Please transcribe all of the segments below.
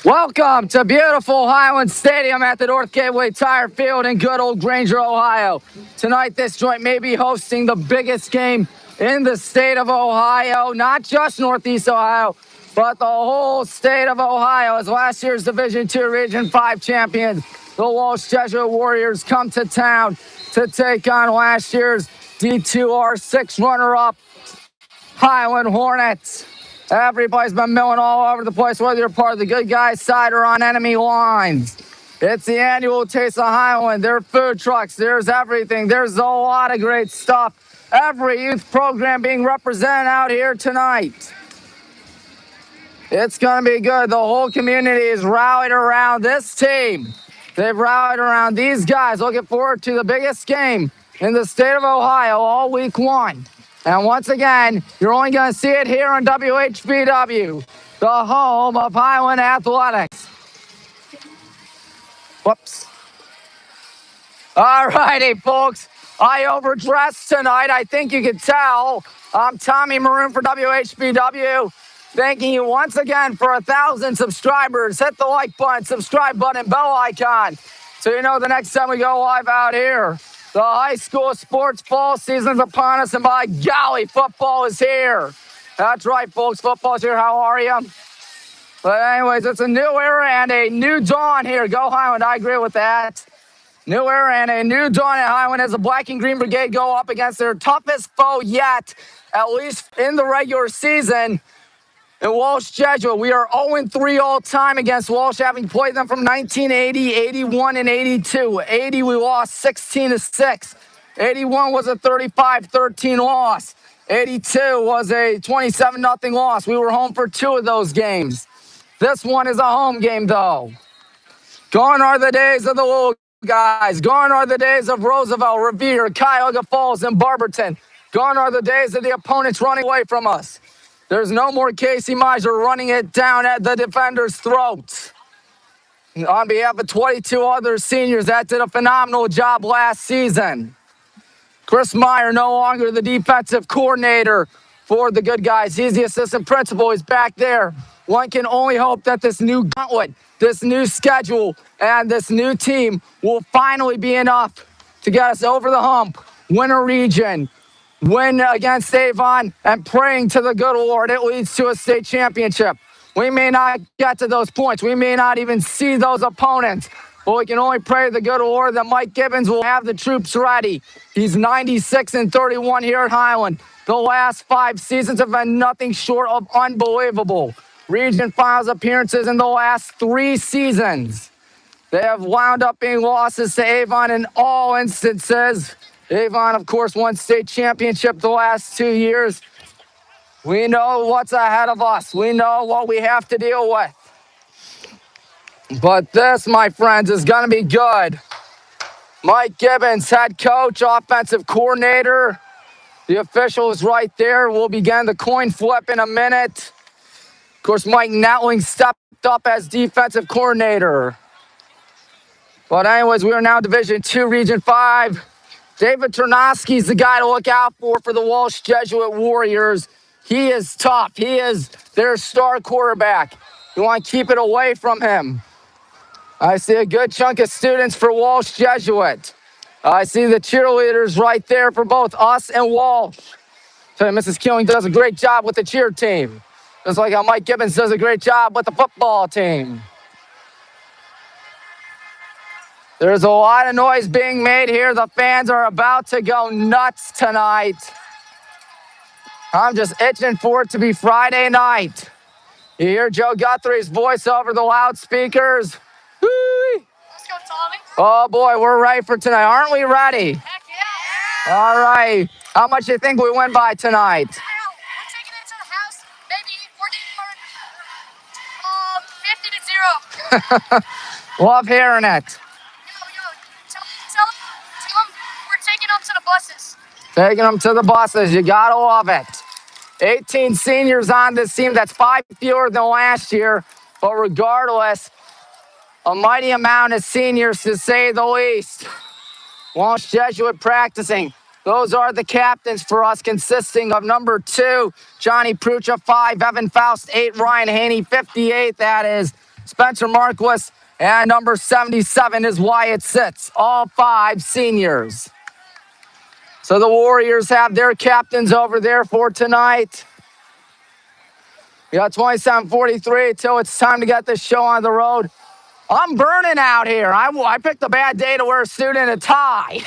Welcome to beautiful Highland Stadium at the North Gateway Tire Field in good old Granger, Ohio. Tonight, this joint may be hosting the biggest game in the state of Ohio, not just Northeast Ohio, but the whole state of Ohio, as last year's Division II Region 5 champions, the Walsh Jesuit Warriors, come to town to take on last year's D2R6 runner-up Highland Hornets. Everybody's been milling all over the place, whether you're part of the good guys' side or on enemy lines. It's the annual Taste of Highland. There are food trucks. There's everything. There's a lot of great stuff. Every youth program being represented out here tonight. It's going to be good. The whole community is rallied around this team. They've rallied around these guys. Looking forward to the biggest game in the state of Ohio all week one. And once again, you're only going to see it here on WHBW, the home of Highland Athletics. Whoops. All righty, folks. I overdressed tonight. I think you can tell. I'm Tommy Maroon for WHBW. Thanking you once again for 1,000 subscribers. Hit the like button, subscribe button, bell icon, so you know the next time we go live out here. The high school sports fall season's upon us, and by golly, football is here. That's right, folks. Football's here. How are you? But anyways, it's a new era and a new dawn here. Go Highland. I agree with that. New era and a new dawn at Highland as the Black and Green Brigade go up against their toughest foe yet, at least in the regular season. In Walsh Jesuit, we are 0-3 all time against Walsh, having played them from 1980, 81, and 82. 80, we lost 16-6. 81 was a 35-13 loss. 82 was a 27-0 loss. We were home for 2 of those games. This one is a home game, though. Gone are the days of the little guys. Gone are the days of Roosevelt, Revere, Cuyahoga Falls, and Barberton. Gone are the days of the opponents running away from us. There's no more Casey Miser running it down at the defender's throat. On behalf of 22 other seniors that did a phenomenal job last season. Chris Meyer, no longer the defensive coordinator for the good guys. He's the assistant principal. He's back there. One can only hope that this new gauntlet, this new schedule, and this new team will finally be enough to get us over the hump, win a region, win against Avon, and praying to the good Lord it leads to a state championship. We may not get to those points. We may not even see those opponents. But we can only pray to the good Lord that Mike Gibbons will have the troops ready. He's 96-31 here at Highland. The last 5 seasons have been nothing short of unbelievable. Region Finals appearances in the last 3 seasons. They have wound up being losses to Avon in all instances. Avon, of course, won state championship the last 2 years. We know what's ahead of us. We know what we have to deal with. But this, my friends, is going to be good. Mike Gibbons, head coach, offensive coordinator. The official is right there. We'll begin the coin flip in a minute. Of course, Mike Natling stepped up as defensive coordinator. But anyways, we are now Division II, Region 5. David Ternosky's the guy to look out for the Walsh Jesuit Warriors. He is tough. He is their star quarterback. You want to keep it away from him. I see a good chunk of students for Walsh Jesuit. I see the cheerleaders right there for both us and Walsh. So Mrs. Killing does a great job with the cheer team. Just like how Mike Gibbons does a great job with the football team. There's a lot of noise being made here. The fans are about to go nuts tonight. I'm just itching for it to be Friday night. You hear Joe Guthrie's voice over the loudspeakers. Whee! Let's go, Tommy. Oh boy, we're ready for tonight. Aren't we ready? Heck yeah. All right. How much do you think we win by tonight? We're taking it to the house. Maybe we're 50-0. Love hearing it. Tell them we're taking them to the buses. Taking them to the buses. You gotta love it. 18 seniors on this team. That's 5 fewer than last year. But regardless, a mighty amount of seniors, to say the least. Walsh Jesuit practicing Those are the captains for us, consisting of number 2, Johnny Prucha, 5, Evan Faust, 8, Ryan Haney, 58, that is Spencer Marquis, and number 77 is Wyatt Sitz, all 5 seniors. So the Warriors have their captains over there for tonight. We got 27:43 till it's time to get this show on the road. I'm burning out here. I picked a bad day to wear a suit and a tie.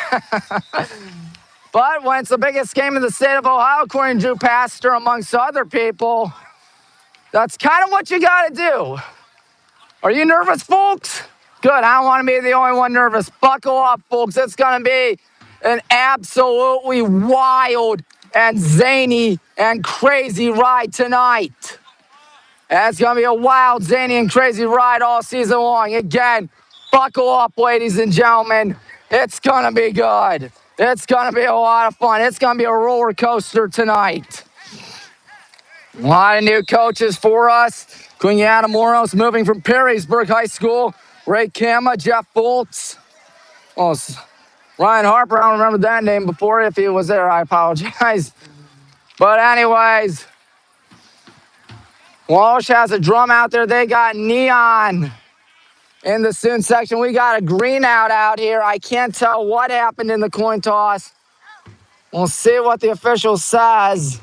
But when it's the biggest game in the state of Ohio, according to Drew Pastor, amongst other people, that's kind of what you got to do. Are you nervous, folks? Good. I don't want to be the only one nervous. Buckle up, folks. It's going to be an absolutely wild and zany and crazy ride tonight. And it's going to be a wild, zany, and crazy ride all season long. Again, buckle up, ladies and gentlemen. It's going to be good. It's going to be a lot of fun. It's going to be a roller coaster tonight. A lot of new coaches for us. Queen Adam Moros moving from Perrysburg High School. Ray Kama, Jeff Boltz. Oh, Ryan Harper, I don't remember that name before. If he was there, I apologize. But anyways, Walsh has a drum out there. They got neon in the student section. We got a green out here. I can't tell what happened in the coin toss. We'll see what the official says.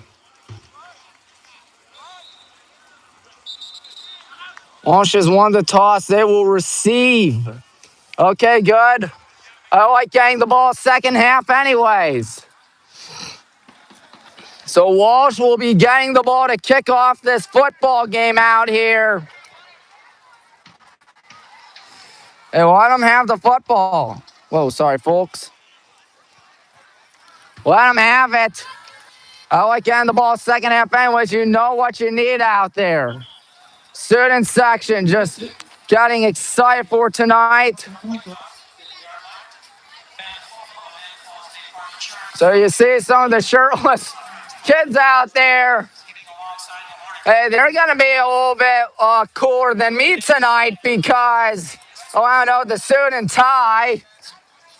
Walsh has won the toss. They will receive. Okay, good. I like getting the ball second half anyways. So Walsh will be getting the ball to kick off this football game out here. Hey, let them have the football. Whoa, sorry, folks. Let them have it. I like getting the ball second half anyways. You know what you need out there. Student section just getting excited for tonight. So you see some of the shirtless kids out there. Hey, they're going to be a little bit cooler than me tonight because, I don't know, the suit and tie.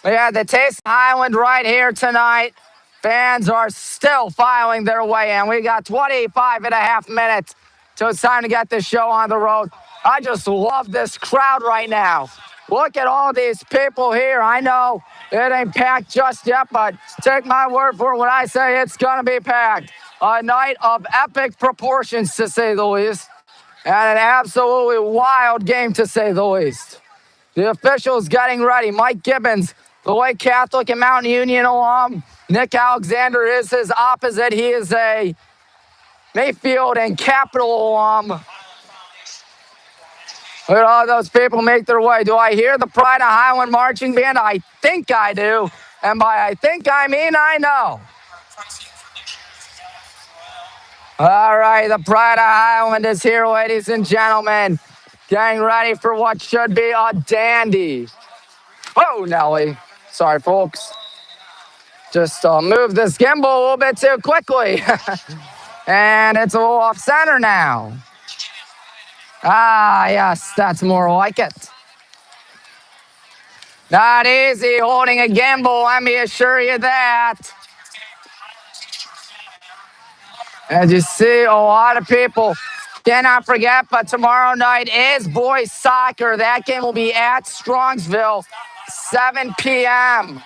We had the Taste of Highland right here tonight. Fans are still filing their way in. We got 25 and a half minutes till it's time to get this show on the road. I just love this crowd right now. Look at all these people here. I know it ain't packed just yet, but take my word for it when I say it's going to be packed. A night of epic proportions, to say the least, and an absolutely wild game, to say the least. The officials getting ready. Mike Gibbons, the Lake Catholic and Mountain Union alum. Nick Alexander is his opposite. He is a Mayfield and Capital alum. Look at all those people make their way. Do I hear the Pride of Highland marching band? I think I do. And by I think, I mean I know. All right, the Pride of Highland is here, ladies and gentlemen. Getting ready for what should be a dandy. Whoa, Nelly. Sorry, folks. Just moved this gimbal a little bit too quickly. And it's a little off center now. Ah, yes, that's more like it. Not easy holding a gimbal, let me assure you that. As you see, a lot of people cannot forget, but tomorrow night is boys soccer. That game will be at Strongsville, 7 p.m.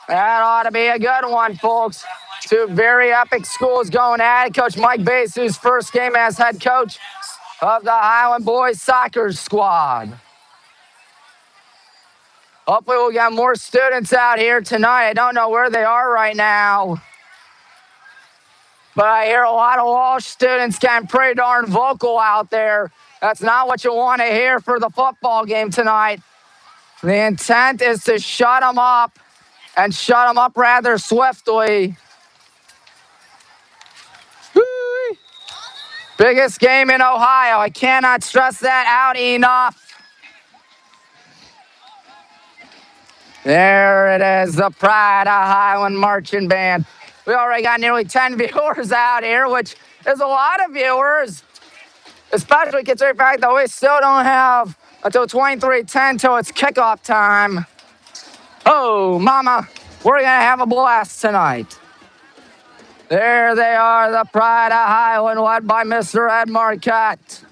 That ought to be a good one, folks. Two very epic schools going at it. Coach Mike Bass, whose first game as head coach of the Highland boys soccer squad. Hopefully we'll get more students out here tonight. I don't know where they are right now, but I hear a lot of Walsh students getting pretty darn vocal out there. That's not what you want to hear for the football game tonight. The intent is to shut them up, and shut them up rather swiftly. Whee! Biggest game in Ohio. I cannot stress that out enough. There it is, the Pride of Highland Marching Band. We already got nearly 10 viewers out here, which is a lot of viewers, especially considering the fact that we still don't have until 23:10 till it's kickoff time. Oh, mama. We're going to have a blast tonight. There they are, the pride of Highland, led by Mr. Ed Marquette.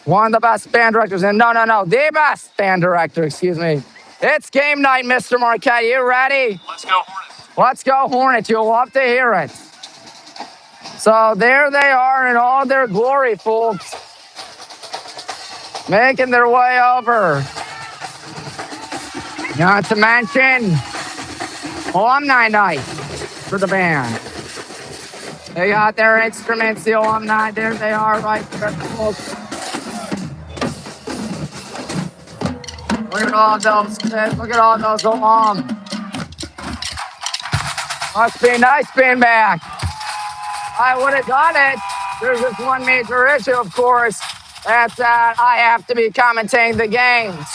One of the best band directors, and no, the best band director, excuse me. It's game night, Mr. Marquette. You ready? Let's go, Hornets. Let's go, Hornets. You'll love to hear it. So there they are in all their glory, folks. Making their way over. Not to mention alumni night for the band. They got their instruments, the alumni. There they are right there, folks. Look at all those kids. Look at all those alum. Must be nice being back. I would have done it. There's just one major issue, of course. That's that I have to be commentating the games.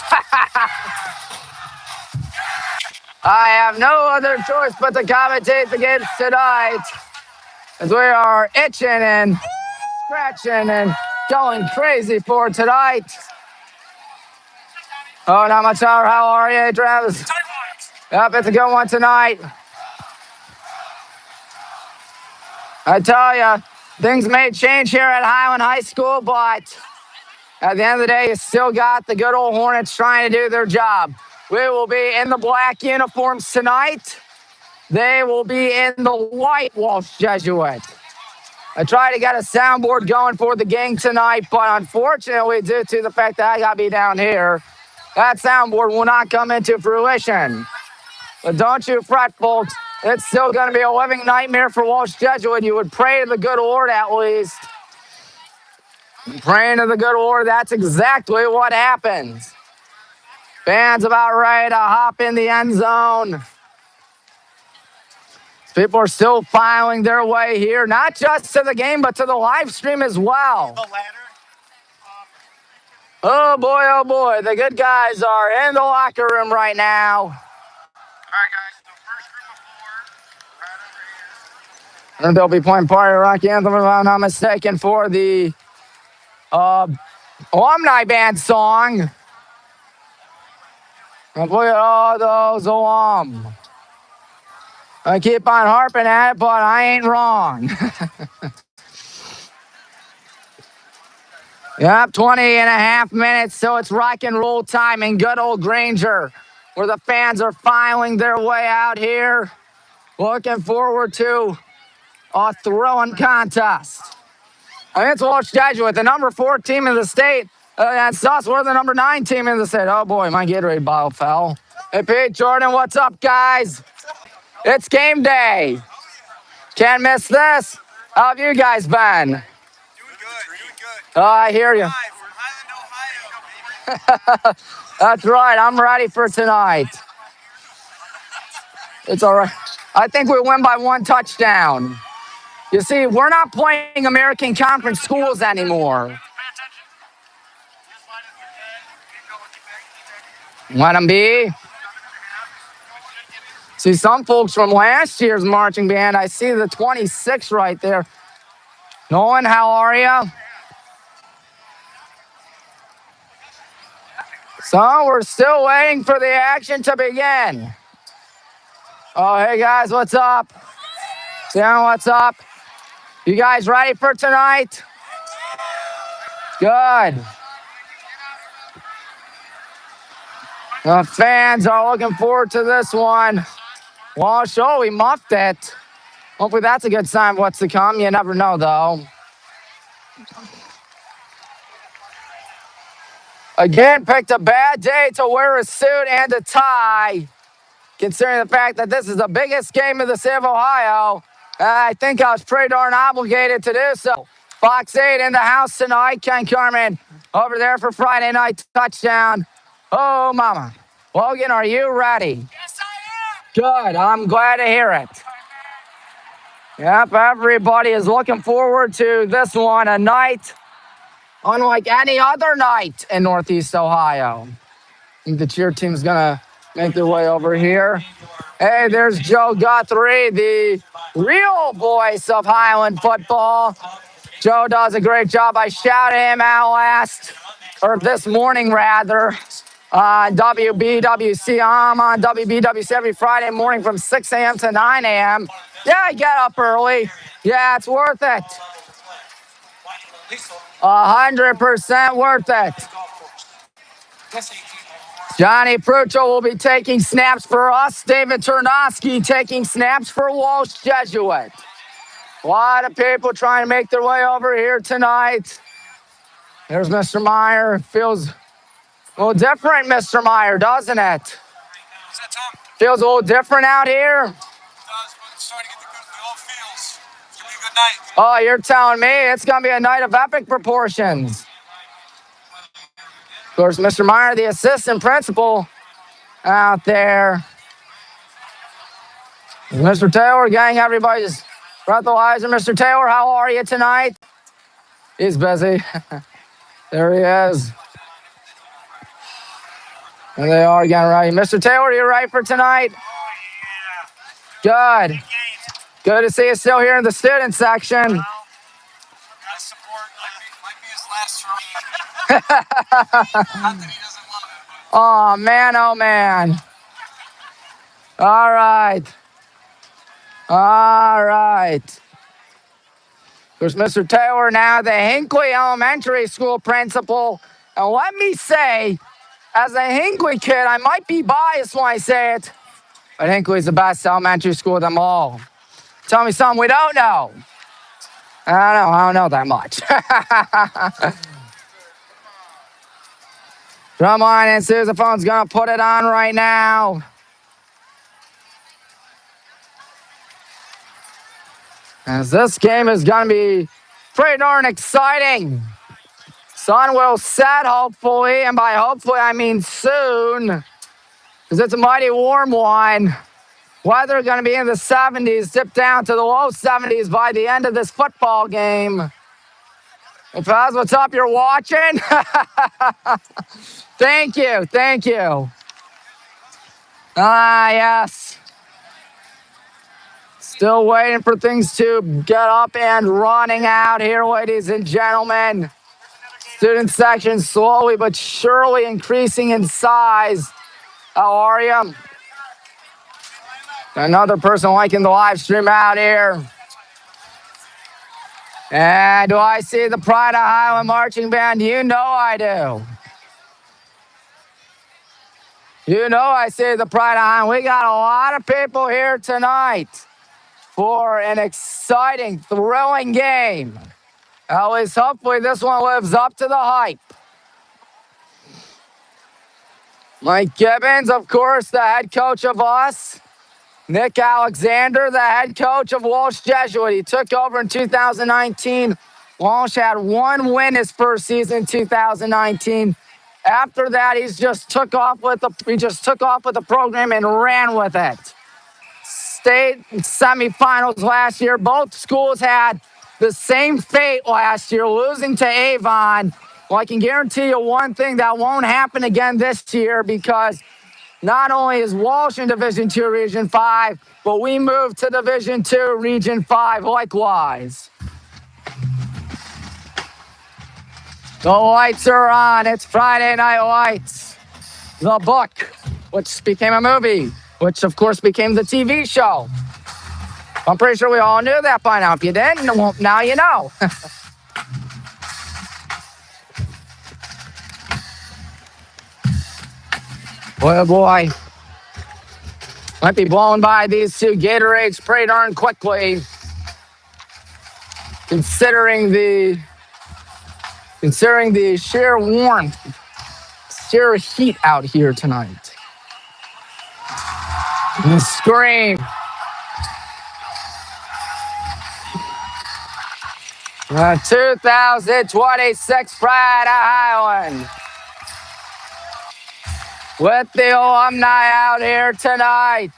I have no other choice but to commentate the games tonight, as we are itching and scratching and going crazy for tonight. Oh, not much hour. How are you, Travis? Yep, it's a good one tonight. I tell you, things may change here at Highland High School, but at the end of the day, you still got the good old Hornets trying to do their job. We will be in the black uniforms tonight. They will be in the white Walsh Jesuit. I tried to get a soundboard going for the game tonight, but unfortunately, due to the fact that I got to be down here, that soundboard will not come into fruition. But don't you fret, folks. It's still going to be a living nightmare for Walsh Jesuit. You would pray to the good Lord at least. Praying to the good Lord, that's exactly what happens. Band's about ready to hop in the end zone. People are still filing their way here, not just to the game, but to the live stream as well. Oh boy, the good guys are in the locker room right now. All right, guys, the first group of 4, right over here. And they'll be playing Party Rock Anthem, if I'm not mistaken, for the alumni band song. And look at all those alum. I keep on harping at it, but I ain't wrong. Yep, 20 and a half minutes, so it's rock and roll time in good old Granger, where the fans are filing their way out here. Looking forward to a thrilling contest. I mean, it's Walsh Jesuit, the number 4 team in the state. That's us, we're the number 9 team in the state. Oh boy, my Gatorade bottle fell. Hey, Pete, Jordan, what's up, guys? It's game day. Can't miss this. How have you guys been? Doing good. Oh, I hear you. From Highland, Ohio, baby. That's right, I'm ready for tonight. It's all right. I think we win by 1 touchdown. You see, we're not playing American Conference schools anymore. Let them be. See, some folks from last year's marching band, I see the 26 right there. Nolan, how are you? So we're still waiting for the action to begin. Oh, hey guys, what's up? Sam, what's up? You guys ready for tonight? Good. The fans are looking forward to this one. Walsh, oh, he muffed it. Hopefully that's a good sign of what's to come. You never know, though. Again, picked a bad day to wear a suit and a tie, considering the fact that this is the biggest game of the state of Ohio. I think I was pretty darn obligated to do so. Fox 8 in the house tonight. Ken Carmen over there for Friday night touchdown. Oh, mama. Logan, are you ready? Yes, I am. Good. I'm glad to hear it. Yep, everybody is looking forward to this one, a night unlike any other night in Northeast Ohio. I think the cheer team's going to make their way over here. Hey, there's Joe Guthrie, the real voice of Highland football. Joe does a great job. I shouted him out this morning rather. on WBWC. I'm on WBWC every Friday morning from 6 a.m. to 9 a.m. Yeah, I get up early. Yeah, it's worth it. 100% worth it. Johnny Prucho will be taking snaps for us. David Ternosky taking snaps for Walsh Jesuit. A lot of people trying to make their way over here tonight. There's Mr. Meyer. Feels a little different, Mr. Meyer, doesn't it? Feels a little different out here. It does, but it's starting to get the old feels. It's going to be a good night. Oh, you're telling me it's going to be a night of epic proportions. Of course, Mr. Meyer, the assistant principal out there. Mr. Taylor, getting everybody's breathalyzer. Mr. Taylor, how are you tonight? He's busy. There he is. And they are getting ready. Mr. Taylor, are you ready for tonight? Good. Good to see you still here in the student section. Well, I support. Might be his last hurrah. Not that he doesn't love it, but. Oh, man, oh, man. All right. All right. There's Mr. Taylor now, the Hinckley Elementary School principal. And let me say, as a Hinckley kid, I might be biased when I say it, but Hinckley's the best elementary school of them all. Tell me something we don't know. I don't know that much. Come on, and Sousaphone's gonna put it on right now. As this game is gonna be pretty darn exciting. Sun will set, hopefully, and by hopefully I mean soon, because it's a mighty warm one. Weather gonna be in the 70s, dip down to the low 70s by the end of this football game. If that's what's up, you're watching. Thank you, thank you. Ah, yes. Still waiting for things to get up and running out here, ladies and gentlemen. Student section slowly but surely increasing in size. How are you? Another person liking the live stream out here. And do I see the Pride of Highland Marching Band? You know I do. You know I see the Pride of Highland. We got a lot of people here tonight for an exciting, thrilling game. At least hopefully this one lives up to the hype. Mike Gibbons, of course, the head coach of us. Nick Alexander, the head coach of Walsh Jesuit. He took over in 2019. Walsh had one win his first season in 2019. After that, he just took off with the program and ran with it. State semifinals last year. Both schools had the same fate last year, losing to Avon. Well, I can guarantee you one thing, that won't happen again this year, because not only is Walsh in Division II, Region 5, but we moved to Division II, Region 5 likewise. The lights are on. It's Friday Night Lights. The book, which became a movie, which of course became the TV show. I'm pretty sure we all knew that by now. If you didn't, well, now you know. Boy, oh boy. Might be blown by these two Gatorades pretty darn quickly, considering the sheer warmth, sheer heat out here tonight. The scream. The 2026 Pride of Highland. With the alumni out here tonight.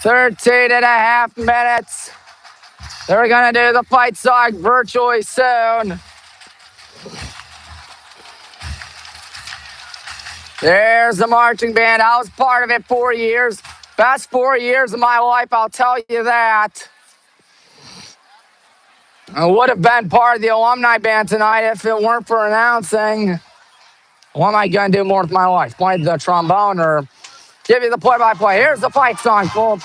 13 and a half minutes. They're going to do the fight song virtually soon. There's the marching band. I was part of it 4 years. Best 4 years of my life, I'll tell you that. I would have been part of the alumni band tonight if it weren't for announcing. What am I going to do more with my life? Play the trombone or give you the play-by-play? Here's the fight song, folks.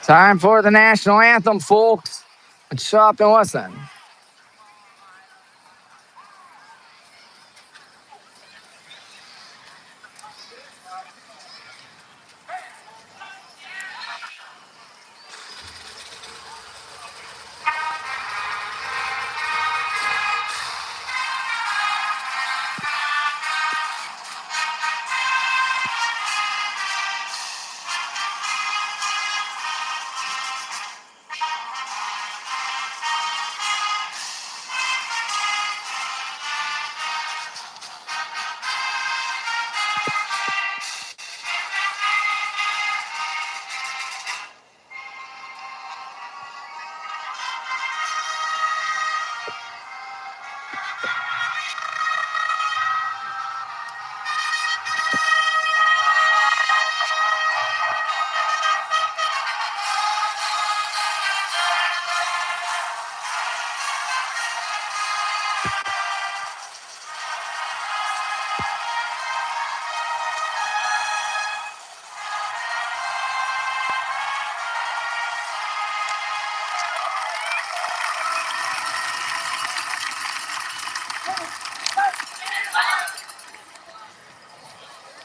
Time for the national anthem, folks. Let's shut up and listen.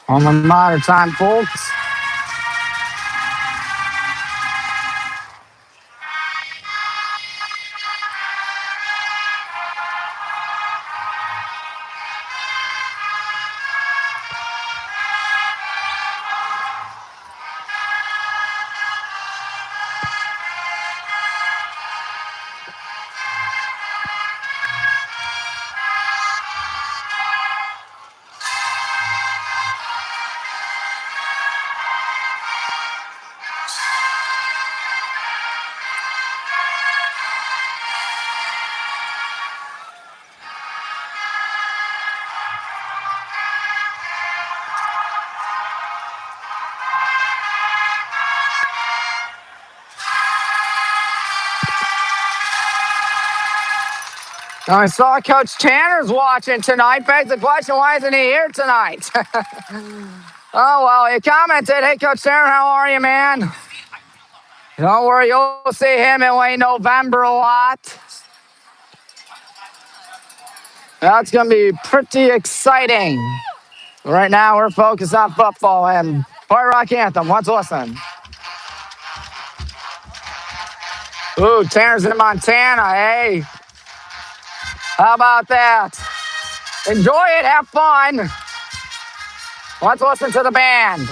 On the modern time, folks. I saw Coach Tanner's watching tonight. Begs the question, why isn't he here tonight? Oh, well, he commented, hey, Coach Tanner, how are you, man? Don't worry, you'll see him in late November a lot. That's going to be pretty exciting. Right now, we're focused on football and Boy Rock Anthem. Let's listen. Ooh, Tanner's in Montana, hey. How about that? Enjoy it, have fun. Let's listen to the band.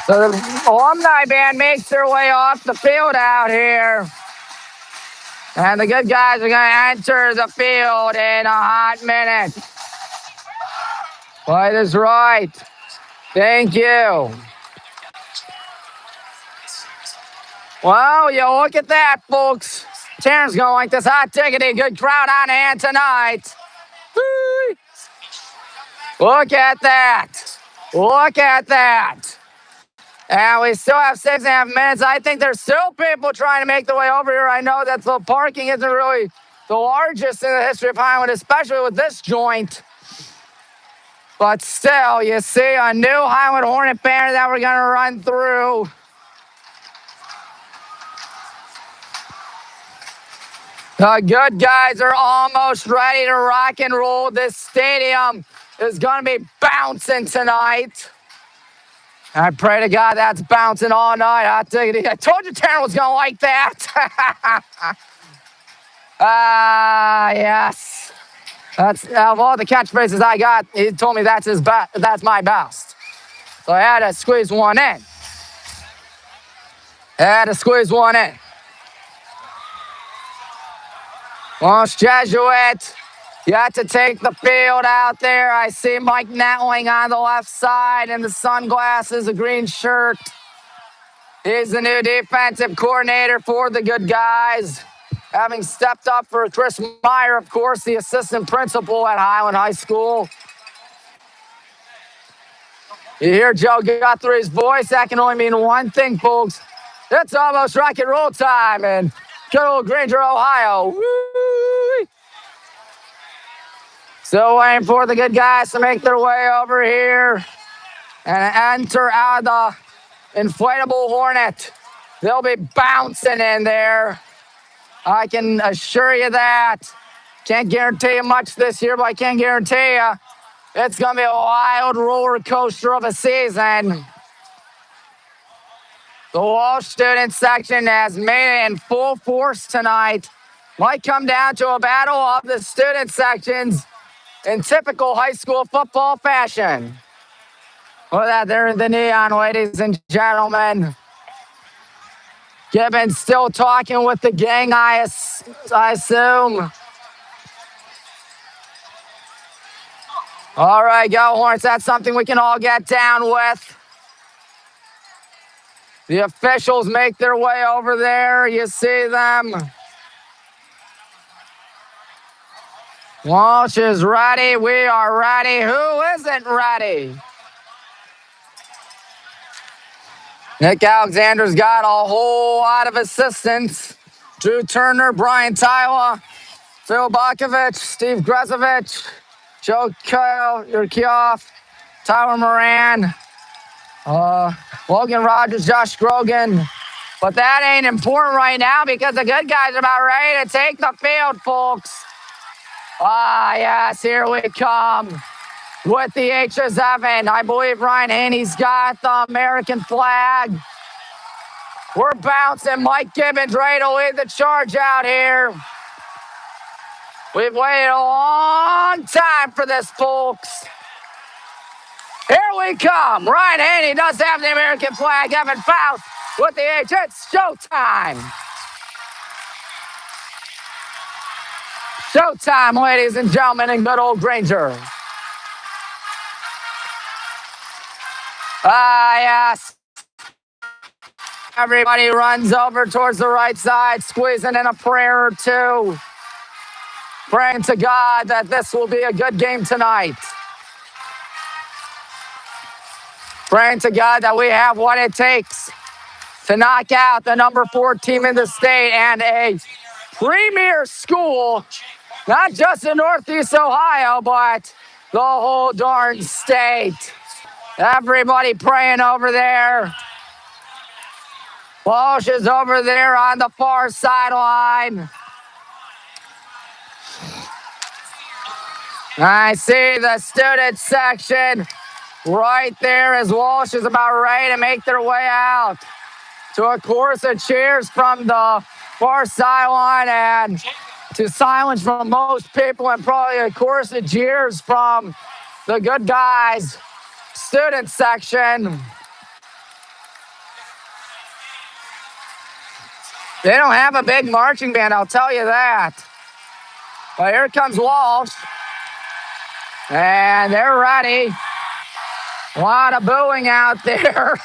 The alumni band makes their way off the field out here. And the good guys are going to enter the field in a hot minute. White is right. Thank you. Well, you look at that, folks. Terrence going to like this hot tickety good crowd on hand tonight. Whee! Look at that. Look at that. And we still have 6.5 minutes. I think there's still people trying to make their way over here. I know that the parking isn't really the largest in the history of Highland, especially with this joint. But still, you see a new Highland Hornet banner that we're going to run through. The good guys are almost ready to rock and roll. This stadium is going to be bouncing tonight. I pray to God that's bouncing all night. I told you Taryn was going to like that. Yes. That's of all the catchphrases I got, he told me that's my best. So I had to squeeze one in. Walsh Jesuit, you have to take the field out there. I see Mike Natling on the left side in the sunglasses, a green shirt. He's the new defensive coordinator for the good guys, having stepped up for Chris Meyer, of course, the assistant principal at Highland High School. You hear Joe Guthrie's voice, that can only mean one thing, folks. It's almost rock and roll time in good old Granger, Ohio. Woo! Still waiting for the good guys to make their way over here and enter out of the inflatable Hornet. They'll be bouncing in there. I can assure you that. Can't guarantee you much this year, but I can guarantee you it's going to be a wild roller coaster of a season. The Walsh student section has made it in full force tonight. Might come down to a battle of the student sections in typical high school football fashion. Look at that, there's the neon, ladies and gentlemen. Gibbons still talking with the gang, I assume. All right, go Hornets. That's something we can all get down with. The officials make their way over there. You see them. Walsh is ready. We are ready. Who isn't ready? Nick Alexander's got a whole lot of assistants. Drew Turner, Brian Tyler, Phil Bakovich, Steve Grezovich, Joe Yurkioff, Tyler Moran, Logan Rogers, Josh Grogan. But that ain't important right now because the good guys are about ready to take the field, folks. Yes, here we come with the HS7. I believe Ryan Haney's got the American flag. We're bouncing. Mike Gibbons ready to lead the charge out here. We've waited a long time for this, folks. Here we come. Ryan Haney does have the American flag. Evan Faust with the H. It's showtime. Showtime, ladies and gentlemen, in good old Granger. Yes. Everybody runs over towards the right side, squeezing in a prayer or two. Praying to God that this will be a good game tonight. Praying to God that we have what it takes to knock out the number 4 team in the state and a premier school, not just in Northeast Ohio, but the whole darn state. Everybody praying over there. Walsh is over there on the far sideline. I see the student section right there as Walsh is about ready to make their way out to a chorus of cheers from the far sideline and to silence from most people and probably a chorus of cheers from the good guys student section. They don't have a big marching band, I'll tell you that. But here comes Walsh. And they're ready. A lot of booing out there.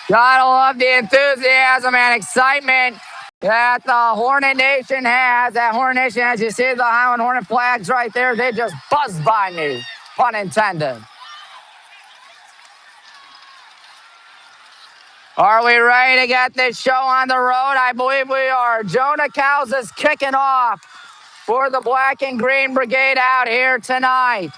Gotta love the enthusiasm and excitement that the Hornet Nation has. That Hornet Nation, as you see the Highland Hornet flags right there, they just buzzed by me, pun intended. Are we ready to get this show on the road? I believe we are. Jonah Cowles is kicking off for the Black and Green Brigade out here tonight.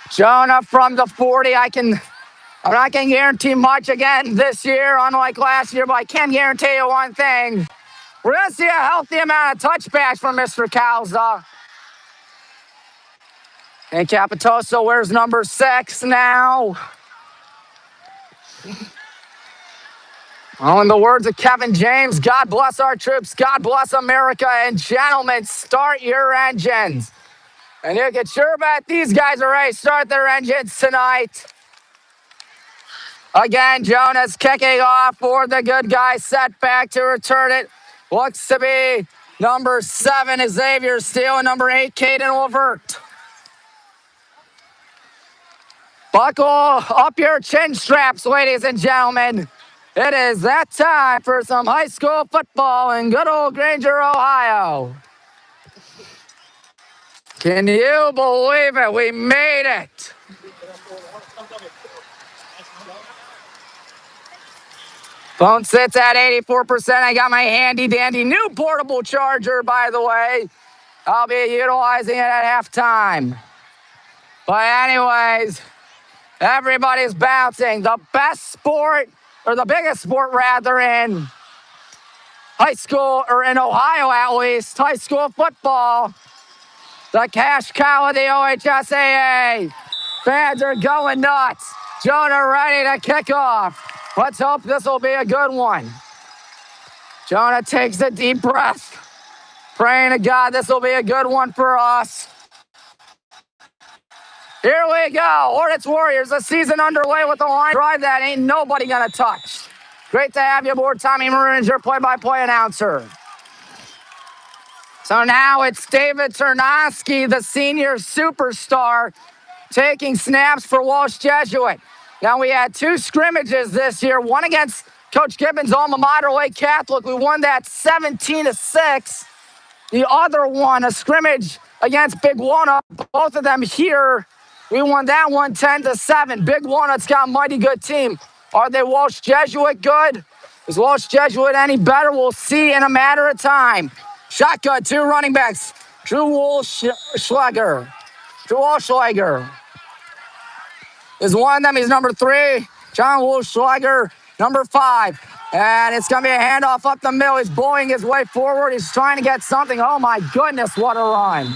Jonah from the 40. I'm not going to guarantee much again this year, unlike last year, but I can guarantee you one thing. We're going to see a healthy amount of touchbacks from Mr. Cowles. And Capitoso wears number 6 now. Oh, in the words of Kevin James, God bless our troops, God bless America, and gentlemen, start your engines. And you can sure bet these guys are ready to start their engines tonight. Again, Jonah's kicking off for the good guys, set back to return it. Looks to be number 7, Xavier Steele, and number 8, Caden Levert. Buckle up your chin straps, ladies and gentlemen. It is that time for some high school football in good old Granger, Ohio. Can you believe it? We made it. Phone sits at 84%. I got my handy dandy new portable charger, by the way. I'll be utilizing it at halftime. But anyways, everybody's bouncing. The best sport, or the biggest sport rather, in high school, or in Ohio at least, high school football. The cash cow of the OHSAA. Fans are going nuts. Jonah ready to kick off. Let's hope this will be a good one. Jonah takes a deep breath, praying to God this will be a good one for us. Here we go. Hornets Warriors, the season underway with the line drive that ain't nobody gonna touch. Great to have you aboard. Tommy Maroon is your play-by-play announcer. So now it's David Ternosky, the senior superstar, taking snaps for Walsh Jesuit. Now we had 2 scrimmages this year, one against Coach Gibbons' alma mater, Lake Catholic. We won that 17-6. The other one, a scrimmage against Big Walnut, both of them here. We won that one 10-7. Big Walnut's got a mighty good team. Are they Walsh Jesuit good? Is Walsh Jesuit any better? We'll see in a matter of time. Shotgun, 2 running backs. Drew Walschlager. Is one of them. He's number 3. John Walschlager, number 5. And it's going to be a handoff up the middle. He's bullying his way forward. He's trying to get something. Oh, my goodness, what a run.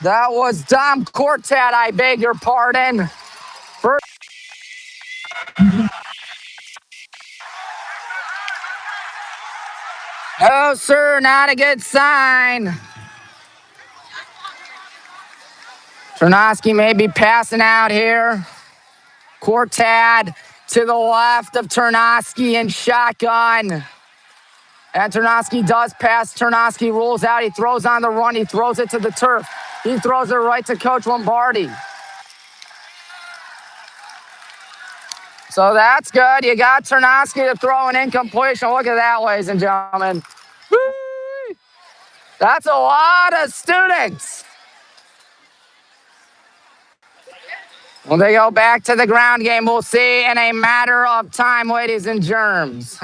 That was Dom Cortat, I beg your pardon. First. No, sir, not a good sign. Ternosky may be passing out here. Cortat to the left of Ternosky in shotgun. And Ternosky does pass. Ternosky rolls out. He throws on the run. He throws it to the turf. He throws it right to Coach Lombardi. So that's good. You got Ternosky to throw an incompletion. Look at that, ladies and gentlemen. Whee! That's a lot of students. When they go back to the ground game, we'll see in a matter of time, ladies and germs.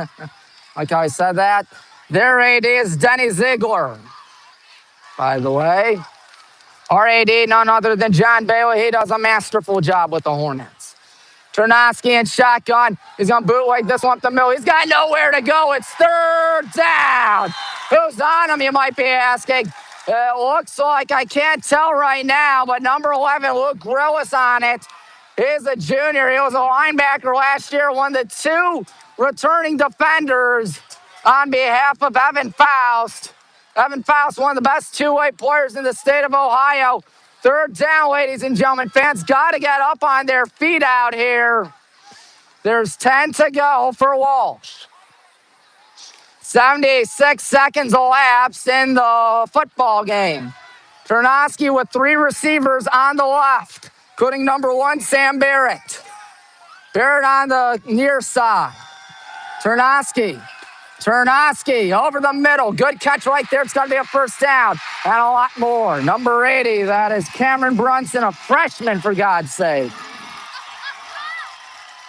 Like how I said that. Their AD is Denny Ziegler, by the way. Our AD, none other than John Bailey. He does a masterful job with the Hornets. Ternosky in shotgun. He's going to bootleg this one up the middle. He's got nowhere to go. It's 3rd down. Who's on him, you might be asking? It looks like, I can't tell right now, but number 11, Luke Grillis on it. He's a junior. He was a linebacker last year, one of the 2 returning defenders on behalf of Evan Faust. Evan Faust, one of the best 2-way players in the state of Ohio. Third down, ladies and gentlemen. Fans got to get up on their feet out here. There's 10 to go for Walsh. 76 seconds elapsed in the football game. Ternosky with 3 receivers on the left, including number 1, Sam Barrett. Barrett on the near side. Ternosky over the middle. Good catch right there. It's going to be a first down and a lot more. Number 80, that is Cameron Brunson, a freshman, for God's sake.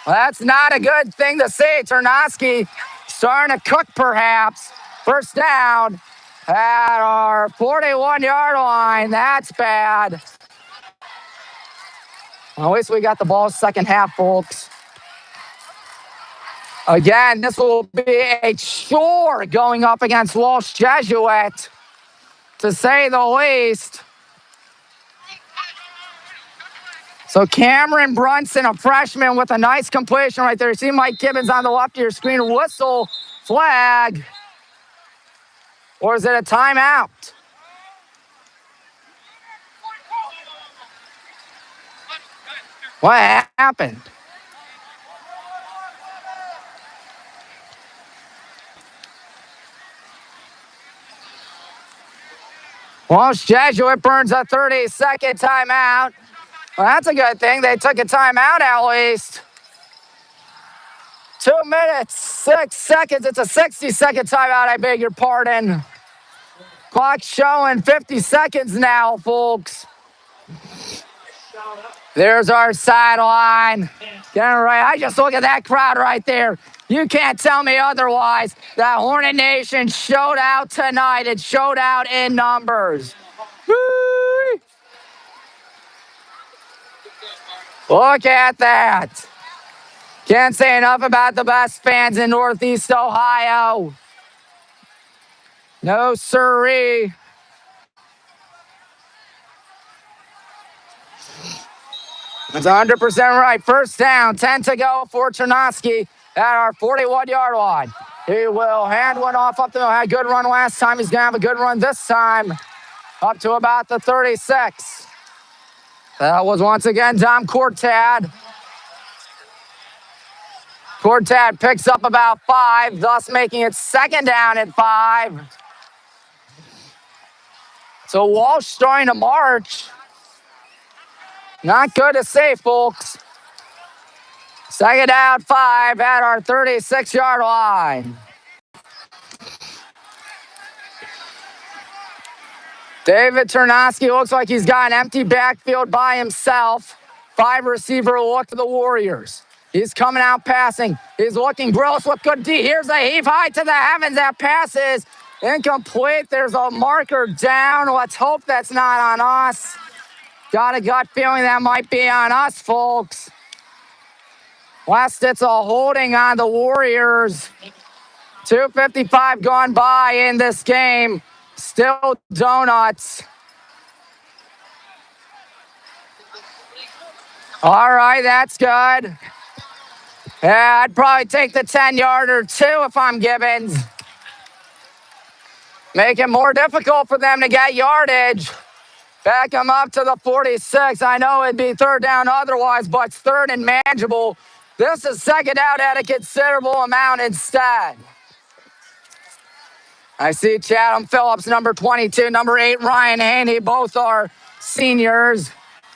Well, that's not a good thing to say. Ternosky starting to cook, perhaps. First down at our 41-yard line. That's bad. Well, at least we got the ball second half, folks. Again, this will be a chore going up against Walsh Jesuit, to say the least. So Cameron Brunson, a freshman, with a nice completion right there. You see Mike Gibbons on the left of your screen. Whistle, flag. Or is it a timeout? What happened? Walsh Jesuit burns a 30-second timeout. Well, that's a good thing. They took a timeout at least. 2 minutes, 6 seconds. It's a 60-second timeout, I beg your pardon. Clock showing 50 seconds now, folks. There's our sideline. Getting right. I just look at that crowd right there. You can't tell me otherwise. That Hornet Nation showed out tonight. It showed out in numbers. Woo! Look at that. Can't say enough about the best fans in Northeast Ohio. No siree. That's 100% right. First down, 10 to go for Ternosky at our 41-yard line. He will hand one off up the middle. Had a good run last time. He's going to have a good run this time. Up to about the 36. That was once again Dom Cortad. Cortad picks up about 5, thus making it second down at 5. So Walsh starting to march. Not good to say, folks. Second down, 5 at our 36-yard line. David Ternosky looks like he's got an empty backfield by himself. 5 receiver look to the Warriors. He's coming out passing. He's looking gross with good D. Here's a heave high to the heavens. That pass is incomplete. There's a marker down. Let's hope that's not on us. Got a gut feeling that might be on us, folks. Last, it's a holding on the Warriors. 2:55 gone by in this game. Still donuts. All right, that's good. Yeah, I'd probably take the 10-yarder too if I'm Gibbons. Make it more difficult for them to get yardage. Back them up to the 46. I know it'd be third down otherwise, but it's third and manageable. This is second out at a considerable amount instead. I see Chatham Phillips, number 22, number 8, Ryan Haney. Both are seniors.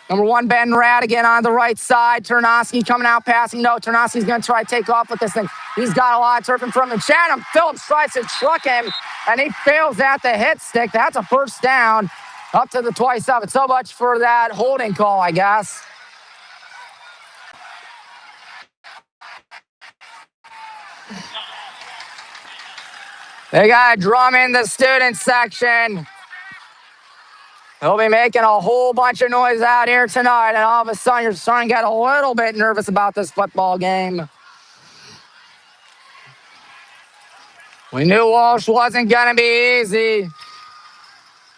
Number 1, Ben Radigan on the right side. Ternosky coming out passing. No, Ternosky's going to try to take off with this thing. He's got a lot of turf in front of him. Chatham Phillips tries to truck him, and he fails at the hit stick. That's a first down up to the 27. So much for that holding call, I guess. They got to drum in the student section. They'll be making a whole bunch of noise out here tonight, and all of a sudden you're starting to get a little bit nervous about this football game. We knew Walsh wasn't going to be easy.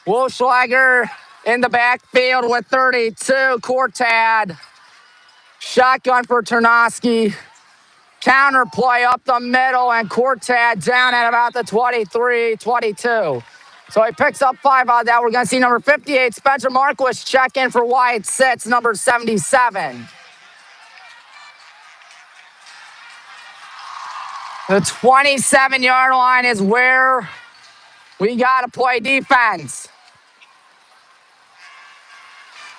Wolfschlager in the backfield with 32. Cortad. Shotgun for Ternosky. Counter play up the middle, and Cortad down at about the 23, 22. So he picks up 5 on that. We're going to see number 58, Spencer Marquis, check in for Wyatt Sitz, number 77. The 27-yard line is where we got to play defense.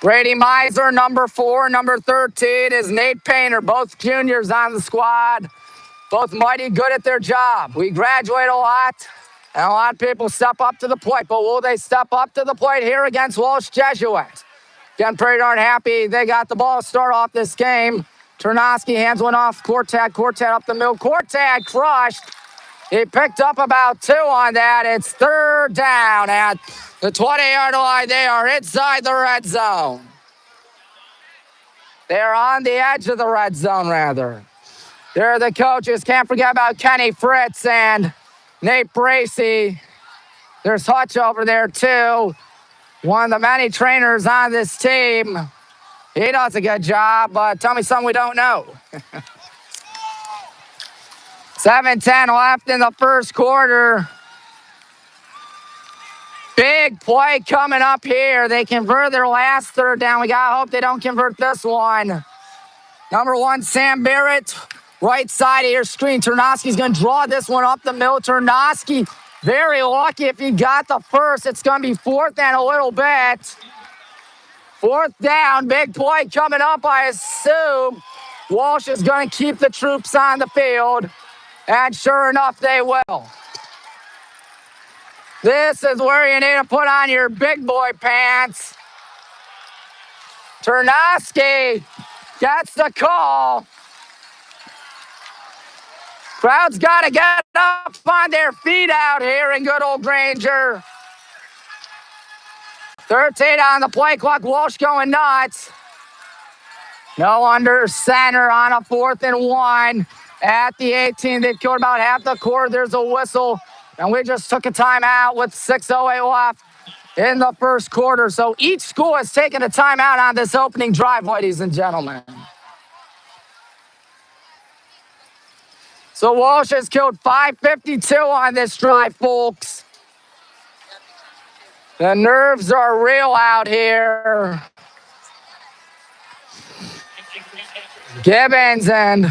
Brady Miser, number 4. Number 13 is Nate Painter, both juniors on the squad. Both mighty good at their job. We graduate a lot, and a lot of people step up to the plate. But will they step up to the plate here against Walsh Jesuit? Getting pretty darn happy. They got the ball to start off this game. Ternosky hands one off. Quartet up the middle. Quartet crushed. He picked up about 2 on that. It's 3rd down at the 20-yard line. They are inside the red zone. They're on the edge of the red zone, rather. There are the coaches. Can't forget about Kenny Fritz and Nate Bracey. There's Hutch over there, too. One of the many trainers on this team. He does a good job, but tell me something we don't know. 7:10 left in the first quarter. Big play coming up here. They convert their last 3rd down. We got to hope they don't convert this one. Number 1, Sam Barrett, right side of your screen. Ternosky's going to draw this one up the middle. Ternosky, very lucky if he got the first. It's going to be 4th and a little bit. 4th down, big play coming up, I assume. Walsh is going to keep the troops on the field, and sure enough, they will. This is where you need to put on your big boy pants. Ternosky gets the call. Crowd's got to get up on their feet out here in good old Granger. 13 on the play clock. Walsh going nuts. No under center on a 4th and 1 at the 18. They've killed about half the court. There's a whistle. And we just took a timeout with 6:08 left in the first quarter. So each school has taken a timeout on this opening drive, ladies and gentlemen. So Walsh has killed 5:52 on this drive, folks. The nerves are real out here. Gibbons and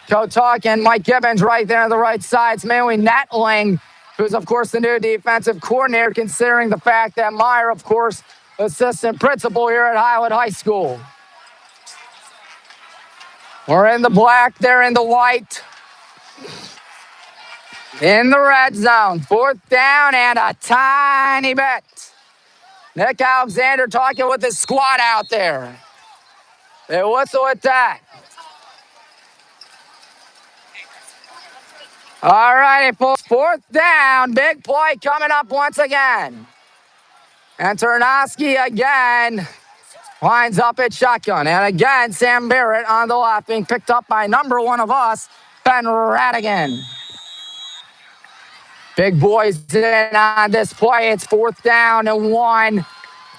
Kotak, Mike Gibbons right there on the right side. It's mainly Netling, who's, of course, the new defensive coordinator, considering the fact that Meyer, of course, assistant principal here at Highland High School. We're in the black, they're in the white. In the red zone, 4th down and a tiny bit. Nick Alexander talking with his squad out there. They whistle at that. All righty, folks. 4th down. Big play coming up once again. And Ternosky again lines up at shotgun. And again, Sam Barrett on the left, being picked up by number 1 of us, Ben Radigan. Big boys in on this play. It's 4th down and 1.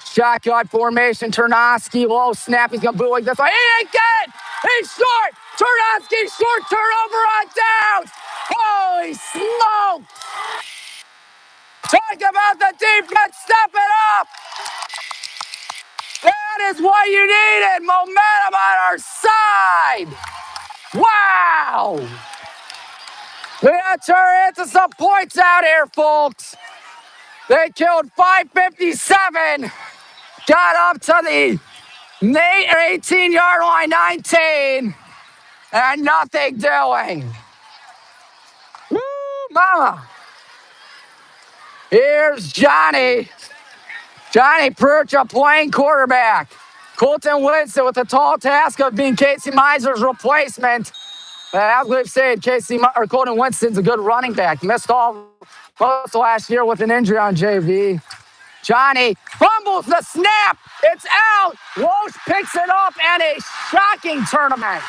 Shotgun formation. Ternosky, low snap. He's going to boot like this. He ain't get it. He's short. Ternosky, short turnover on downs. Holy smoke. Talk about the defense stepping up. That is what you needed. Momentum on our side. Wow. We got to turn into some points out here, folks. They killed 5:57. Got up to the 18-yard line, 19, and nothing doing. Woo, mama. Here's Johnny. Johnny Prucha playing quarterback. Colton Winston with the tall task of being Casey Miser's replacement. As we've said, Colton Winston's a good running back. Missed most of last year with an injury on JV. Johnny fumbles the snap. It's out. Walsh picks it up, and a shocking tournament.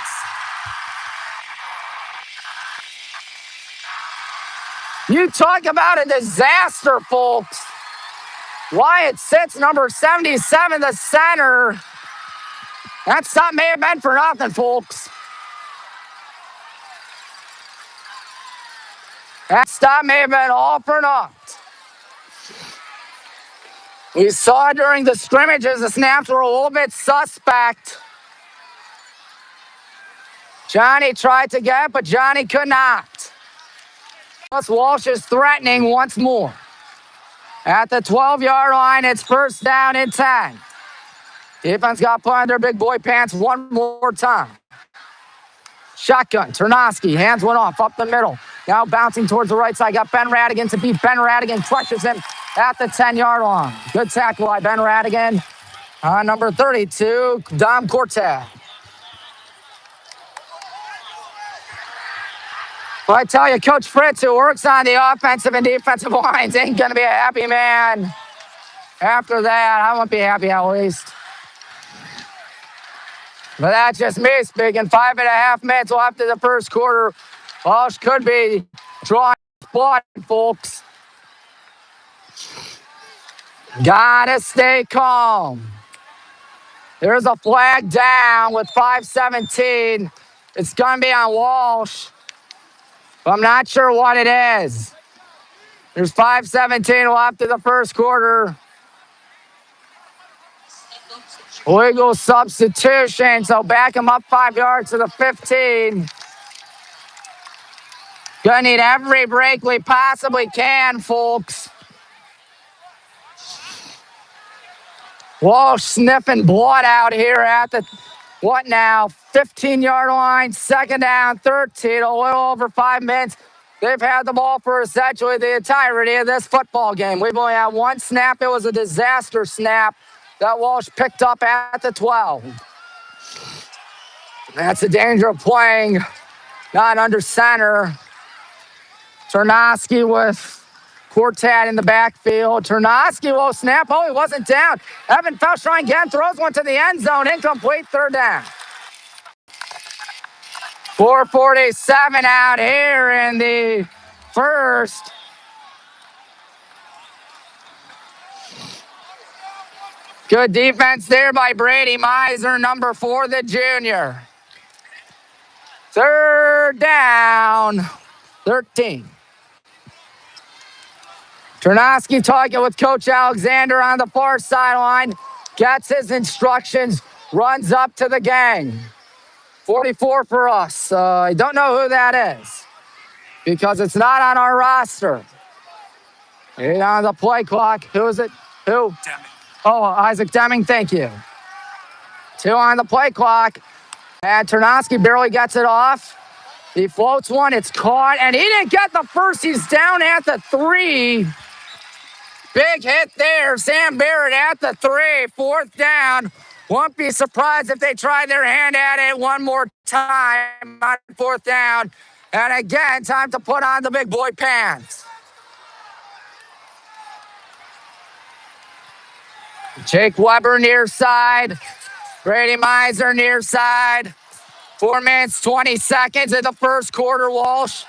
You talk about a disaster, folks. Wyatt Sitz, number 77, the center. That stop may have been for nothing, folks. That stop may have been all for naught. We saw during the scrimmages the snaps were a little bit suspect. Johnny tried to get, but Johnny could not. Plus Walsh is threatening once more. At the 12-yard line, it's first down and 10. Defense got put on their big boy pants one more time. Shotgun, Ternosky, hands one off, up the middle. Now bouncing towards the right side. Got Ben Radigan to beat. Ben Radigan crushes him at the 10-yard line. Good tackle by Ben Radigan. Number 32, Dom Cortez. Well, I tell you, Coach Fritz, who works on the offensive and defensive lines, ain't going to be a happy man. After that, I won't be happy at least. But that's just me speaking. 5.5 minutes left in the first quarter. Walsh could be drawing blood, folks. Gotta stay calm. There's a flag down with 5:17. It's gonna be on Walsh. But I'm not sure what it is. There's 5:17 left in the first quarter. Legal substitution, so back him up 5 yards to the 15. Gonna need every break we possibly can, folks. Walsh sniffing blood out here at the, 15-yard line, second down, 13, a little over 5 minutes. They've had the ball for essentially the entirety of this football game. We've only had one snap. It was a disaster snap that Walsh picked up at the 12. That's the danger of playing not under center. Ternosky with Quartet in the backfield. Ternosky will snap. Oh, he wasn't down. Evan Felshine again throws one to the end zone. Incomplete, third down. 4:47 out here in the first. Good defense there by Brady Miser, number 4, the junior. Third down, 13. Ternosky talking with Coach Alexander on the far sideline. Gets his instructions, runs up to the gang. 44 for us. I don't know who that is because it's not on our roster. Eight on the play clock. Who is it? Who? Deming. Oh, Isaac Deming, thank you. 2 on the play clock. And Ternosky barely gets it off. He floats one, it's caught, and he didn't get the first. He's down at the 3. Big hit there. Sam Barrett at the 3. Fourth down. Won't be surprised if they try their hand at it one more time on fourth down. And again, time to put on the big boy pants. Jake Weber near side. Brady Miser near side. 4 minutes, 20 seconds in the first quarter. Walsh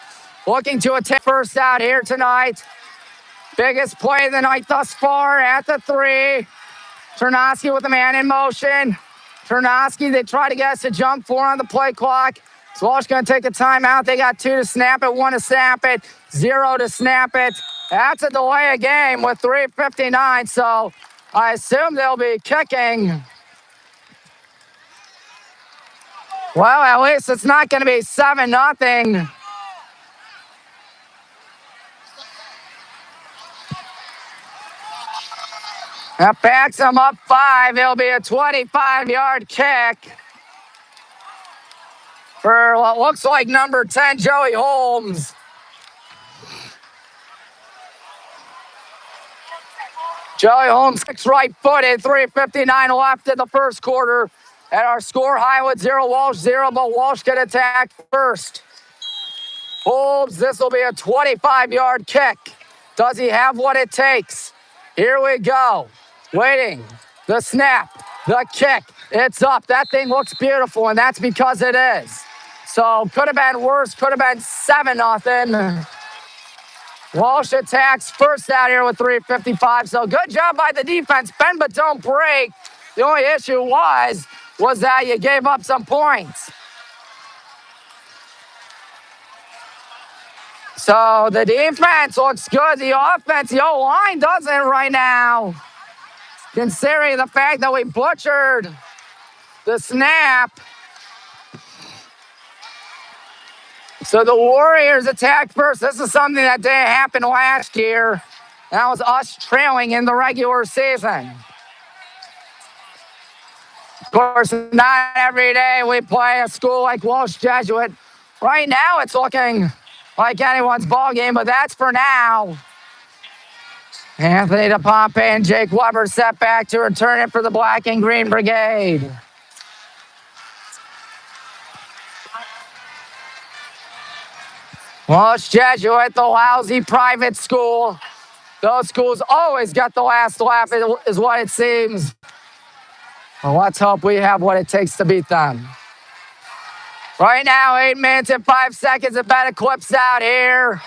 looking to attack first out here tonight. Biggest play of the night thus far at the 3. Ternosky with a man in motion. Ternosky, they try to get us to jump 4 on the play clock. So Walsh going to take a timeout. They got 2 to snap it, 1 to snap it, 0 to snap it. That's a delay of game with 3:59. So I assume they'll be kicking. Well, at least it's not going to be 7-0. That backs them up 5. It'll be a 25-yard kick for what looks like number 10, Joey Holmes. Joey Holmes, right-footed, 3:59 left in the first quarter. At our score, Highland 0, Walsh 0, but Walsh can attack first. Holmes, this will be a 25-yard kick. Does he have what it takes? Here we go. Waiting. The snap. The kick. It's up. That thing looks beautiful, and that's because it is. So could have been worse. Could have been 7-0. Walsh attacks first out here with 3:55. So good job by the defense. Bend but don't break. The only issue was that you gave up some points. So the defense looks good. The offense, the O-line doesn't right now. considering the fact that we butchered the snap. So the Warriors attack first. This is something that didn't happen last year. That was us trailing in the regular season. Of course, not every day we play a school like Walsh Jesuit. Right now, it's looking like anyone's ball game, but that's for now. Anthony DePompe and Jake Weber set back to return it for the Black and Green Brigade. Walsh Jesuit, the lousy private school. Those schools always got the last laugh, is what it seems. Well, let's hope we have what it takes to beat them. Right now, 8 minutes and 5 seconds. A bet clips out here.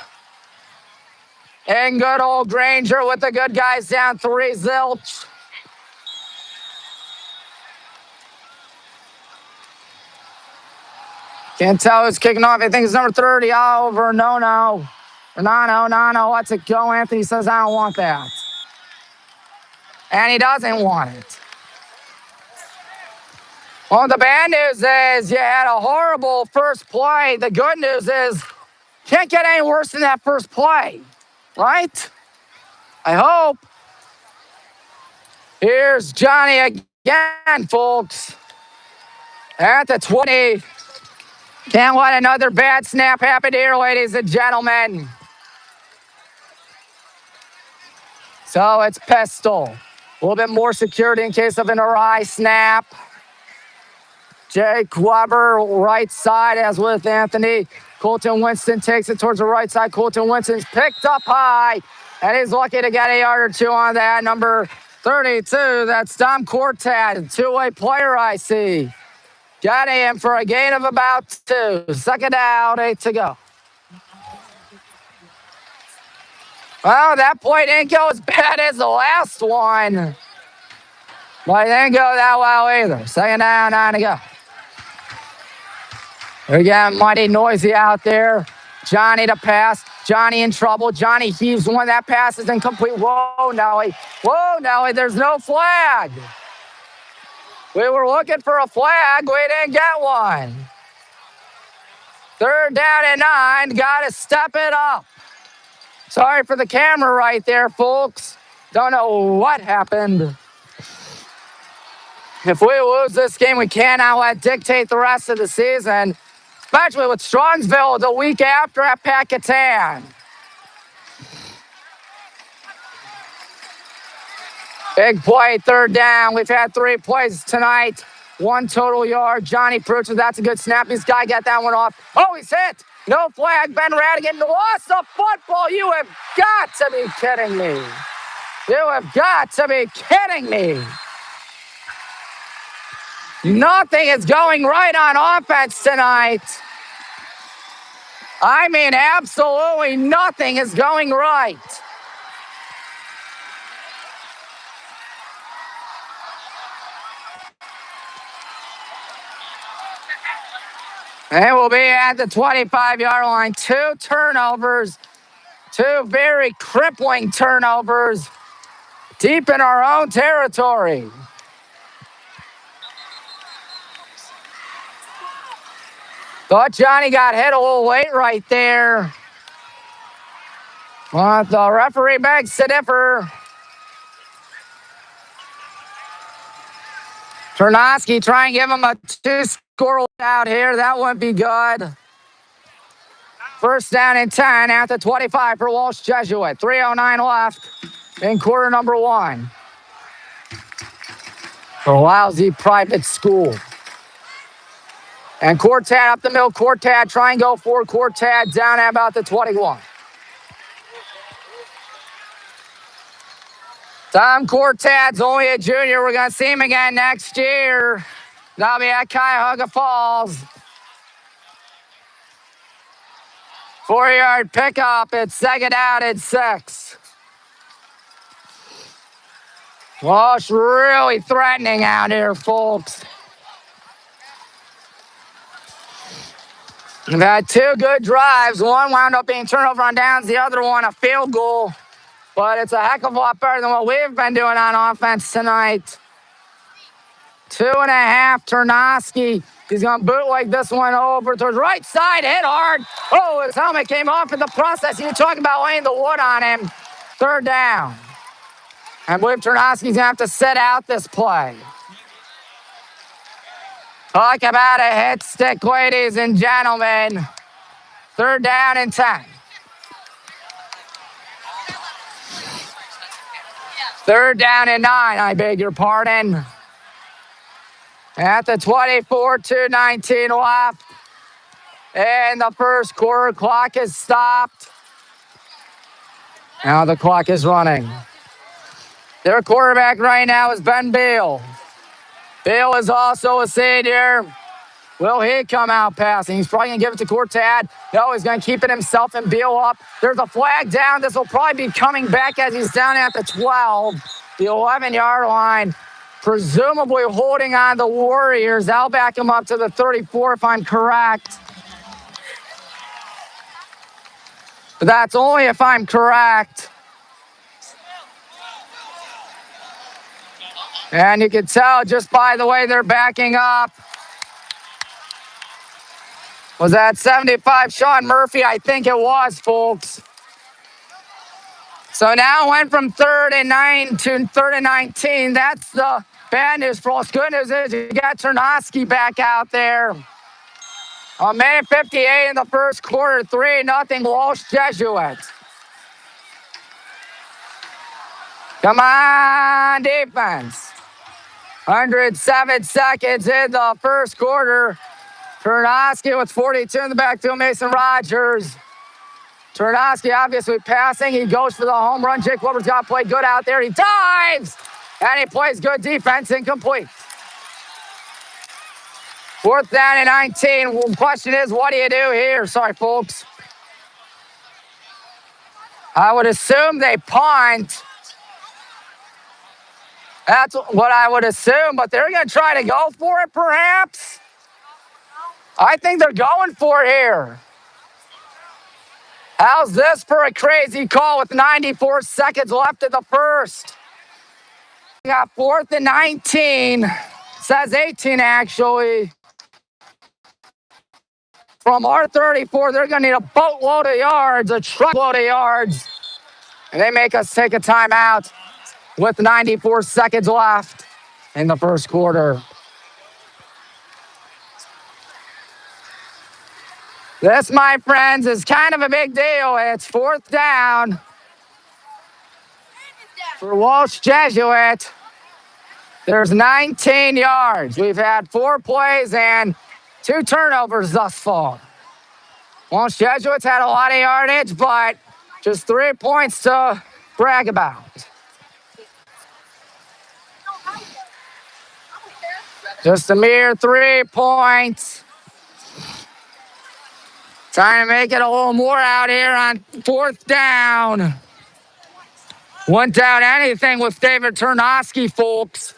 And good old Granger with the good guys down 3 zilch. Can't tell who's kicking off. I think it's number 30 over no. Let's it go. Anthony says, I don't want that. And he doesn't want it. Well, the bad news is you had a horrible first play. The good news is can't get any worse than that first play, right? I hope. Here's Johnny again, folks. At the 20. Can't let another bad snap happen here, ladies and gentlemen. So it's Pistol. A little bit more security in case of an awry snap. Jake Weber, right side, as with Anthony. Colton Winston takes it towards the right side. Colton Winston's picked up high, and he's lucky to get a yard or two on that. Number 32, that's Dom Cortad, two-way player I see. Got him for a gain of about 2. Second down, 8 to go. Well, that play didn't go as bad as the last one. But it didn't go that well either. Second down, 9 to go. Again, mighty noisy out there. Johnny to pass. Johnny in trouble. Johnny heaves one. That pass is incomplete. Whoa, Nelly. There's no flag. We were looking for a flag. We didn't get one. Third down and 9. Got to step it up. Sorry for the camera right there, folks. Don't know what happened. If we lose this game, we cannot let dictate the rest of the season, especially with Strongsville the week after at Packatan. Big play, third down. We've had 3 plays tonight. 1 total yard. Johnny Pruitt, that's a good snap. This guy got that one off. Oh, he's hit. No flag. Ben Radigan lost the football. You have got to be kidding me. You have got to be kidding me. Nothing is going right on offense tonight. I mean, absolutely nothing is going right. And we'll be at the 25-yard line. 2 turnovers. 2 very crippling turnovers deep in our own territory. Thought Johnny got hit a little late right there. But the referee begs to differ. Ternosky trying to give him a 2-score out here. That wouldn't be good. First down and 10 at the 25 for Walsh Jesuit. 3:09 left in quarter number 1. A lousy private school. And Cortad up the middle. Cortad try and go for Cortad down at about the 21. Tom Cortad's only a junior. We're going to see him again next year. That'll be at Cuyahoga Falls. 4-yard pickup. It's second out and 6. Walsh really threatening out here, folks. We've had 2 good drives. One wound up being turnover on downs. The other one a field goal. but it's a heck of a lot better than what we've been doing on offense tonight. 2.5, Ternosky. He's going to bootleg this one over to the right side, hit hard. Oh, his helmet came off in the process. You're talking about laying the wood on him. 3rd down. I believe Ternosky's going to have to sit out this play. Talk about a hit stick, ladies and gentlemen. 3rd down and 10. 3rd down and 9, I beg your pardon. At the 24, 2:19 left. And the first quarter clock is stopped. Now the clock is running. Their quarterback right now is Ben Beal. Beal is also a senior. Will he come out passing? He's probably going to give it to Cortad. No, he's going to keep it himself and Beal up. There's a flag down. This will probably be coming back as he's down at the 12, the 11-yard line. Presumably holding on the Warriors. I'll back him up to the 34 if I'm correct. But that's only if I'm correct. And you can tell just by the way they're backing up. Was that 75 Sean Murphy? I think it was, folks. So now it went from 3rd and 9 to 3rd and 19. That's the bad news for us. Good news is you got Ternosky back out there. On minute 58 in the first quarter, 3-0 Walsh Jesuit. Come on, defense. 107 seconds in the first quarter. Ternosky with 42 in the backfield, Mason Rogers. Ternosky obviously passing. He goes for the home run. Jake Wilbur's got to play good out there. He dives, and he plays good defense, incomplete. 4th down and 19. Well, the question is, what do you do here? Sorry, folks. I would assume they punt. That's what I would assume, but they're going to try to go for it, perhaps. I think they're going for it here. How's this for a crazy call with 94 seconds left in the first? We got 4th and 19. Says 18, actually. From our 34, they're going to need a boatload of yards, a truckload of yards. And they make us take a timeout with 94 seconds left in the first quarter. This, my friends, is kind of a big deal. It's 4th down for Walsh Jesuit. There's 19 yards. We've had 4 plays and 2 turnovers thus far. Walsh Jesuits had a lot of yardage, but just 3 points to brag about. Just a mere 3 points. Trying to make it a little more out here on 4th down. Wouldn't doubt anything with David Ternosky, folks.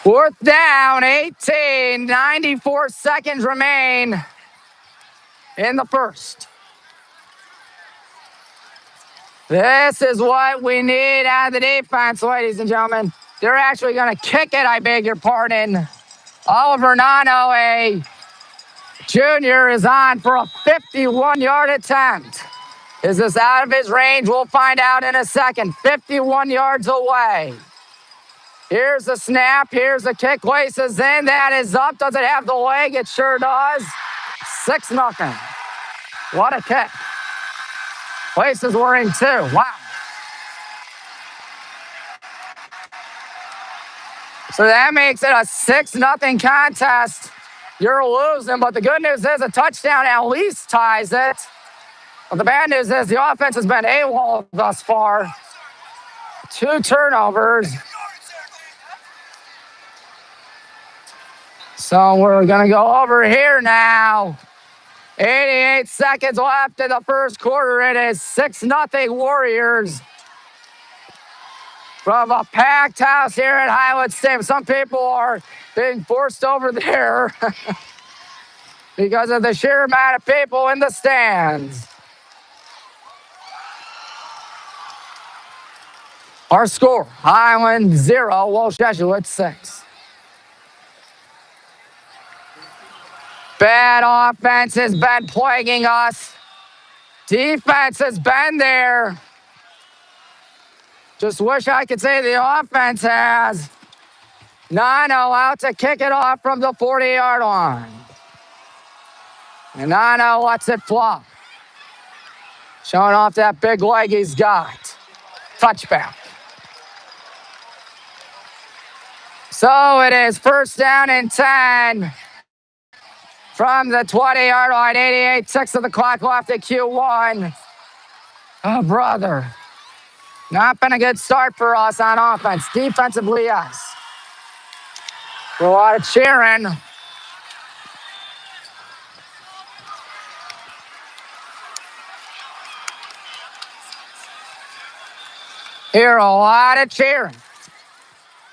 Fourth down, 18, 94 seconds remain in the first. This is what we need out of the defense, ladies and gentlemen. They're actually going to kick it, I beg your pardon. Oliver Nanoe Jr. is on for a 51-yard attempt. Is this out of his range? We'll find out in a second. 51 yards away. Here's the snap. Here's the kick. Laces in. That is up. Does it have the leg? It sure does. 6-0. What a kick. Laces were in too. Wow. So that makes it a 6-0 contest. You're losing, but the good news is a touchdown at least ties it. But the bad news is the offense has been AWOL thus far. 2 turnovers. So we're going to go over here now. 88 seconds left in the first quarter. It is 6-0 Warriors. From a packed house here at Highland Stadium. Some people are being forced over there. because of the sheer amount of people in the stands. Our score, Highland 0, Walsh Jesuit 6. Bad offense has been plaguing us. Defense has been there. Just wish I could say the offense has. 9-0 out to kick it off from the 40-yard line. And 9-0 lets it flop. Showing off that big leg he's got. Touchback. So it is first down and 10 from the 20-yard line. 88-6 of the clock left at Q1. Oh, brother. Not been a good start for us on offense. Defensively, yes. A lot of cheering. Hear a lot of cheering.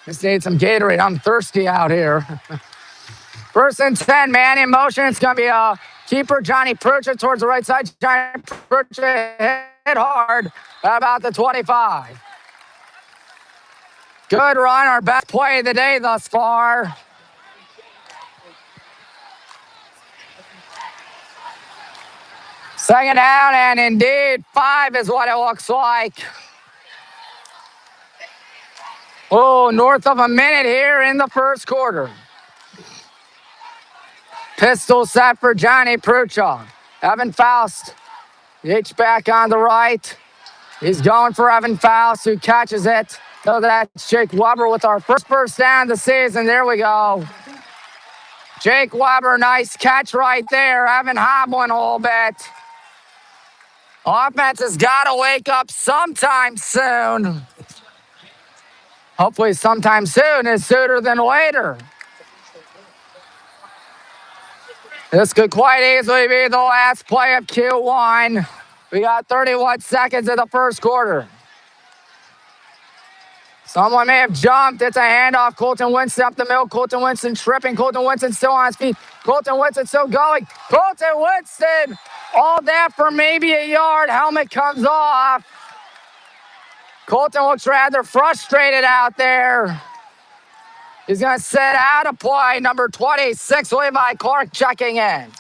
Just need some Gatorade. I'm thirsty out here. First and 10, man in motion. It's going to be a keeper, Johnny Pritchett, towards the right side. Johnny Pritchett hit hard about the 25. Good run, our best play of the day thus far. Second down, and indeed 5 is what it looks like. Oh, north of a minute here in the first quarter. Pistol set for Johnny Pritchett. Evan Faust, H-back on the right. He's going for Evan Faust, who catches it. So that's Jake Weber with our first down of the season. There we go. Jake Weber, nice catch right there. Evan hobbling a little bit. Offense has got to wake up sometime soon. Hopefully sometime soon is sooner than later. This could quite easily be the last play of Q1. We got 31 seconds of the first quarter. Someone may have jumped. It's a handoff. Colton Winston up the middle. Colton Winston tripping. Colton Winston still on his feet. Colton Winston still going. Colton Winston. All that for maybe a yard. Helmet comes off. Colton looks rather frustrated out there. He's going to set out a play. Number 26, Levi Clark checking in.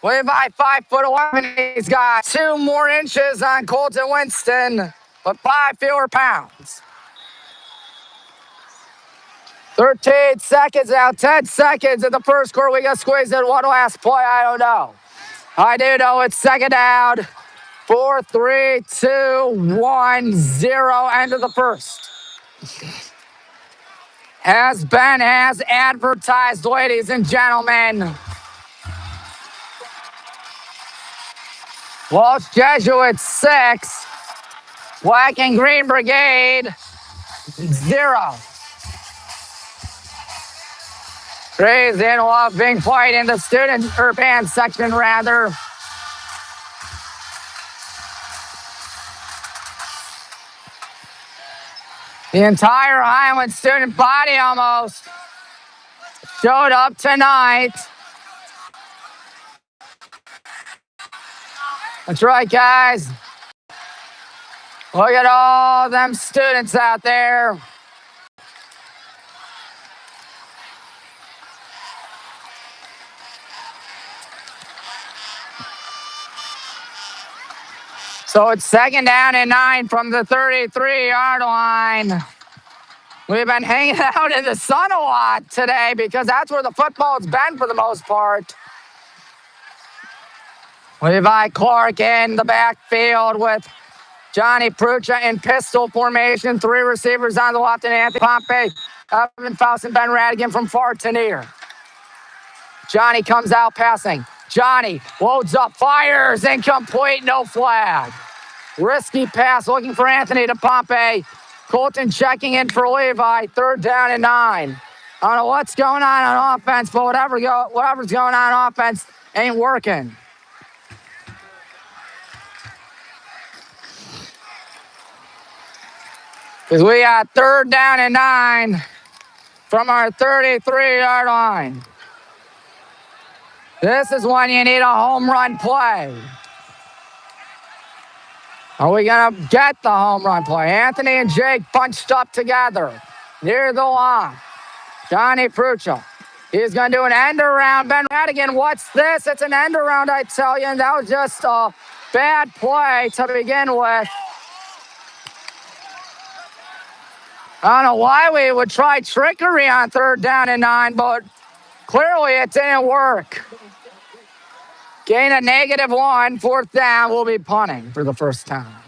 Levi, 5'11". He's got 2 more inches on Colton Winston, but 5 fewer pounds. 13 seconds out, 10 seconds in the first quarter. We got squeezed in one last play. I don't know. I do know it's second down. 4, 3, 2, 1, 0. End of the first. Has been as advertised, ladies and gentlemen. Walsh Jesuit 6. Black and Green Brigade 0. Crazy and love being played in the student or band section, rather. The entire Highland student body almost showed up tonight. That's right, guys. Look at all them students out there. So it's second down and 9 from the 33-yard line. We've been hanging out in the sun a lot today because that's where the football's been for the most part. Levi Clark in the backfield with Johnny Pritchett in pistol formation. 3 receivers on the left and Anthony Pompey. Evan Faust and Ben Radigan from far to near. Johnny comes out passing. Johnny loads up, fires, incomplete, no flag. Risky pass looking for Anthony to Pompey. Colton checking in for Levi. 3rd down and 9. I don't know what's going on offense, but whatever's going on offense ain't working. Because we got 3rd down and 9 from our 33-yard line. This is when you need a home run play. Are we going to get the home run play? Anthony and Jake bunched up together near the line. Johnny Prucha. He's going to do an end around. Ben Radigan, what's this? It's an end around, I tell you. And that was just a bad play to begin with. I don't know why we would try trickery on 3rd down and 9, but clearly it didn't work. Gain a -1, 4th down. We'll be punting for the first time.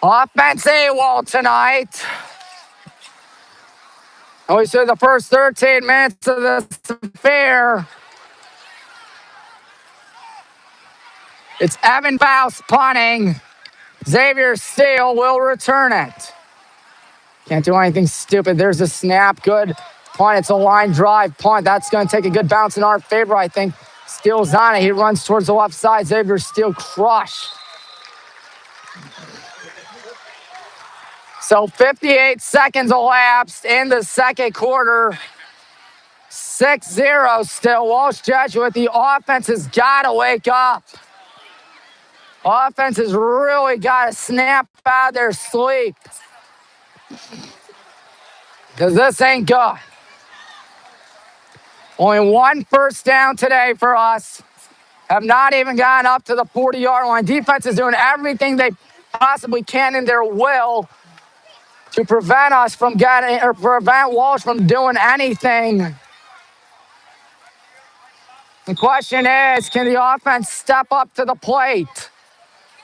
Offense AWOL tonight. And we see the first 13 minutes of this affair. It's Evan Faust punting. Xavier Steele will return it. Can't do anything stupid. There's a snap. Good punt. It's a line drive punt. That's going to take a good bounce in our favor, I think. Steele's on it. He runs towards the left side. Xavier Steele crushed. So 58 seconds elapsed in the second quarter. 6-0 still. Walsh Jesuit. The offense has got to wake up. Offense has really got to snap out of their sleep. Because this ain't good. Only 1 first down today for us. Have not even gotten up to the 40-yard line. Defense is doing everything they possibly can in their will to prevent us from getting, or prevent Walsh from doing anything. The question is, can the offense step up to the plate?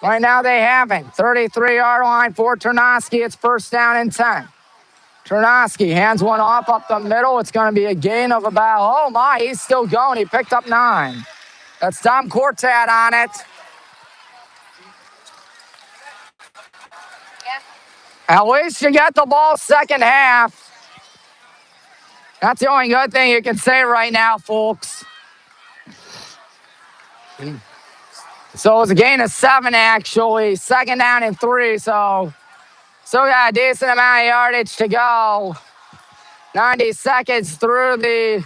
Right now they haven't. 33-yard line for Ternosky. It's 1st down and 10. Ternosky hands one off up the middle. It's going to be a gain of about, oh my, he's still going. He picked up 9. That's Tom Cortat on it. At least you get the ball second half. That's the only good thing you can say right now, folks. So it was a gain of 7, actually. 2nd down and 3, so we got a decent amount of yardage to go. 90 seconds through the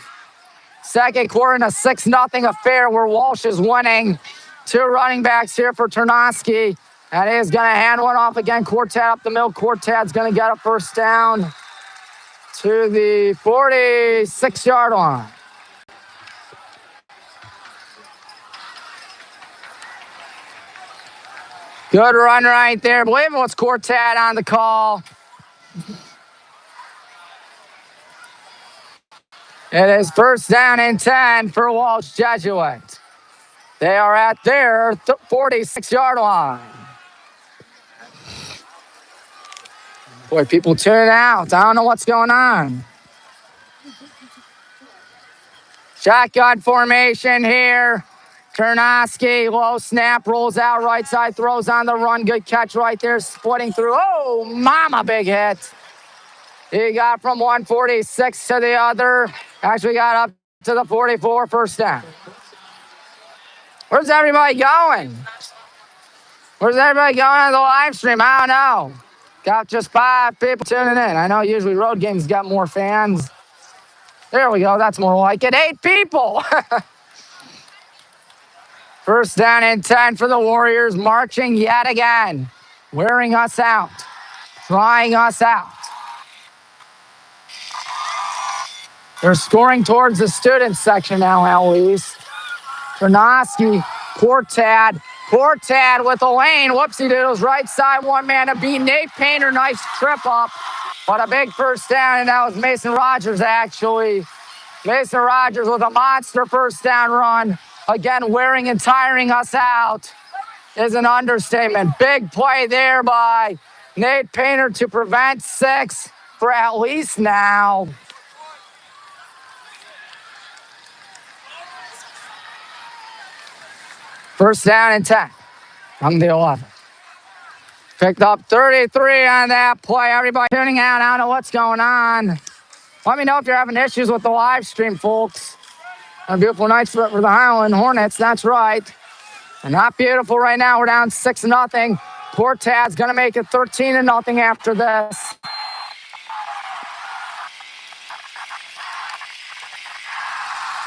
second quarter in a 6-0 affair where Walsh is winning. 2 running backs here for Ternosky. And he's going to hand one off again. Cortat up the middle. Cortat's going to get a 1st down to the 46-yard line. Good run right there. I believe it was Cortat on the call. It is 1st down and 10 for Walsh Jesuit. They are at their 46-yard line. Boy, people tuning out. I don't know what's going on. Shotgun formation here. Ternosky, low snap, rolls out right side, throws on the run. Good catch right there, splitting through. Oh, mama, big hit. He got from 146 to the other. Actually got up to the 44, 1st down. Where's everybody going? Where's everybody going on the live stream? I don't know. Got just 5 people tuning in. I know usually road games got more fans. There we go. That's more like it. 8 people. 1st down and 10 for the Warriors, marching yet again. Wearing us out. Trying us out. They're scoring towards the student section now, at least. Ternosky, Cortat with a lane. Whoopsie doodles. Right side, 1 man to beat. Nate Painter, nice trip up. But a big 1st down, and that was Mason Rogers, actually. Mason Rogers with a monster 1st down run. Again, wearing and tiring us out is an understatement. Big play there by Nate Painter to prevent 6 for at least now. First down and 10 from the 11. Picked up 33 on that play. Everybody tuning out. I don't know what's going on. Let me know if you're having issues with the live stream, folks. A beautiful night for the Highland Hornets. That's right. And not beautiful right now. We're down 6-0. Cortat's going to make it 13-0 after this.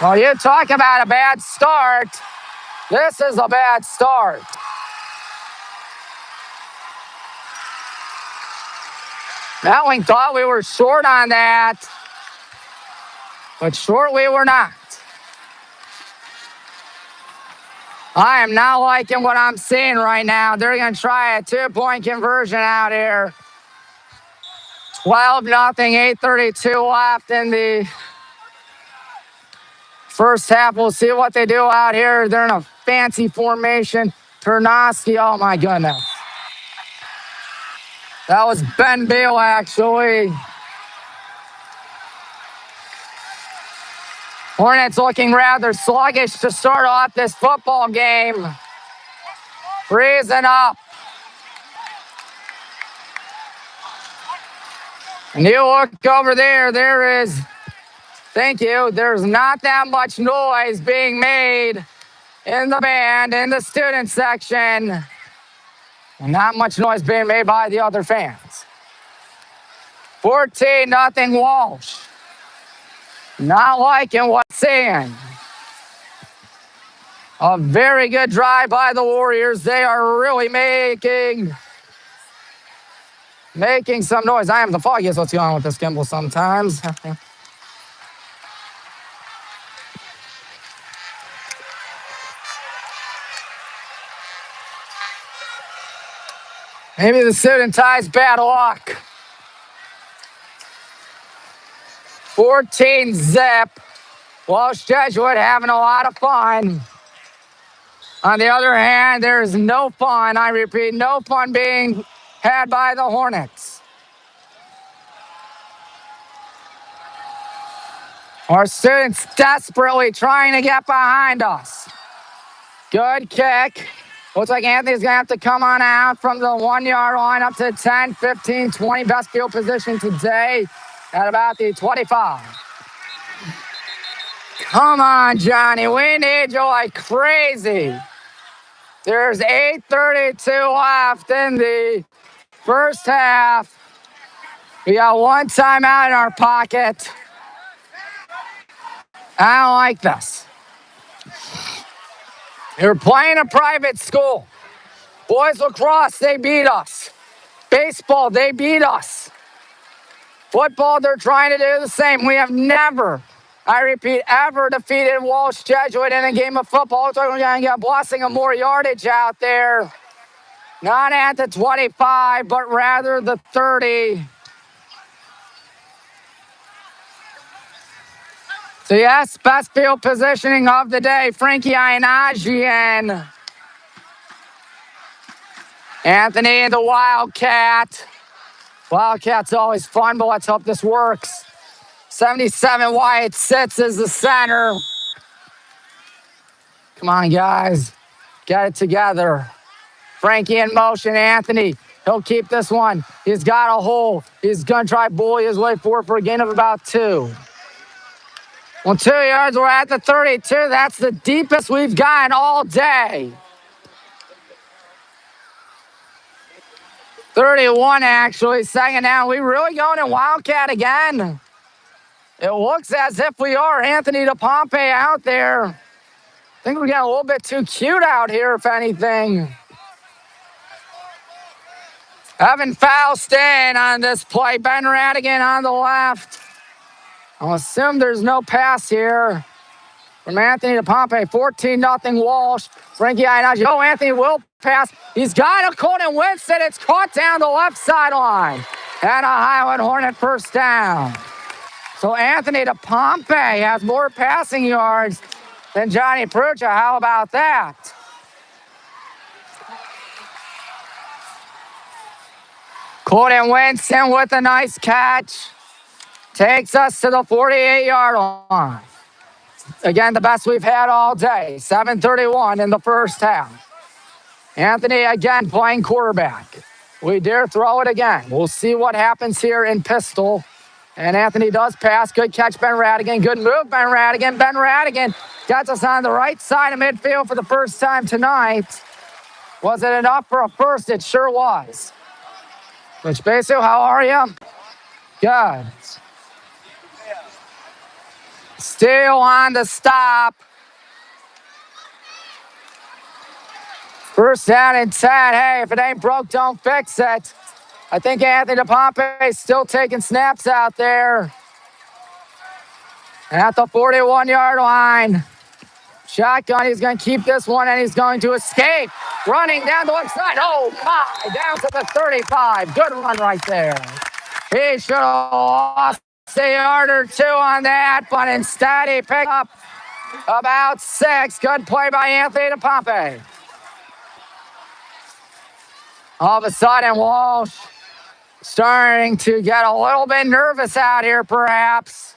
Well, you talk about a bad start. This is a bad start. Melling thought we were short on that, but short we were not. I am not liking what I'm seeing right now. They're going to try a 2-point conversion out here. 12-0, 8:32 left in the first half. We'll see what they do out here. They're in a fancy formation. Ternosky, oh my goodness. That was Ben Beal, actually. Hornets looking rather sluggish to start off this football game. Freezing up. And you look over there, there is, thank you, there's not that much noise being made in the band, in the student section. And not much noise being made by the other fans. 14-0 Walsh. Not liking what's seeing. A very good drive by the Warriors. They are really making some noise. I am the foggiest. What's going on with this gimbal sometimes? Maybe the suit and tie's bad luck. 14-0. Walsh Jesuit having a lot of fun. On the other hand, there's no fun, I repeat, no fun being had by the Hornets. Our students desperately trying to get behind us. Good kick. Looks like Anthony's going to have to come on out from the 1-yard line up to 10, 15, 20. Best field position today at about the 25. Come on, Johnny. We need you like crazy. There's 8:32 left in the first half. We got one timeout in our pocket. I don't like this. You're playing a private school. Boys lacrosse, they beat us. Baseball, they beat us. Football, they're trying to do the same. We have never, I repeat, ever defeated Walsh Jesuit in a game of football. So we're going to get a blessing of more yardage out there. Not at the 25, but rather the 30. So yes, best field positioning of the day, Frankie Ionagian. Anthony the Wildcat. Wildcat's always fun, but let's hope this works. 77 Wyatt sits as the center. Come on, guys. Get it together. Frankie in motion. Anthony. He'll keep this one. He's got a hole. He's going to try bully his way forward for a gain of about 2. Well, 2 yards. We're at the 32. That's the deepest we've gotten all day. 31, actually. Second down. We really going in Wildcat again? It looks as if we are. Anthony DePompe out there. I think we're getting a little bit too cute out here, if anything. Evan Faust in on this play. Ben Radigan on the left. I'll assume there's no pass here from Anthony DePompe. 14-0 Walsh. Frankie Ionagian. Oh, Anthony will pass. He's got a Colton Winston. It's caught down the left sideline. And a Highland Hornet first down. So Anthony DePompe has more passing yards than Johnny Prucha. How about that? Colton Winston with a nice catch. Takes us to the 48-yard line. Again, the best we've had all day. 7:31 in the first half. Anthony again playing quarterback. We dare throw it again. We'll see what happens here in pistol. And Anthony does pass. Good catch, Ben Radigan. Good move, Ben Radigan. Ben Radigan gets us on the right side of midfield for the first time tonight. Was it enough for a first? It sure was. Rich Besu, how are you? Good. Still on the stop. First down and 10. Hey, if it ain't broke, don't fix it. I think Anthony DePompe is still taking snaps out there. At the 41-yard line. Shotgun, he's going to keep this one, and he's going to escape. Running down the left side. Oh, my. Down to the 35. Good run right there. He should have lost a yard or two on that, but instead he picked up about 6. Good play by Anthony DePompe. All of a sudden, Walsh starting to get a little bit nervous out here, perhaps.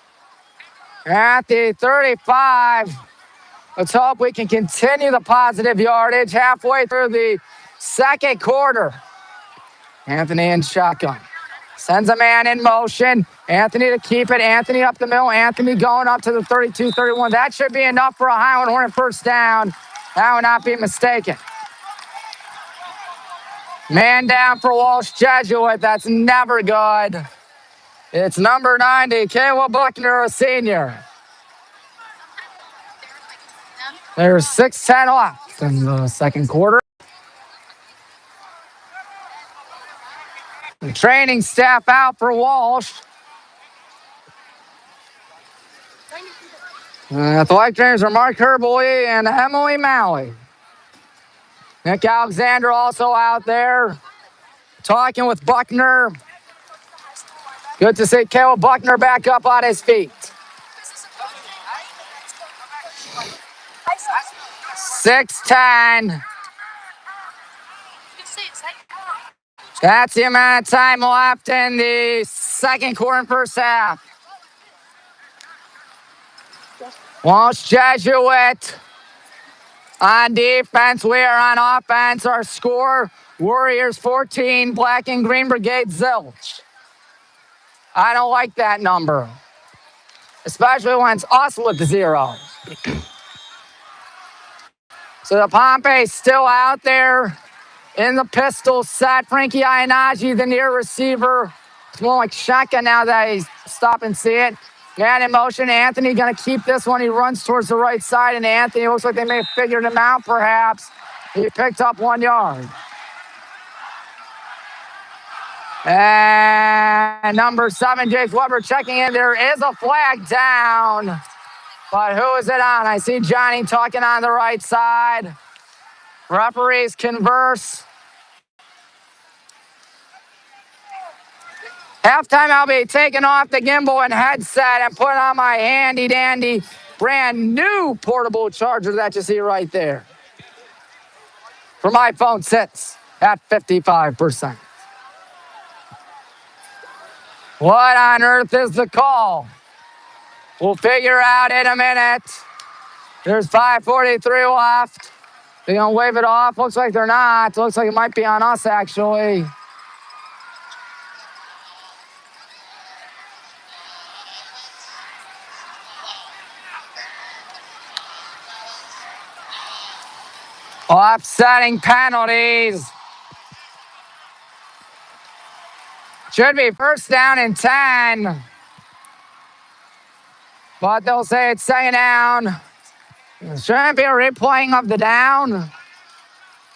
At the 35. Let's hope we can continue the positive yardage halfway through the second quarter. Anthony in shotgun. Sends a man in motion. Anthony to keep it. Anthony up the middle. Anthony going up to the 32-31. That should be enough for a Highland Hornet first down. That would not be mistaken. Man down for Walsh Jesuit. That's never good. It's number 90, Caleb Buckner, a senior. There's 6:10 left in the second quarter. The training staff out for Walsh. Athletic trainers are Mark Herboy and Emily Malley. Nick Alexander also out there talking with Buckner. Good to see Caleb Buckner back up on his feet. 6:10. That's the amount of time left in the second quarter and first half. Walsh Jesuit on defense. We are on offense. Our score, Warriors 14, Black and Green Brigade zilch. I don't like that number, especially when it's us with 0. So the Pompey's still out there in the pistol set. Frankie Iannaci, the near receiver. It's more like shotgun now that he's stop and see it. Man in motion. Anthony going to keep this one. He runs towards the right side, and Anthony looks like they may have figured him out, perhaps. He picked up 1 yard. And number 7, Jake Weber checking in. There is a flag down. But who is it on? I see Johnny talking on the right side. Referees converse. Halftime, I'll be taking off the gimbal and headset and putting on my handy-dandy brand new portable charger that you see right there. For my phone sits at 55%. What on earth is the call? We'll figure out in a minute. There's 5:43 left. They're going to wave it off. Looks like they're not. Looks like it might be on us, actually. Offsetting penalties. Should be first down and 10. But they'll say it's second down. Shouldn't be a replaying of the down.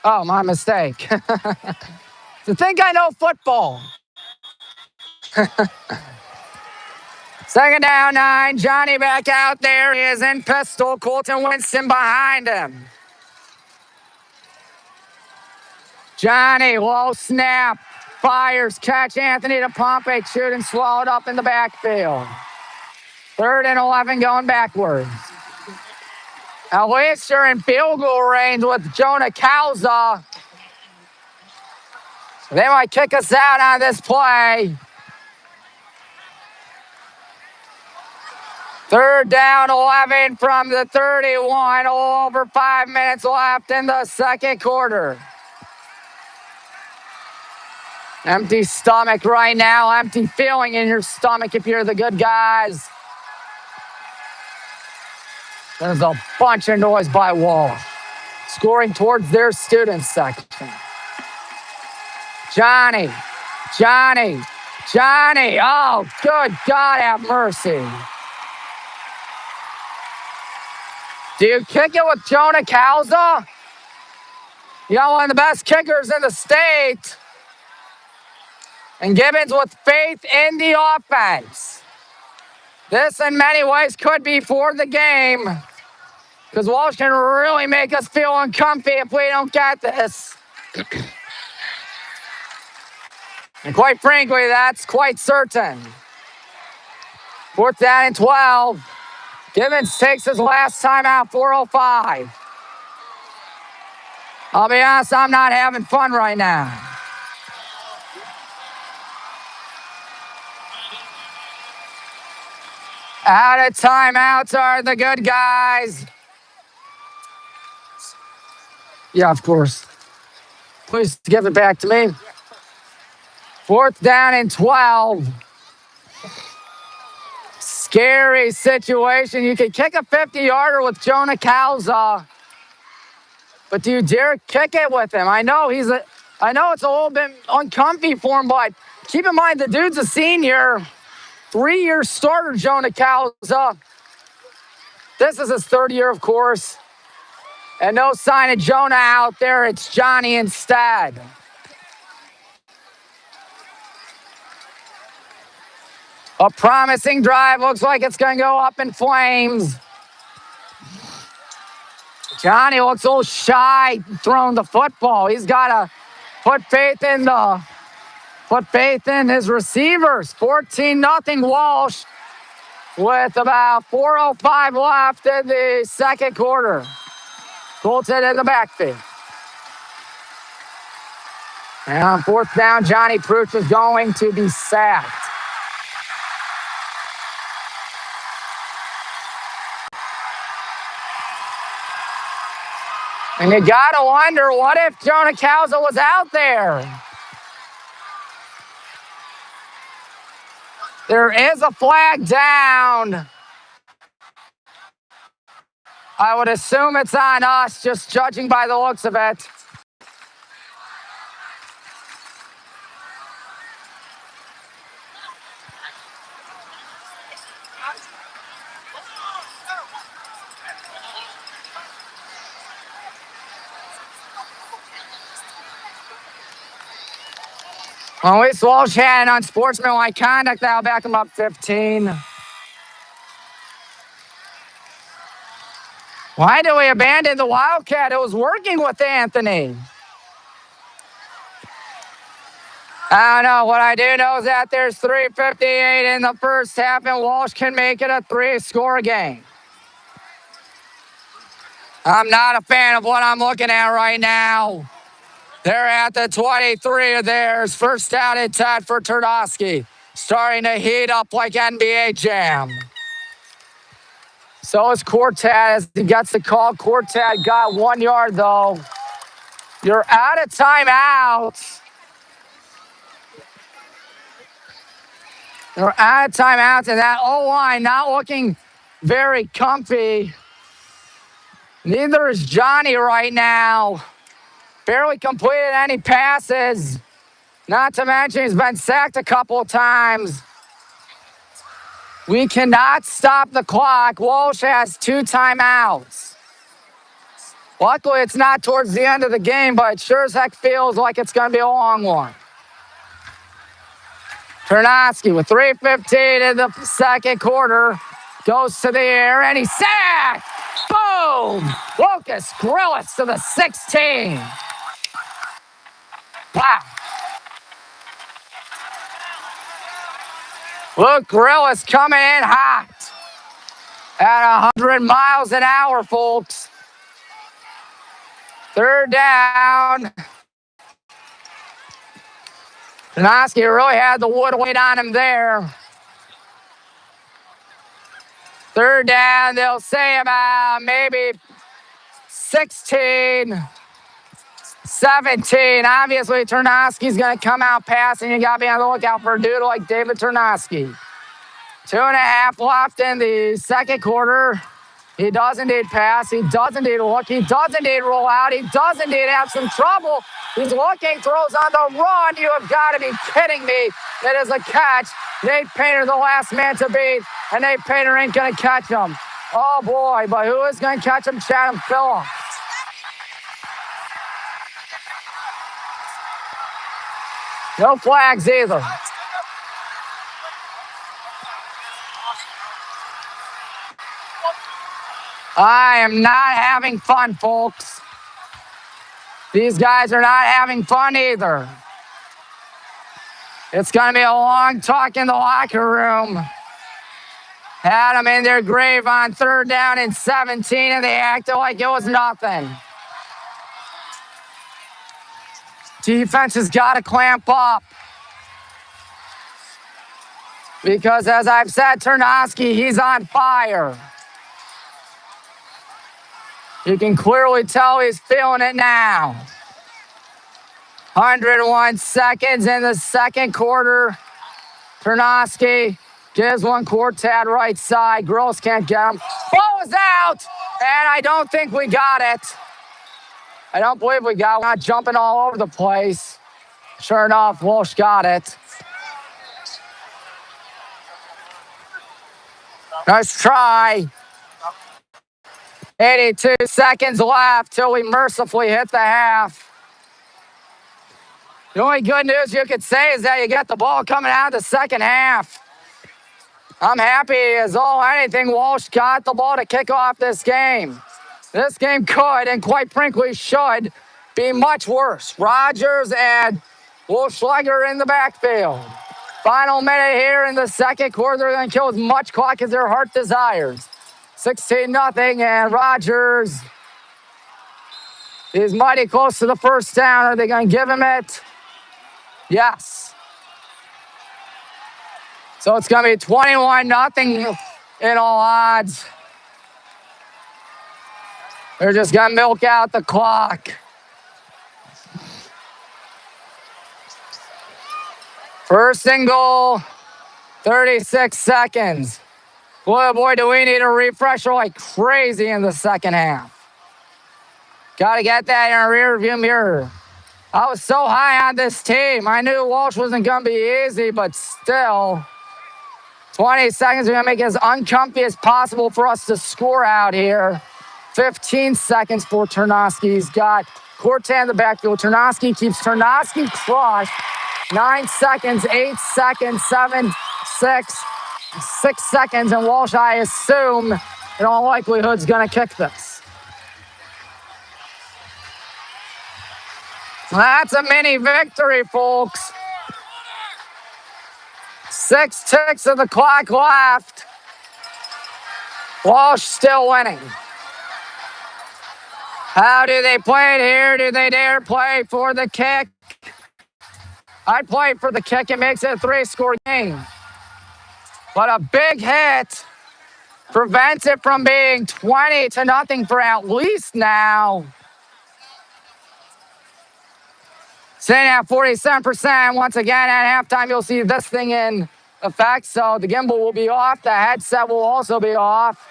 Oh, my mistake. To think I know football. Second down, 9. Johnny back out there. He is in pistol. Colton Winston behind him. Johnny, low snap. Fires, catch. Anthony DePompe shooting, swallowed up in the backfield. 3rd and 11 going backwards. At least you're in field goal range with Jonah Kauza. They might kick us out on this play. 3rd down, 11 from the 31. A little over 5 minutes left in the second quarter. Empty stomach right now. Empty feeling in your stomach if you're the good guys. There's a bunch of noise by Walsh. Scoring towards their student section. Johnny. Oh, good God have mercy. Do you kick it with Jonah Kauza? You got one of the best kickers in the state. And Gibbons with faith in the offense. This, in many ways, could be for the game. Because Walsh can really make us feel uncomfy if we don't get this. And quite frankly, that's quite certain. 4th down and 12. Gibbons takes his last timeout, 4:05. I'll be honest, I'm not having fun right now. Out of timeouts are the good guys. Yeah, of course. Please give it back to me. 4th down and 12. Scary situation. You can kick a 50-yarder with Jonah Kauza, but do you dare kick it with him? I know it's a little bit uncomfy for him, but keep in mind the dude's a senior, 3-year starter, Jonah Kauza. This is his 3rd year, of course. And no sign of Jonah out there. It's Johnny instead. A promising drive. Looks like it's going to go up in flames. Johnny looks a little shy throwing the football. He's got to put faith in his receivers. 14-0 Walsh with about 4:05 left in the second quarter. Colton in the backfield. And on 4th down, Johnny Pruitt is going to be sacked. And you got to wonder, what if Jonah Kauza was out there? There is a flag down. I would assume it's on us, just judging by the looks of it. Well, at least Walsh had an unsportsmanlike conduct. That'll back him up 15. Why do we abandon the Wildcat? It was working with Anthony. I don't know. What I do know is that there's 3:58 in the first half, and Walsh can make it a 3-score game. I'm not a fan of what I'm looking at right now. They're at the 23 of theirs. 1st down and 10 for Turdowski. Starting to heat up like NBA Jam. So is Quartet as he gets the call. Quartet got 1 yard, though. You're out of timeouts. You're out of timeouts, and that O-line not looking very comfy. Neither is Johnny right now. Barely completed any passes. Not to mention he's been sacked a couple of times. We cannot stop the clock. Walsh has 2 timeouts. Luckily, it's not towards the end of the game, but it sure as heck feels like it's going to be a long one. Turdowski with 3:15 in the second quarter goes to the air, and he's sacked. Boom! Lucas Grillis to the 16. Wow. Luke Grillis coming in hot at 100 miles an hour, folks. 3rd down. Turdowski really had the wood weight on him there. 3rd down, they'll say about maybe 16, 17. Obviously, Turdowski's going to come out passing. You got to be on the lookout for a dude like David Turdowski. 2.5 left in the second quarter. He does indeed pass. He does indeed look. He does indeed roll out. He does indeed have some trouble. He's looking, throws on the run. You have got to be kidding me. It is a catch. Nate Painter, the last man to beat, and Nate Painter ain't going to catch him. Oh boy, but who is going to catch him? Chatham Phillips. No flags either. I am not having fun, folks. These guys are not having fun either. It's going to be a long talk in the locker room. Had them in their grave on 3rd down and 17, and they acted like it was nothing. Defense has got to clamp up. Because as I've said, Ternosky, he's on fire. You can clearly tell he's feeling it now. 101 seconds in the second quarter. Ternosky gives one Quartet right side. Gross can't get him. Ball is out, and I don't think we got it. I don't believe we got it. We're not jumping all over the place. Sure enough, Walsh got it. Nice try. 82 seconds left till we mercifully hit the half. The only good news you could say is that you got the ball coming out of the second half. I'm happy as all anything Walsh got the ball to kick off this game. This game could, and quite frankly should, be much worse. Rogers and Wolfschlager in the backfield. Final minute here in the second quarter. They're going to kill as much clock as their heart desires. 16-0, and Rogers is mighty close to the first down. Are they going to give him it? Yes. So it's going to be 21-0 in all odds. They're just going to milk out the clock. First and goal, 36 seconds. Boy, oh boy, do we need a refresher like crazy in the second half. Got to get that in our rear view mirror. I was so high on this team. I knew Walsh wasn't going to be easy, but still. 20 seconds, we're going to make it as uncomfy as possible for us to score out here. 15 seconds for Ternosky. He's got Quartet in the backfield. Ternosky keeps Ternosky crushed. 9 seconds, 8 seconds, 7, 6, 6 seconds, and Walsh, I assume, in all likelihood, is going to kick this. That's a mini victory, folks. 6 ticks of the clock left. Walsh still winning. How do they play it here? Do they dare play for the kick? I'd play for the kick. It makes it a 3-score game. But a big hit prevents it from being 20-0 for at least now. Sitting at 47%. Once again, at halftime, you'll see this thing in effect. So the gimbal will be off. The headset will also be off.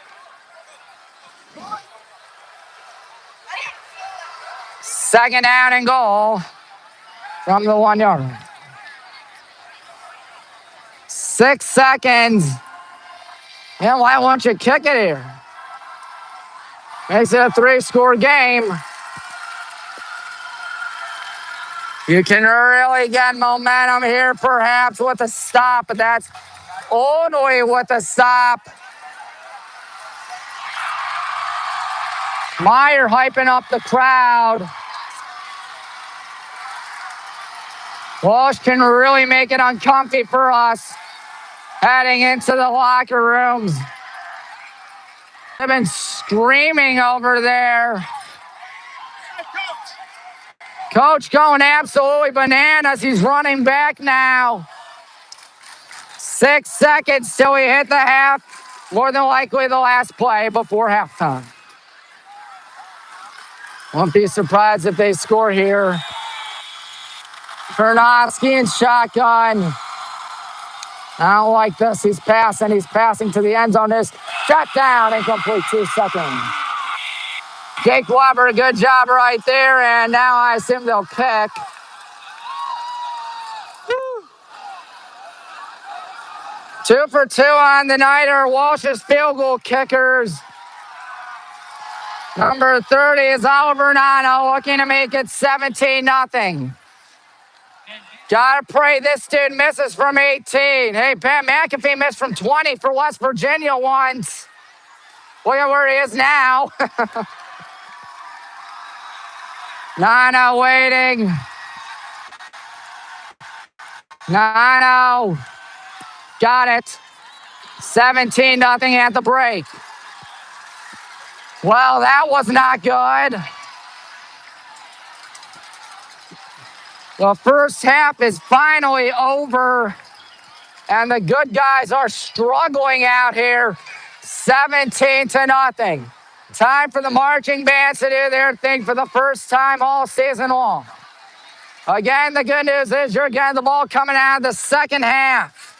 Second down and goal from the 1 yard line. 6 seconds. Yeah, why won't you kick it here? Makes it a 3-score game. You can really get momentum here, perhaps, with a stop, but that's only with a stop. Meyer hyping up the crowd. Walsh can really make it uncomfy for us heading into the locker rooms. They've been screaming over there. Coach going absolutely bananas. He's running back now. 6 seconds till we hit the half. More than likely the last play before halftime. Won't be surprised if they score here. Ternosky in shotgun. I don't like this. He's passing. He's passing to the end zone. This shut down, incomplete, 2 seconds. Jake Weber, a good job right there, and now I assume they'll kick. 2 for 2 on the night are Walsh's field goal kickers. Number 30 is Oliver Nano, looking to make it 17-0. Gotta pray this dude misses from 18. Hey, Pat McAfee missed from 20 for West Virginia once. Look at where he is now. Nano waiting. Nano. Got it. 17-0 at the break. Well, that was not good. The first half is finally over, and the good guys are struggling out here. 17-0. Time for the marching bands to do their thing for the first time all season long. Again, the good news is you're getting the ball coming out of the second half,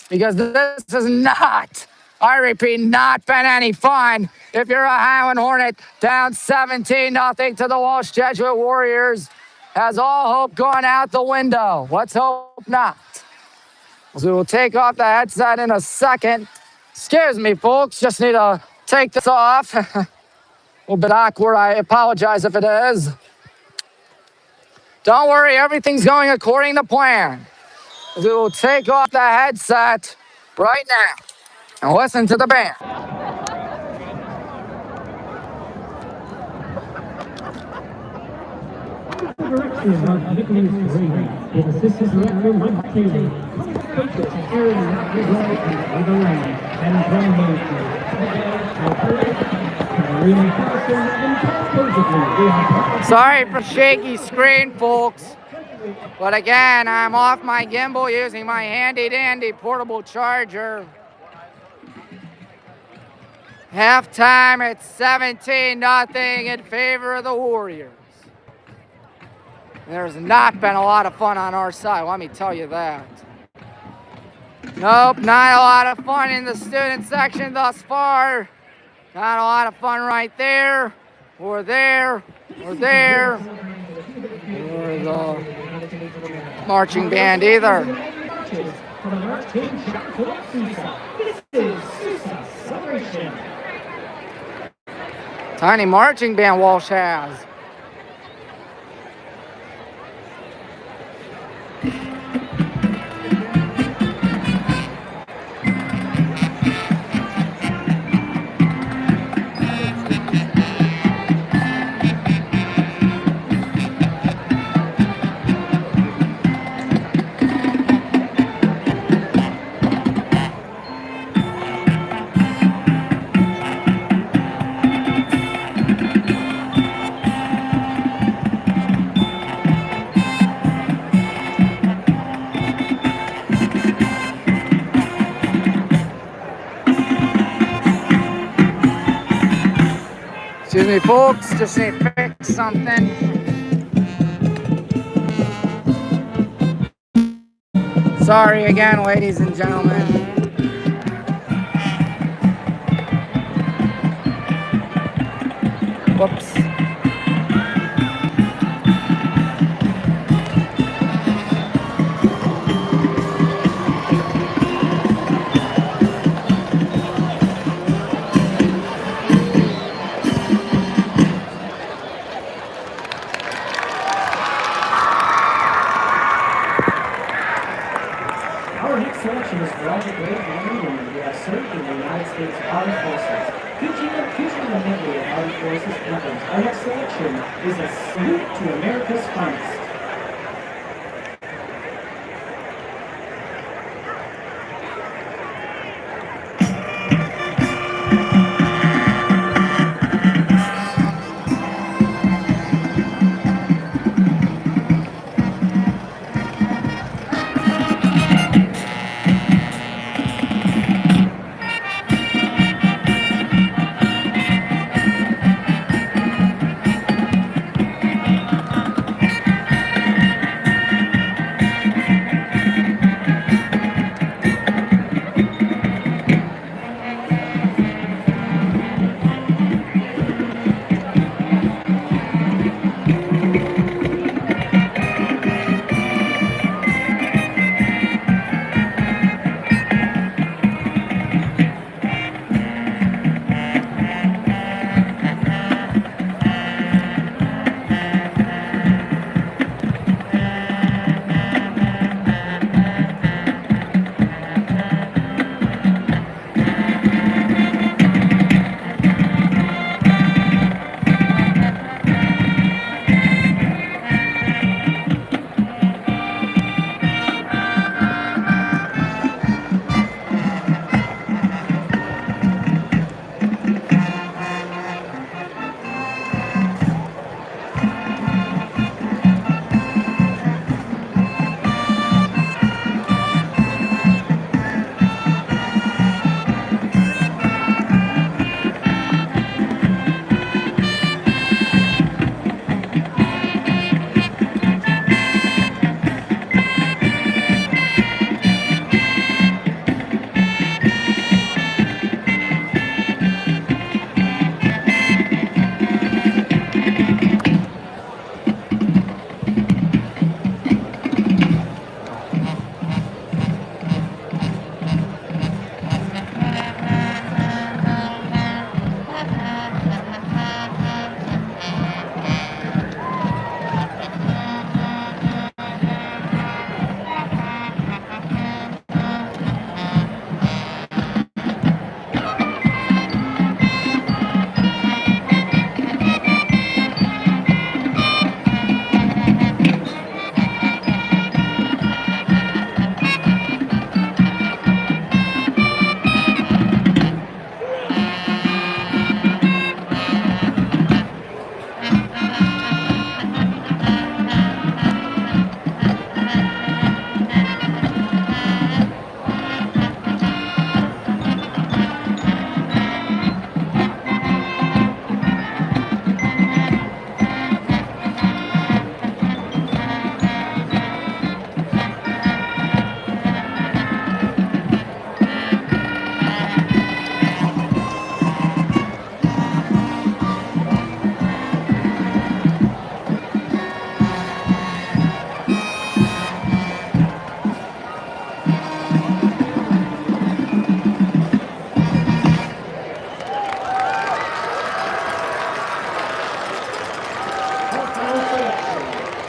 because this is not, I repeat, not been any fun if you're a Highland Hornet down 17-0 to the Walsh Jesuit Warriors. Has all hope gone out the window? Let's hope not. So we will take off the headset in a second. Excuse me, folks, just need to take this off. A little bit awkward, I apologize if it is. Don't worry, everything's going according to plan. We will take off the headset right now and listen to the band. Direction of Nicholas Green, with assistant director Mike Taylor, coaches Aaron Rizzo and Eva Lang, and drum majors. Sorry for shaky screen, folks. But again, I'm off my gimbal using my handy-dandy portable charger. Halftime at 17-0 in favor of the Warriors. There's not been a lot of fun on our side, let me tell you that. Nope, not a lot of fun in the student section thus far. Not a lot of fun right there, or there, or there, or the marching band either. Tiny marching band Walsh has. Excuse me, folks, just need to fix something. Sorry again, ladies and gentlemen. Whoops. Our next selection is a salute to America's finest.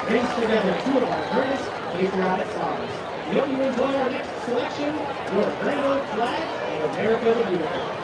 race together two of our Hornets patriotic songs. We hope you enjoy our next selection, Your Very Own Flag and America the Beautiful.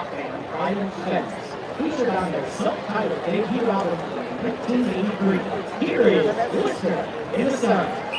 rock band Highland featured on their self-titled debut album in 1983. Here is Listener in the Sun.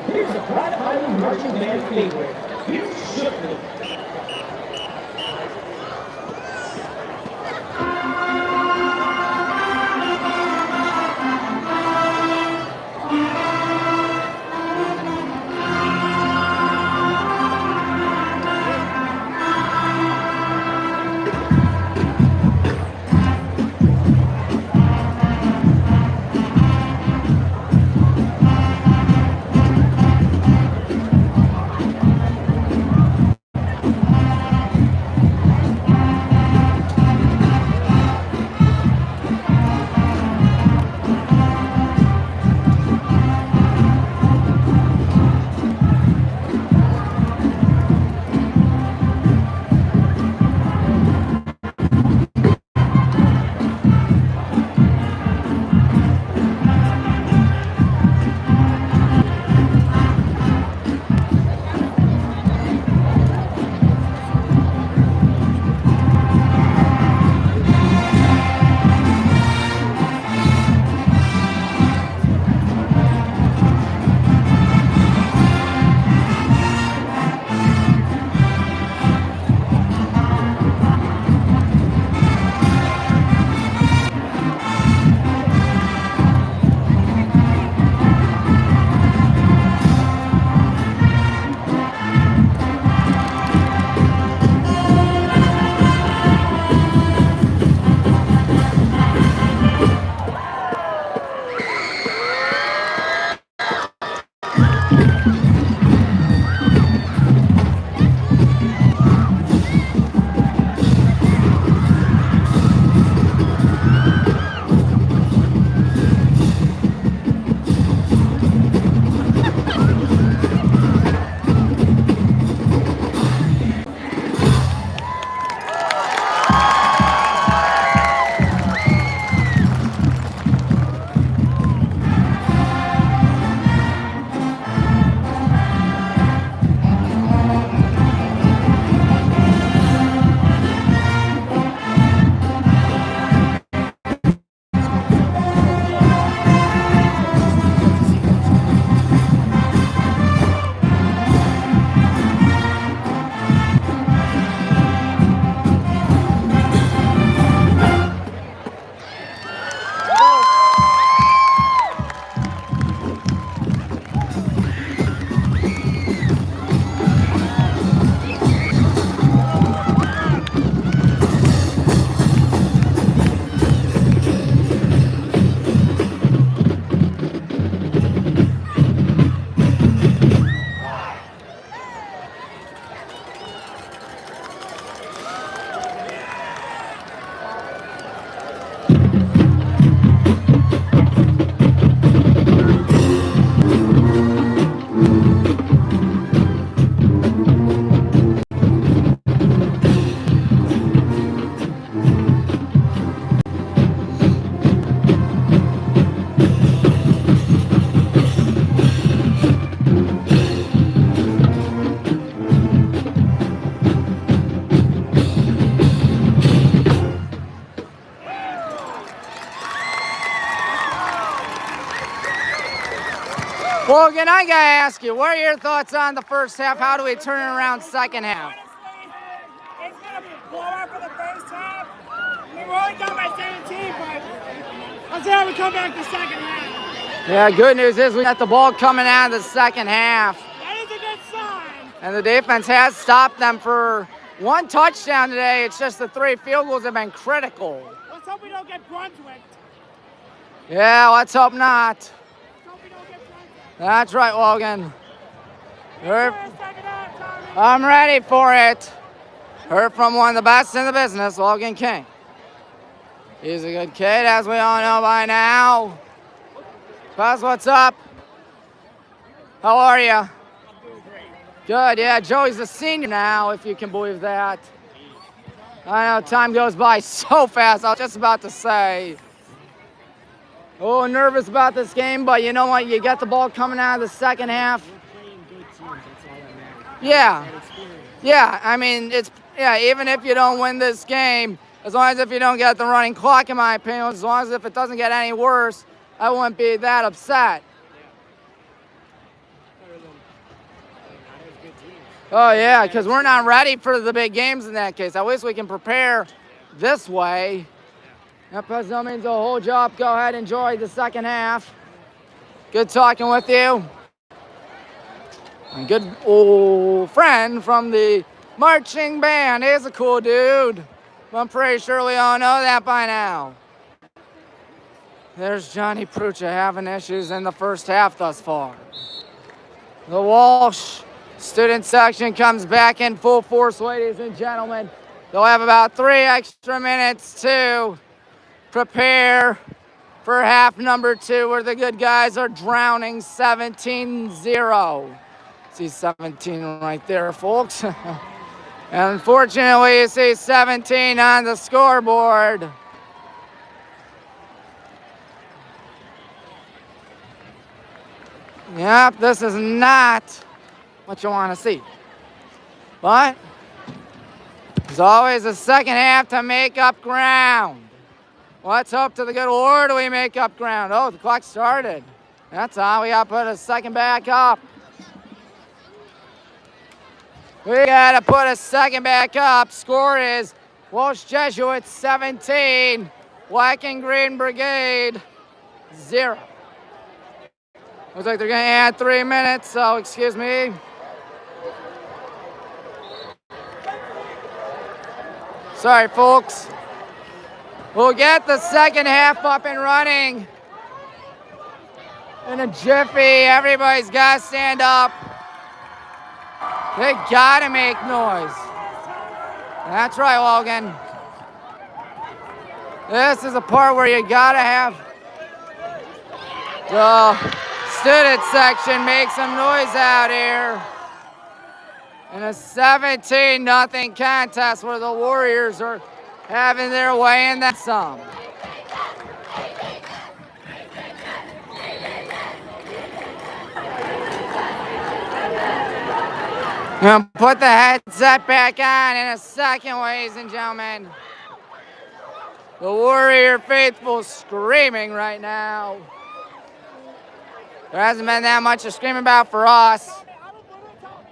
Here's a Pratt Highland marching band favorite, You Shook Me. Logan, I gotta ask you, what are your thoughts on the first half? How do we turn it around second half? Honestly, it's been a blowout for the first half. I mean, we're only down by 17, but let's see how we come back the second half. Yeah, good news is we got the ball coming out of the second half. That is a good sign. And the defense has stopped them for one touchdown today. It's just the 3 field goals have been critical. Let's hope we don't get Brunswick. Yeah, let's hope not. Let's hope we don't get Brunswick. That's right, Logan. Second half, Tommy. I'm ready for it. Heard from one of the best in the business, Logan King. He's a good kid, as we all know by now. Buzz, what's up? How are you? I'm doing great. Good, yeah. Joey's a senior now, if you can believe that. I know, time goes by so fast. I was just about to say. Oh, nervous about this game, but you know what? You get the ball coming out of the second half. Yeah. Yeah, I mean, even if you don't win this game, as long as if you don't get the running clock, in my opinion, as long as if it doesn't get any worse, I wouldn't be that upset. Oh, yeah, because we're not ready for the big games in that case. At least we can prepare this way. That no means a whole job. Go ahead, enjoy the second half. Good talking with you. A good old friend from the marching band. He's a cool dude. I'm pretty sure we all know that by now. There's Johnny Prucha having issues in the first half thus far. The Walsh student section comes back in full force, ladies and gentlemen. They'll have about 3 extra minutes to prepare for half number 2, where the good guys are drowning 17-0. See 17 right there, folks. And unfortunately, you see 17 on the scoreboard. Yep, this is not what you want to see. But there's always a second half to make up ground. Let's hope to the good Lord we make up ground. Oh, the clock started. That's all. We got to put a second back up. We got to put a second back up. Score is Walsh Jesuit 17, Black and Green Brigade 0. Looks like they're going to add 3 minutes, so excuse me. Sorry, folks. We'll get the second half up and running in a jiffy. Everybody's got to stand up. They got to make noise. That's right, Logan. This is a part where you got to have the student section make some noise out here. In a 17-0 contest where the Warriors are having their way in that some. Gonna put the headset back on in a second, ladies and gentlemen. The Warrior faithful screaming right now. There hasn't been that much to scream about for us.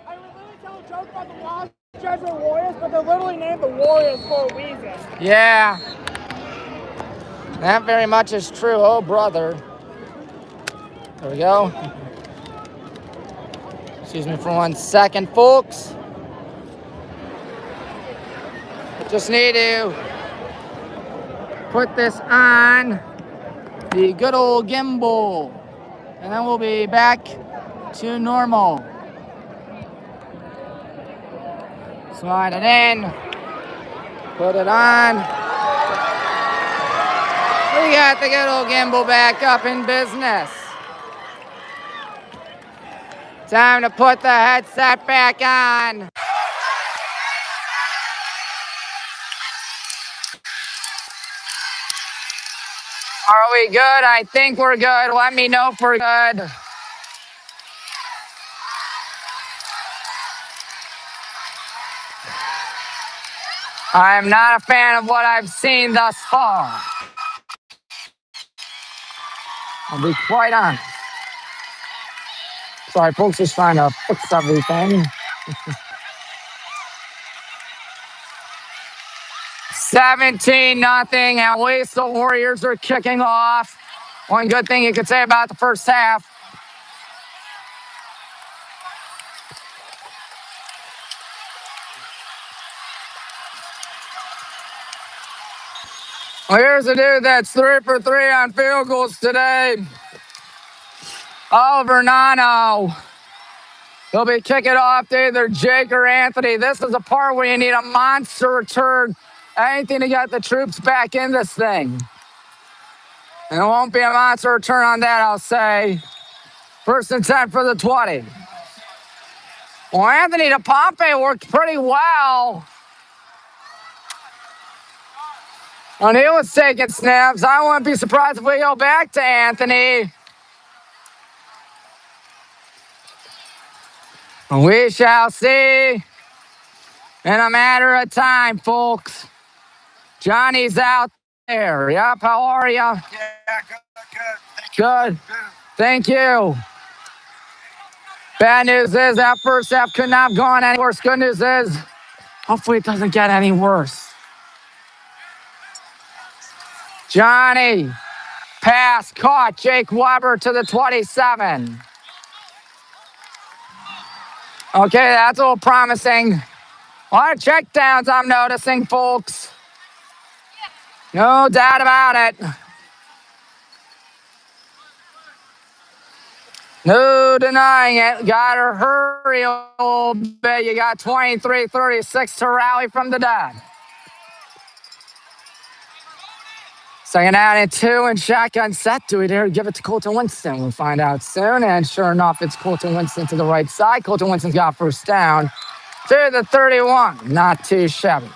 I would literally tell a joke about the Walsh Jesuit Warriors, but they're literally named the Warriors for a reason. Yeah. That very much is true. Oh, brother. There we go. Excuse me for 1 second, folks. Just need to put this on the good old gimbal, and then we'll be back to normal. Slide it in, put it on. We got the good old gimbal back up in business. Time to put the headset back on. Are we good? I think we're good. Let me know if we're good. I'm not a fan of what I've seen thus far. I'll be quite honest. Sorry, folks, just trying to fix everything. 17-0. At least the Warriors are kicking off. One good thing you could say about the first half. Well, here's a dude that's 3 for 3 on field goals today. Oliver Nano. He'll be kicking off to either Jake or Anthony. This is a part where you need a monster return. Anything to get the troops back in this thing. And it won't be a monster return on that, I'll say. 1st and 10 for the 20. Well, Anthony DePompe worked pretty well when he was taking snaps. I wouldn't be surprised if we go back to Anthony. We shall see in a matter of time, folks. Johnny's out there. Yep, how are you? Yeah, Good. Thank you. Bad news is that first half could not have gone any worse. Good news is, hopefully it doesn't get any worse. Johnny, pass, caught. Jake Weber to the 27. Okay, that's a little promising. A lot of checkdowns I'm noticing, folks. No doubt about it. No denying it. Gotta hurry a little bit. You got 23-36 to rally from the dead. 2nd down and 2 and shotgun set. Do we dare give it to Colton Winston? We'll find out soon. And sure enough, it's Colton Winston to the right side. Colton Winston's got 1st down to the 31. Not too shabby.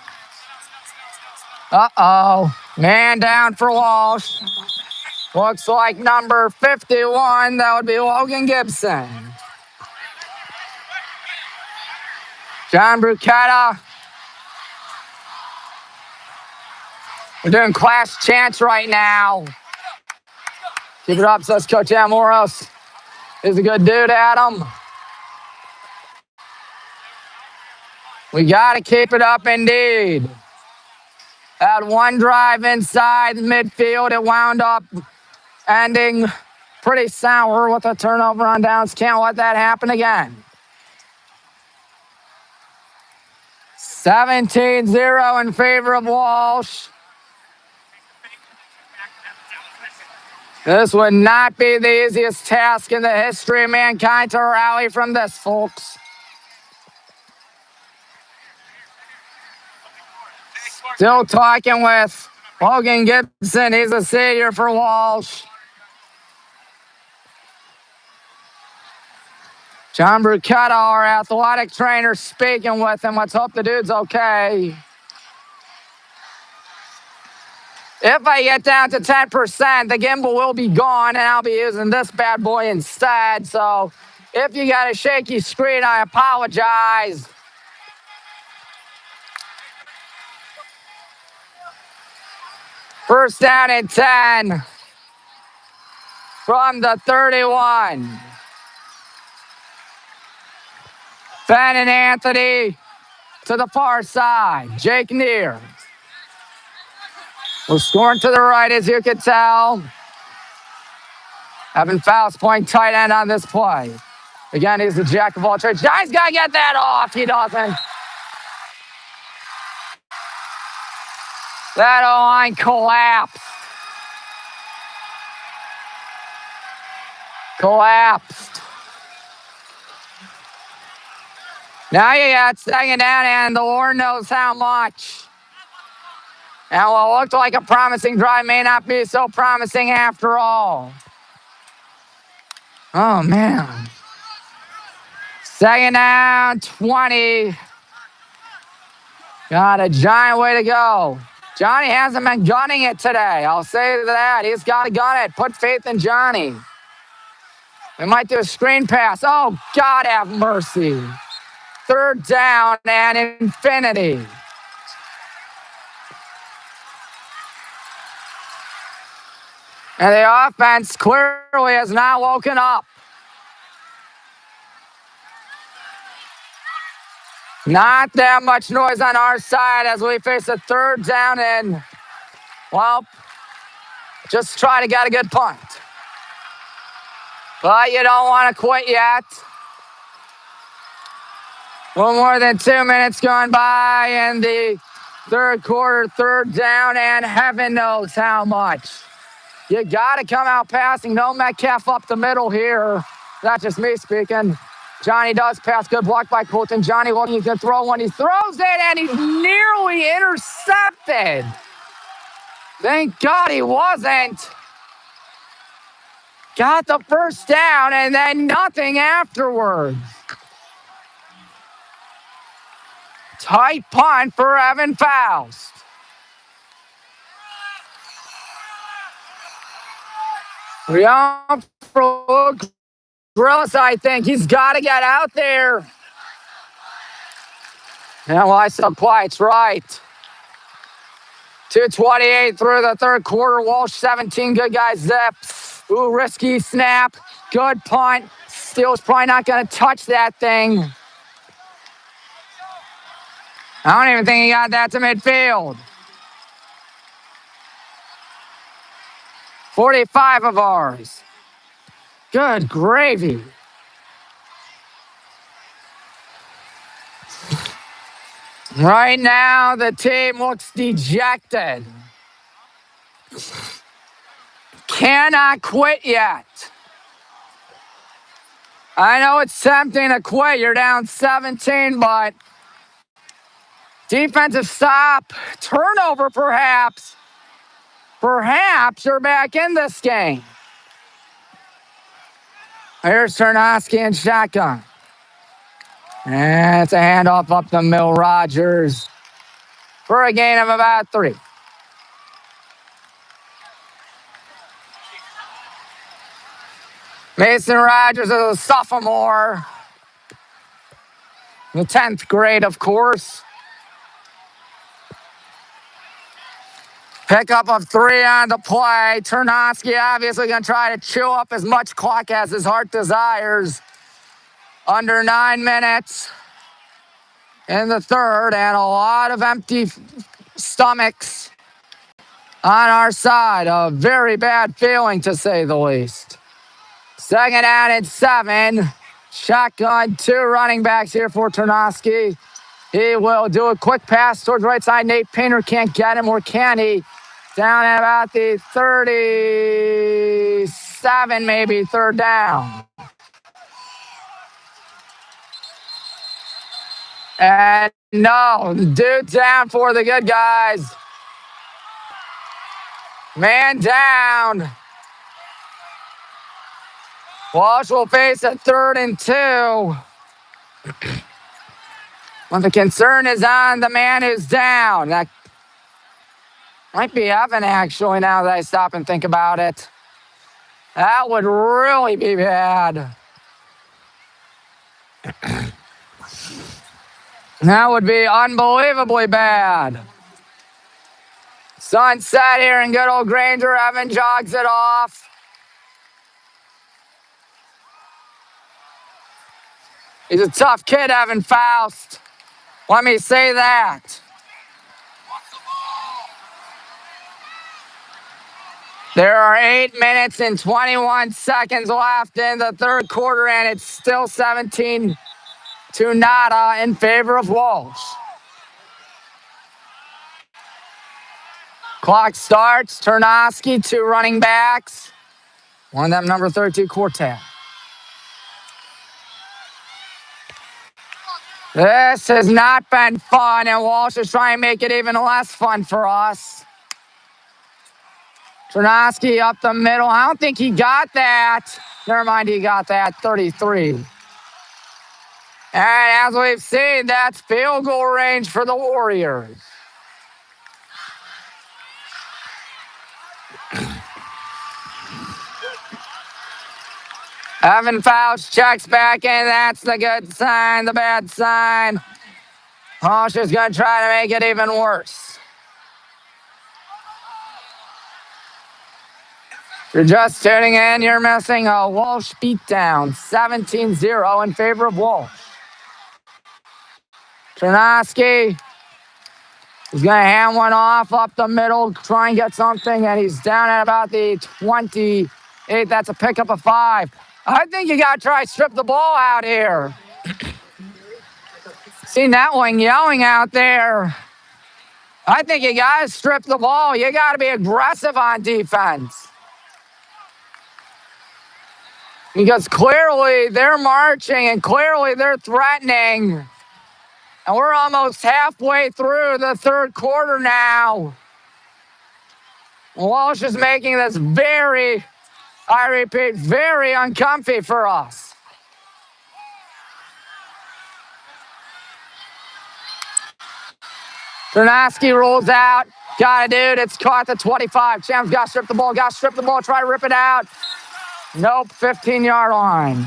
Uh-oh. Man down for Walsh. Looks like number 51. That would be Logan Gibson. John Bruchetta. We're doing class chants right now. Keep it up, says Coach Amoros. He's a good dude, Adam. We got to keep it up indeed. Had one drive inside midfield. It wound up ending pretty sour with a turnover on downs. Can't let that happen again. 17-0 in favor of Walsh. This would not be the easiest task in the history of mankind to rally from this, folks. Still talking with Logan Gibson. He's a senior for Walsh. John Bruchetta, our athletic trainer, speaking with him. Let's hope the dude's okay. If I get down to 10%, the gimbal will be gone, and I'll be using this bad boy instead. So if you got a shaky screen, I apologize. First down and 10 from the 31. Ben and Anthony to the far side. Jake Neer. We're scoring to the right, as you can tell. Evan Faust playing tight end on this play. Again, he's the jack of all trades. Johnny's got to get that off. He doesn't. That O-line collapsed. Collapsed. Now you got 2nd down, and the Lord knows how much. And what looked like a promising drive may not be so promising after all. Oh, man. 2nd down, 20. Got a giant way to go. Johnny hasn't been gunning it today. I'll say that. He's got to gun it. Put faith in Johnny. We might do a screen pass. Oh, God have mercy. 3rd down and infinity. And the offense clearly has not woken up. Not that much noise on our side as we face a third down and, well, just try to get a good punt. But you don't want to quit yet. Well, more than 2 minutes gone by in the third quarter, third down, and heaven knows how much. You got to come out passing. No Metcalf up the middle here. That's just me speaking. Johnny does pass. Good block by Colton. Johnny looking to throw one. He throws it, and he's nearly intercepted. Thank God he wasn't. Got the first down, and then nothing afterwards. Tight punt for Evan Faust. Young for Gross, I think. He's got to get out there. Yeah, well, I said quiet's right. 2:28 through the third quarter. Walsh 17. Good guys zip. Ooh, risky snap. Good punt. Steele's probably not going to touch that thing. I don't even think he got that to midfield. 45 of ours. Good gravy. Right now, the team looks dejected. Cannot quit yet. I know it's tempting to quit. You're down 17, but defensive stop, turnover perhaps. Perhaps you're back in this game. Here's Ternosky in shotgun. And it's a handoff up the middle. Rogers for a gain of about 3. Mason Rogers is a sophomore. The 10th grade, of course. Pickup of 3 on the play. Ternosky obviously going to try to chew up as much clock as his heart desires. Under 9 minutes in the third, and a lot of empty stomachs on our side. A very bad feeling, to say the least. Second down and 7. Shotgun, 2 running backs here for Ternosky. He will do a quick pass towards right side. Nate Painter can't get him, or can he? Down at about the 37, maybe, third down. And no, the dude down for the good guys. Man down. Walsh will face a 3rd and 2. Well, the concern is on the man who's down. That might be Evan, actually, now that I stop and think about it. That would really be bad. That would be unbelievably bad. Sunset here in good old Granger. Evan jogs it off. He's a tough kid, Evan Faust. Let me say that. There are 8 minutes and 21 seconds left in the third quarter, and it's still 17 to nada in favor of Walsh. Clock starts. Ternosky, 2 running backs. One of them, number 32, Quartet. This has not been fun, and Walsh is trying to make it even less fun for us. Ternosky up the middle. I don't think he got that. Never mind, he got that. 33. And as we've seen, that's field goal range for the Warriors. Evan Faust checks back in. That's the good sign. The bad sign, Walsh is going to try to make it even worse. If you're just tuning in, you're missing a Walsh beatdown. 17-0 in favor of Walsh. Chernosky is going to hand one off up the middle, try and get something, and he's down at about the 28. That's a pickup of 5. I think you got to try to strip the ball out here. Seen that one yelling out there. I think you got to strip the ball. You got to be aggressive on defense. Because clearly they're marching and clearly they're threatening. And we're almost halfway through the third quarter now. Walsh is making this very, I repeat, very uncomfy for us. Chernosky rolls out. Got it, dude. It's caught at 25. Champs got to strip the ball. Try to rip it out. Nope, 15-yard line.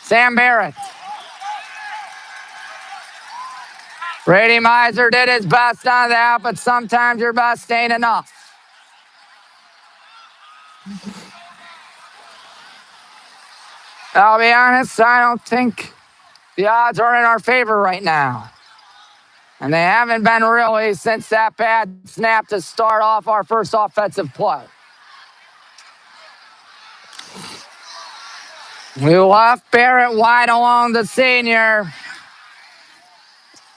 Sam Barrett. Brady Miser did his best on that, but sometimes your best ain't enough. I'll be honest, I don't think the odds are in our favor right now. And they haven't been really since that bad snap to start off our first offensive play. We left Barrett wide along the senior.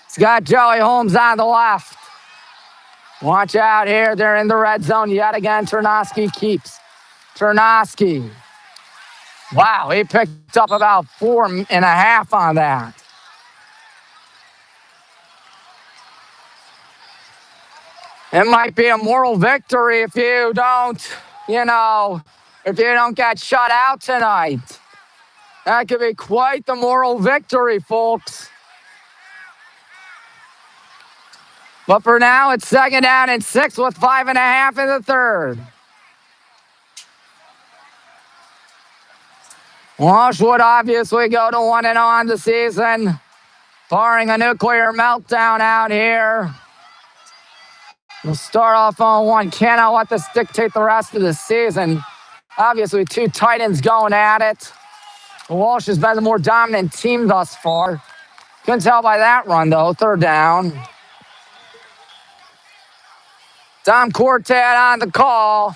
It's got Joey Holmes on the left. Watch out here. They're in the red zone yet again. Chernosky keeps. Chernosky. Wow, he picked up about 4.5 on that. It might be a moral victory if you don't, if you don't get shut out tonight. That could be quite the moral victory, folks. But for now, it's 2nd down and 6 with 5.5 in the third. Walsh would obviously go to 1-0 on the season, barring a nuclear meltdown out here. We'll start off on 1. Cannot let this dictate the rest of the season. Obviously, 2 tight ends going at it. Walsh has been the more dominant team thus far. Couldn't tell by that run, though. 3rd down. Tom Quartet on the call.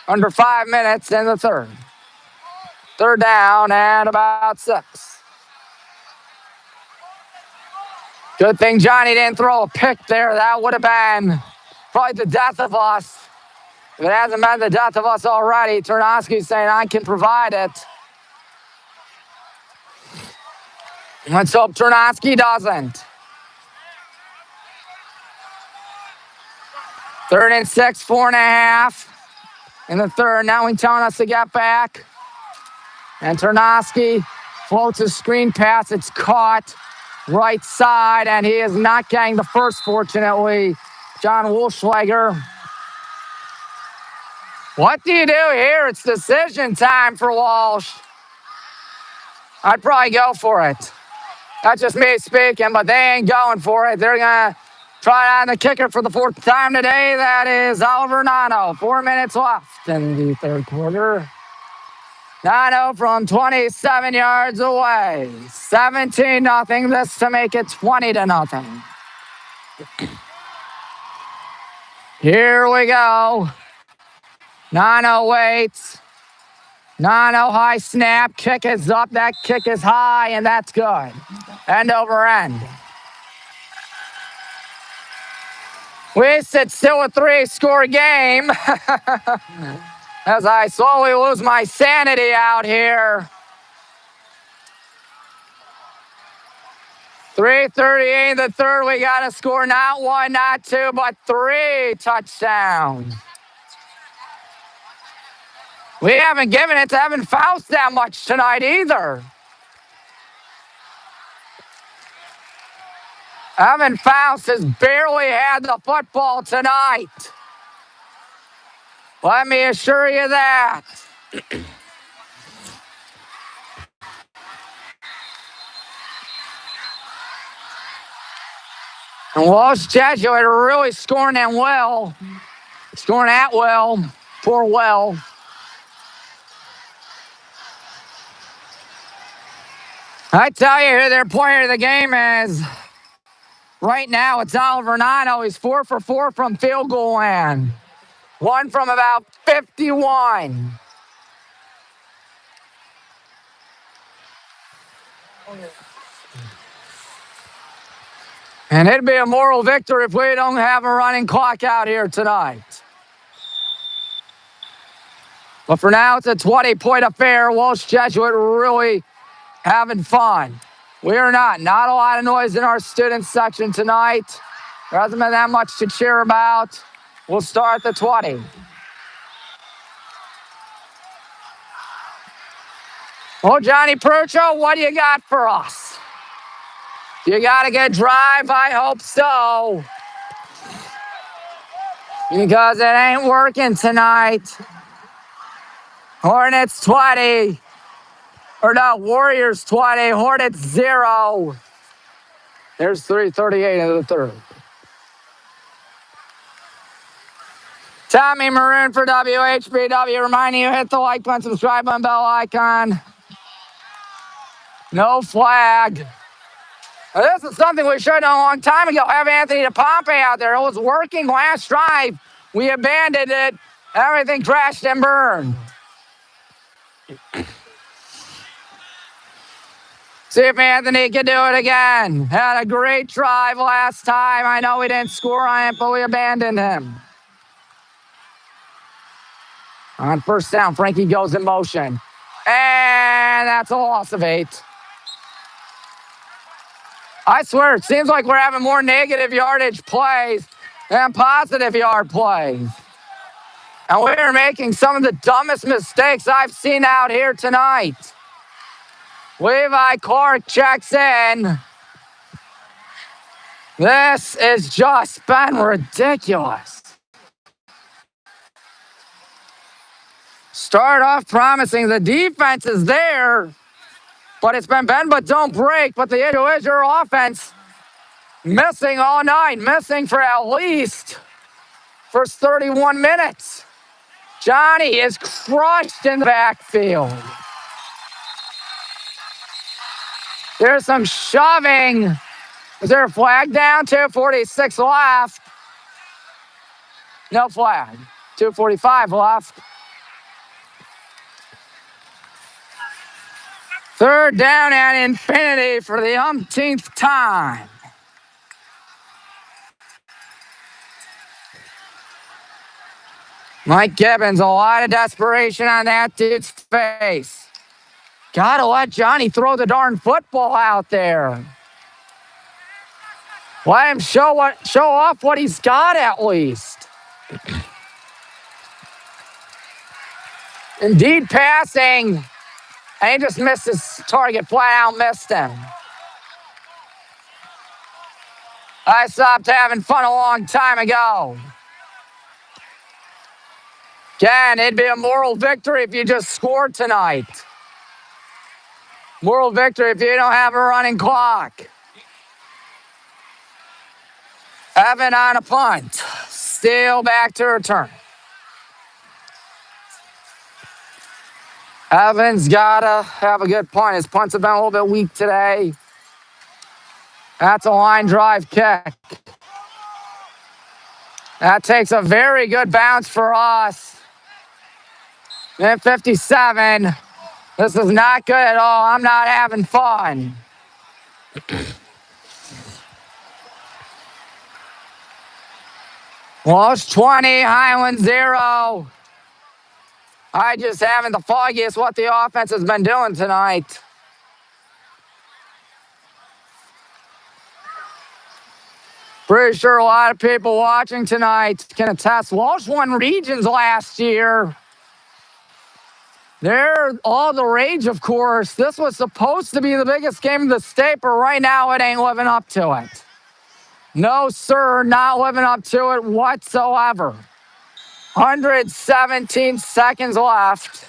Under 5 minutes in the third. 3rd down and about 6. Good thing Johnny didn't throw a pick there. That would have been probably the death of us. If it hasn't been the death of us already, Chernosky's saying, I can provide it. Let's hope Chernosky doesn't. 3rd and 6, 4.5 in the third. Now he's telling us to get back. And Chernosky floats a screen pass. It's caught right side, and he is not getting the first, fortunately. John Wolschlager. What do you do here? It's decision time for Walsh. I'd probably go for it. That's just me speaking, but they ain't going for it. They're going to try on the kicker for the 4th time today. That is Oliver Nano. 4 minutes left in the third quarter. Nano from 27 yards away. 17-0. This to make it 20-0. Here we go. Nano waits. Nano high snap. Kick is up. That kick is high, and that's good. End over end. We sit still a 3-score game as I slowly lose my sanity out here. 3:38 in the third. We got to score not 1, not 2, but 3 touchdowns. We haven't given it to Evan Faust that much tonight either. Evan Faust has barely had the football tonight. Let me assure you that. And Walsh Jesuit are really scoring at will. Scoring at will. Poor well. I tell you who their player of the game is. Right now, it's Oliver Nino. He's 4 for 4 from field goal land. One from about 51. And it'd be a moral victory if we don't have a running clock out here tonight. But for now, it's a 20-point affair. Walsh Jesuit really having fun. We are not. Not a lot of noise in our student section tonight. There hasn't been that much to cheer about. We'll start the 20. Well, Johnny Prucho, what do you got for us? You got a good drive? I hope so. Because it ain't working tonight. Hornets 20. Or no, Warriors 20. Hornets 0. There's 3:38 of the third. Tommy Maroon for WHBW. Reminding you, hit the like button, subscribe button, bell icon. No flag. Now, this is something we should have done a long time ago. Have Anthony DePompe out there. It was working last drive. We abandoned it. Everything crashed and burned. See if Anthony can do it again. Had a great drive last time. I know we didn't score on it, but we abandoned him. On first down, Frankie goes in motion. And that's a loss of 8. I swear, it seems like we're having more negative yardage plays than positive yard plays. And we're making some of the dumbest mistakes I've seen out here tonight. Levi Clark checks in. This has just been ridiculous. Start off promising. The defense is there, but it's been bend but don't break. But the issue is your offense missing all night, missing for at least first 31 minutes. Johnny is crushed in the backfield. There's some shoving. Is there a flag down? 2:46 left. No flag. 2:45 left. Third down and infinity for the umpteenth time. Mike Gibbons, a lot of desperation on that dude's face. Gotta let Johnny throw the darn football out there. Let him show off what he's got at least. Indeed passing. And he just missed his target, flat out missed him. I stopped having fun a long time ago. Again, it'd be a moral victory if you just scored tonight. Moral victory if you don't have a running clock. Evan on a punt. Still back to return. Evan's gotta have a good punt. His punts have been a little bit weak today. That's a line drive kick. That takes a very good bounce for us. Minute 57. This is not good at all. I'm not having fun. Walsh 20, Highland 0. I just haven't the foggiest what the offense has been doing tonight. Pretty sure a lot of people watching tonight can attest. Walsh won regions last year. They're all the rage, of course. This was supposed to be the biggest game of the state, but right now it ain't living up to it. No, sir, not living up to it whatsoever. 117 seconds left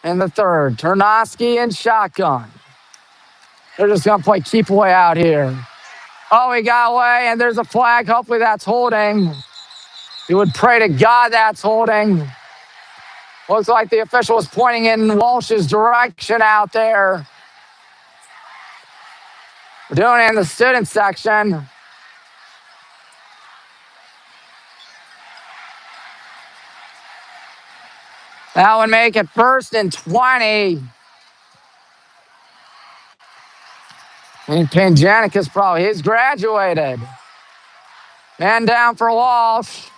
in the third. Ternosky and shotgun. They're just going to play keep away out here. Oh, he got away, and there's a flag. Hopefully that's holding. You would pray to God that's holding. Looks like the official is pointing in Walsh's direction out there. We're doing it in the student section. That would make it 1st and 20. I mean, Panjanicus probably, he's graduated. Man down for Walsh.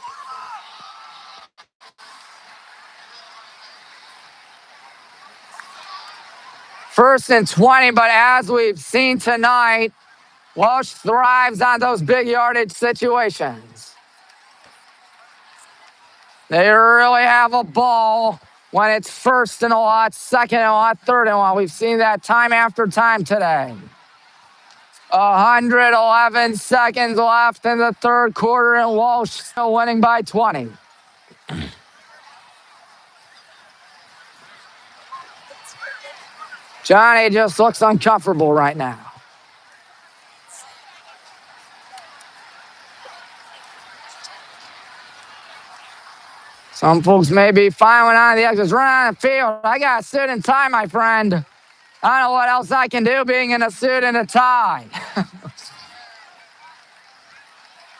1st and 20, but as we've seen tonight, Walsh thrives on those big yardage situations. They really have a ball when it's 1st and a lot, 2nd and a lot, 3rd and a lot. We've seen that time after time today. 111 seconds left in the 3rd quarter, and Walsh still winning by 20. Johnny just looks uncomfortable right now. Some folks may be filing on the exits, run on the field. I got a suit and tie, my friend. I don't know what else I can do being in a suit and a tie.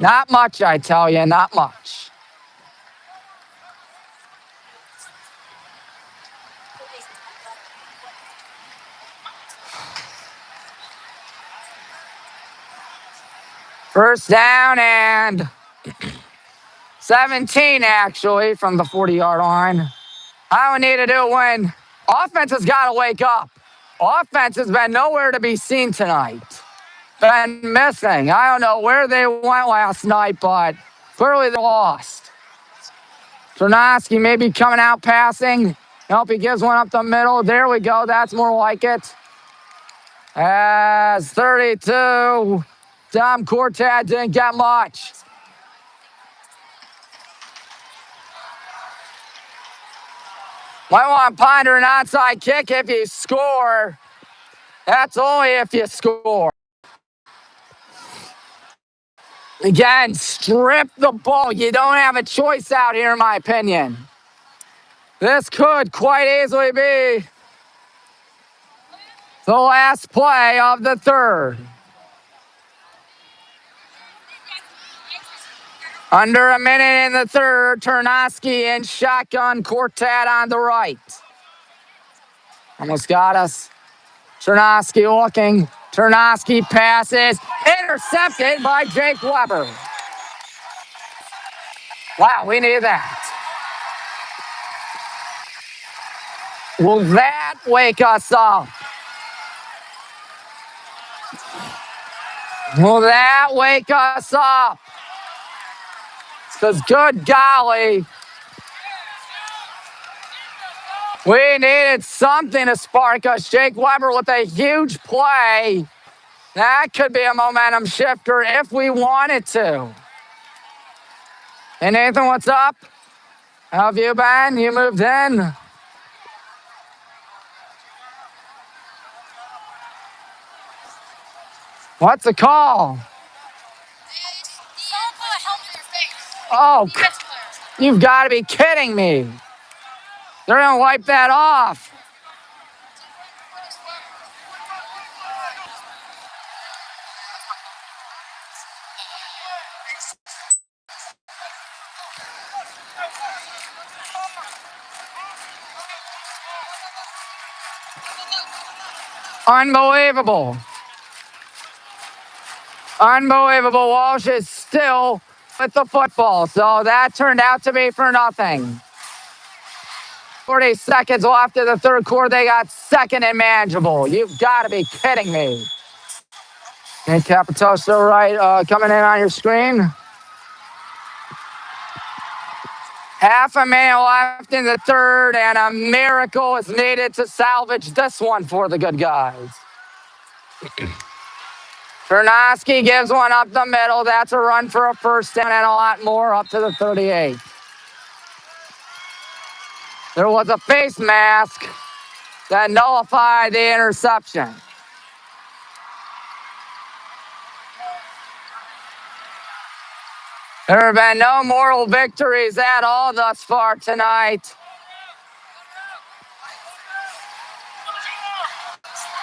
Not much, I tell you, not much. First down and 17, actually, from the 40-yard line. I would need to do when offense has got to wake up. Offense has been nowhere to be seen tonight. Been missing. I don't know where they went last night, but clearly they lost. Chernosky maybe coming out passing. Nope, he gives one up the middle. There we go. That's more like it. As 32, Dom Cortad didn't get much. Might want to ponder an onside kick if you score. That's only if you score. Again, strip the ball. You don't have a choice out here, in my opinion. This could quite easily be the last play of the 3rd. Under a minute in the 3rd, Chernosky in shotgun, Cortat on the right. Almost got us. Chernosky looking. Chernosky passes. Intercepted by Jake Weber. Wow, we need that. Will that wake us up? Will that wake us up? Because good golly, we needed something to spark us. Jake Weber with a huge play. That could be a momentum shifter if we wanted to. Hey, Nathan, what's up? How have you been? You moved in? What's the call? Someone put a helmet in your face. Oh, Defense player. you've got to be kidding me. They're going to wipe that off. Unbelievable. Unbelievable. Walsh is still with the football, so that turned out to be for nothing. 40 seconds left in the 3rd quarter. They got 2nd and manageable. You've got to be kidding me. And Capitoso right coming in on your screen. Half a minute left in the 3rd, and a miracle is needed to salvage this one for the good guys. Chernosky gives one up the middle. That's a run for a 1st down and a lot more up to the 38. There was a face mask that nullified the interception. There have been no moral victories at all thus far tonight.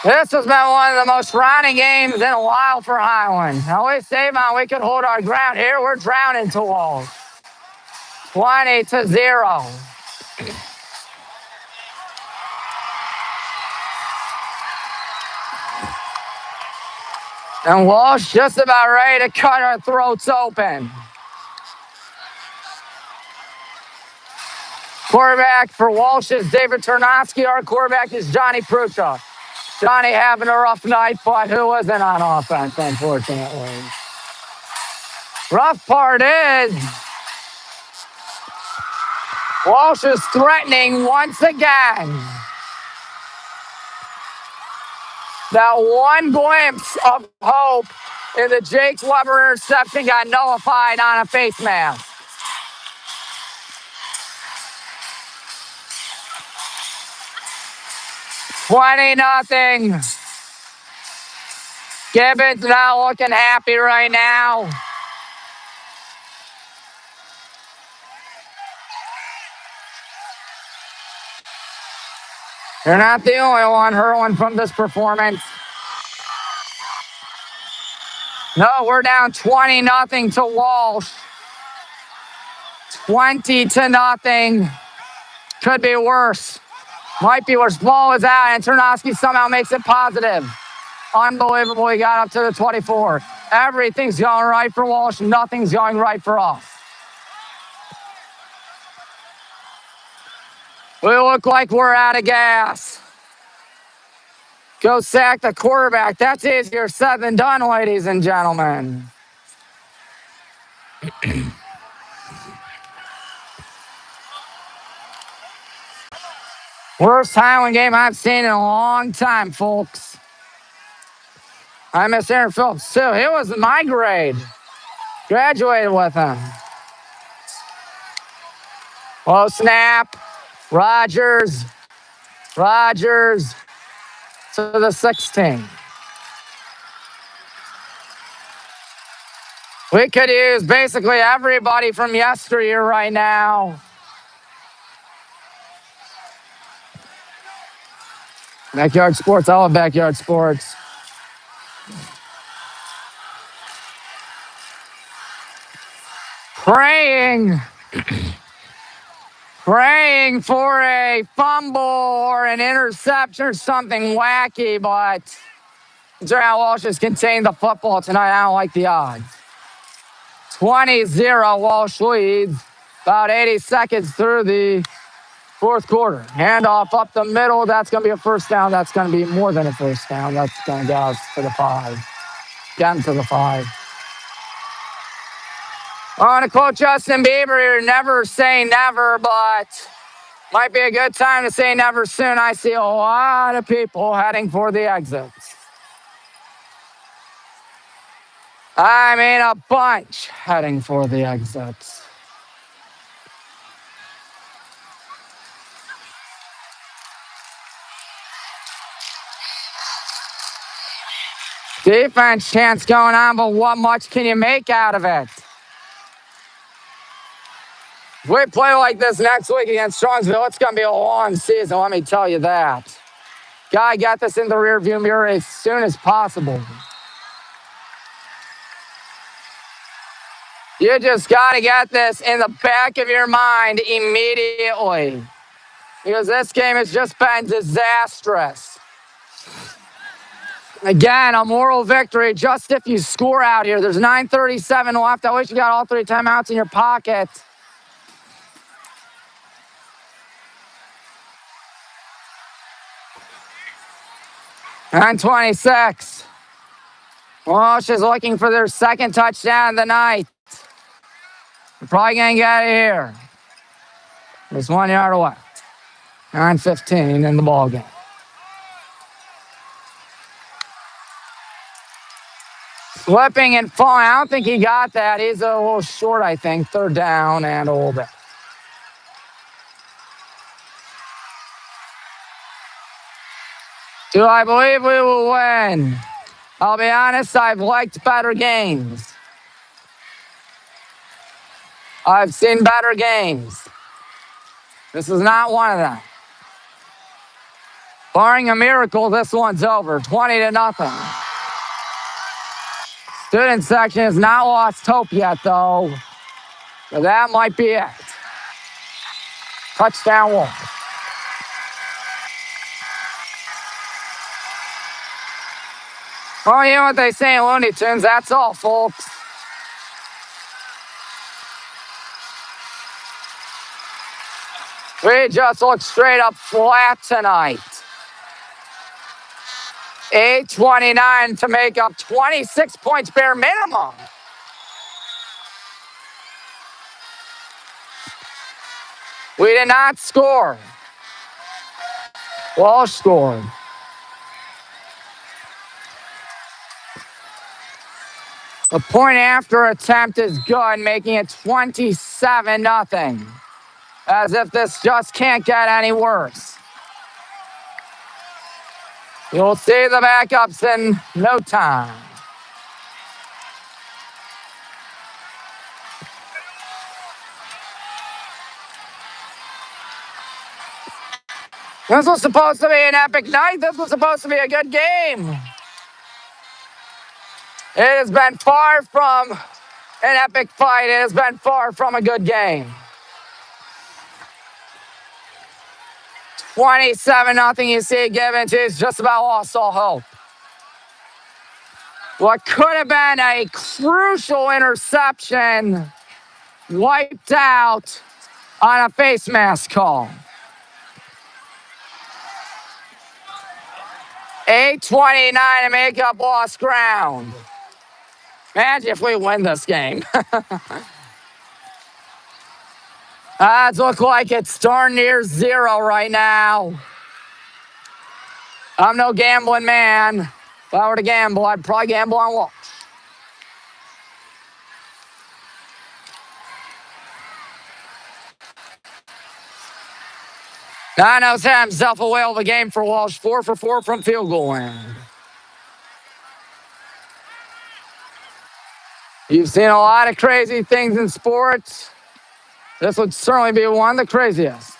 This has been one of the most frightening games in a while for Highland. Now we save on we could hold our ground here. We're drowning to Walsh. 20-0. And Walsh just about ready to cut our throats open. Quarterback for Walsh is David Ternosky. Our quarterback is Johnny Prucha. Johnny having a rough night, but who wasn't on offense, unfortunately. Rough part is Walsh is threatening once again. That one glimpse of hope in the Jake Weber interception got nullified on a face mask. 20-0. Gibbons not looking happy right now. You're not the only one hurling from this performance. No, we're down 20-0 to Walsh. 20-0. Could be worse. Might be worse. Ball is out, and Ternosky somehow makes it positive. Unbelievable. He got up to the 24. Everything's going right for Walsh. Nothing's going right for us. We look like we're out of gas. Go sack the quarterback. That's easier said than done, ladies and gentlemen. Worst Highland game I've seen in a long time, folks. I miss Aaron Phillips, too. He was my grade. Graduated with him. Low snap. Rogers to the 16. We could use basically everybody from yesteryear right now. Backyard sports, I love backyard sports. Praying for a fumble or an interception or something wacky, but Jarrell Walsh has contained the football tonight. I don't like the odds. 20-0, Walsh leads. About 80 seconds through the fourth quarter. Handoff up the middle. That's going to be a first down. That's going to be more than a first down. That's going to get us to the 5. Getting to the 5. I want to quote Justin Bieber here, never say never, but might be a good time to say never soon. I see a lot of people heading for the exits. I mean, a bunch heading for the exits. Defense chance going on, but what much can you make out of it? If we play like this next week against Strongsville, it's going to be a long season, let me tell you that. Gotta get this in the rearview mirror as soon as possible. You just gotta get this in the back of your mind immediately. Because this game has just been disastrous. Again, a moral victory just if you score out here. There's 9:37 left. I wish you got all 3 timeouts in your pocket. (9:26). Walsh is looking for their second touchdown of the night. They're probably going to get it here. There's 1 yard away. 9:15 in the ballgame. Slipping and falling. I don't think he got that. He's a little short, I think. Third down and a little bit. Do I believe we will win? I'll be honest, I've liked better games. I've seen better games. This is not one of them. Barring a miracle, this one's over, 20-0. Student section has not lost hope yet, though. But that might be it. Touchdown Walsh. Well, you know what they say in Looney Tunes, that's all, folks. We just look straight up flat tonight. 8:29 to make up 26 points bare minimum. We did not score. Walsh scored. The point after attempt is good, making it 27-0. As if this just can't get any worse. You'll see the backups in no time. This was supposed to be an epic night. This was supposed to be a good game. It has been far from an epic fight. It has been far from a good game. 27-0, you see it given to. It's just about lost all hope. What could have been a crucial interception wiped out on a face mask call. 8:29 to make up lost ground. Imagine if we win this game. Odds look like it's darn near zero right now. I'm no gambling man. If I were to gamble, I'd probably gamble on Walsh. Nano's had himself a whale of a game for Walsh. 4 for 4 from field goal land. You've seen a lot of crazy things in sports. This would certainly be one of the craziest.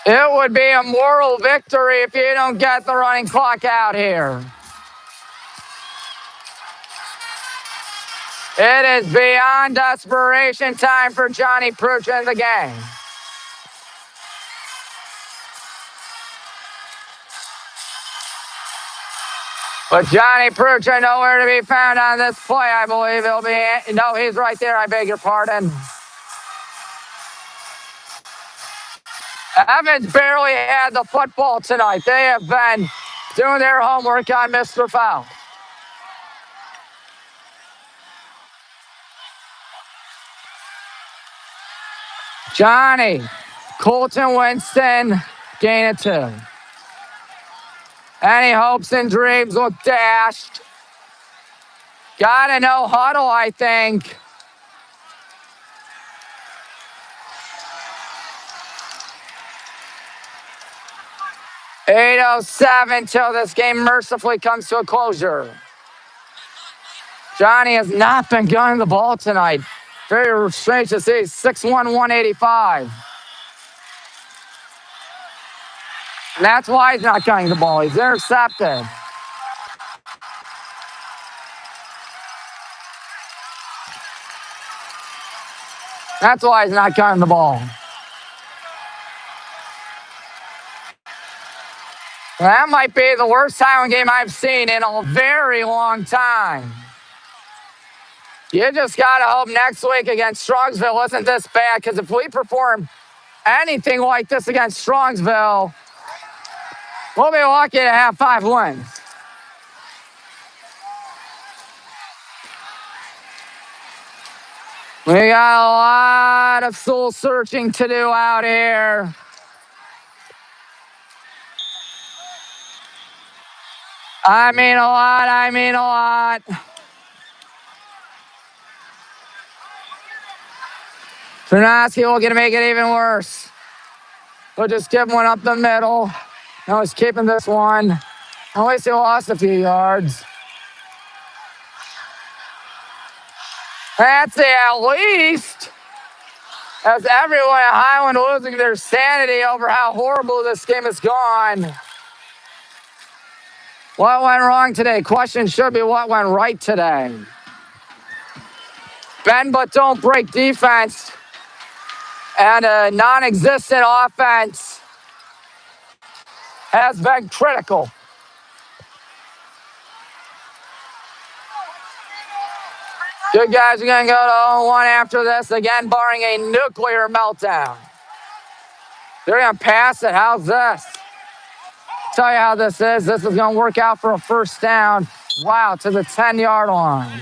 It would be a moral victory if you don't get the running clock out here. It is beyond desperation time for Johnny Prucha in the game. But Johnny Prucha nowhere to be found on this play, I believe. No, he's right there, I beg your pardon. Evans barely had the football tonight. They have been doing their homework on Mr. Foul. Johnny, Colton Winston, gain of 2. Any hopes and dreams look dashed. Gotta know huddle, I think. .807 till this game mercifully comes to a closure. Johnny has not been gunning the ball tonight. Very strange to see. 6'1", 185. And that's why he's not gunning the ball. He's intercepted. That's why he's not gunning the ball. That might be the worst Highland game I've seen in a very long time. You just got to hope next week against Strongsville isn't this bad, because if we perform anything like this against Strongsville, we'll be lucky to have 5 wins. We got a lot of soul searching to do out here. I mean a lot. Ternowski will get to make it even worse. We'll just give one up the middle. No, he's keeping this one. At least he lost a few yards. That's the at least. As everyone at Highland losing their sanity over how horrible this game has gone. What went wrong today? Question should be what went right today. Bend but don't break defense and a non-existent offense has been critical. Good guys are going to go to 0-1 after this, again, barring a nuclear meltdown. They're going to pass it. How's this? Tell you how this is. This is going to work out for a first down. Wow, to the 10-yard line.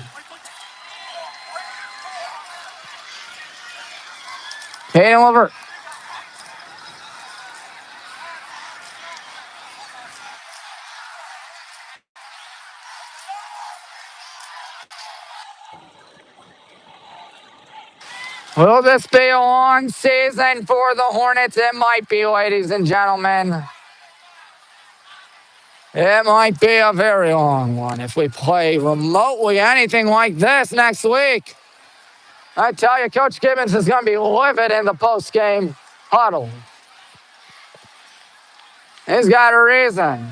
Hayden over. Will this be a long season for the Hornets? It might be, ladies and gentlemen. It might be a very long one if we play remotely anything like this next week. I tell you, Coach Gibbons is going to be livid in the post-game huddle. He's got a reason.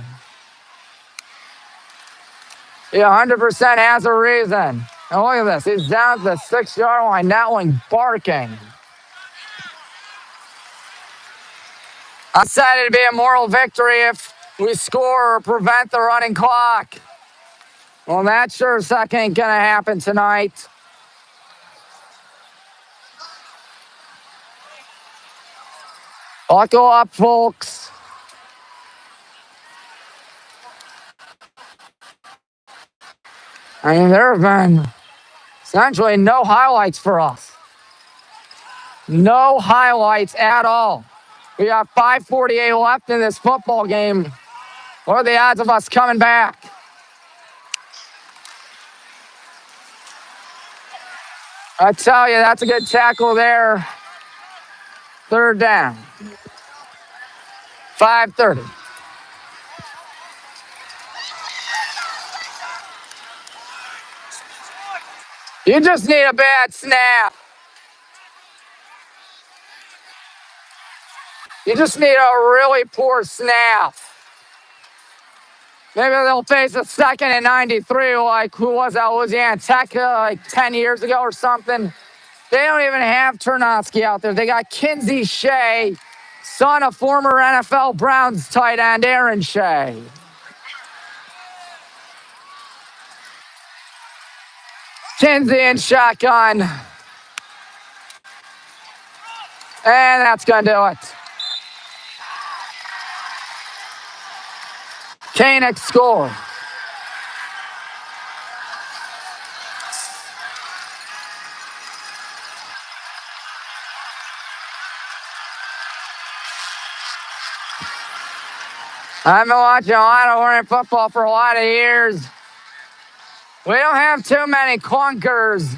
He 100% has a reason. And look at this. He's down at the 6-yard line, that one barking. I said it'd be a moral victory if we score or prevent the running clock. Well, that sure as heck ain't going to happen tonight. Buckle up, folks. I mean, there have been essentially no highlights for us. No highlights at all. We have 5:48 left in this football game. What are the odds of us coming back? I tell you, that's a good tackle there. Third down. 5:30. You just need a bad snap. You just need a really poor snap. Maybe they'll face a second and 93 like who was that, Louisiana Tech, like 10 years ago or something. They don't even have Turnowski out there. They got Kinsey Shea, son of former NFL Browns tight end Aaron Shea. Kinsey in shotgun. And that's going to do it. Koenig score. I've been watching a lot of Hornet football for a lot of years. We don't have too many clunkers.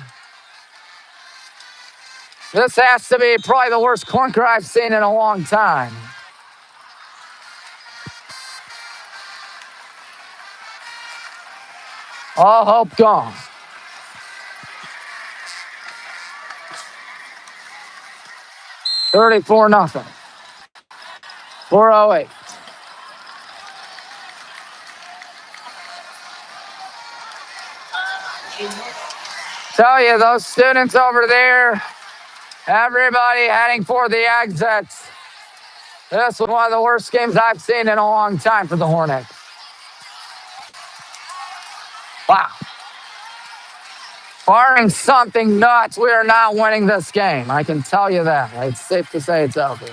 This has to be probably the worst clunker I've seen in a long time. All hope gone. $34-0. 4:08. Tell you, those students over there, everybody heading for the exits. This was one of the worst games I've seen in a long time for the Hornets. Wow. Barring something nuts, we are not winning this game. I can tell you that. It's safe to say it's over.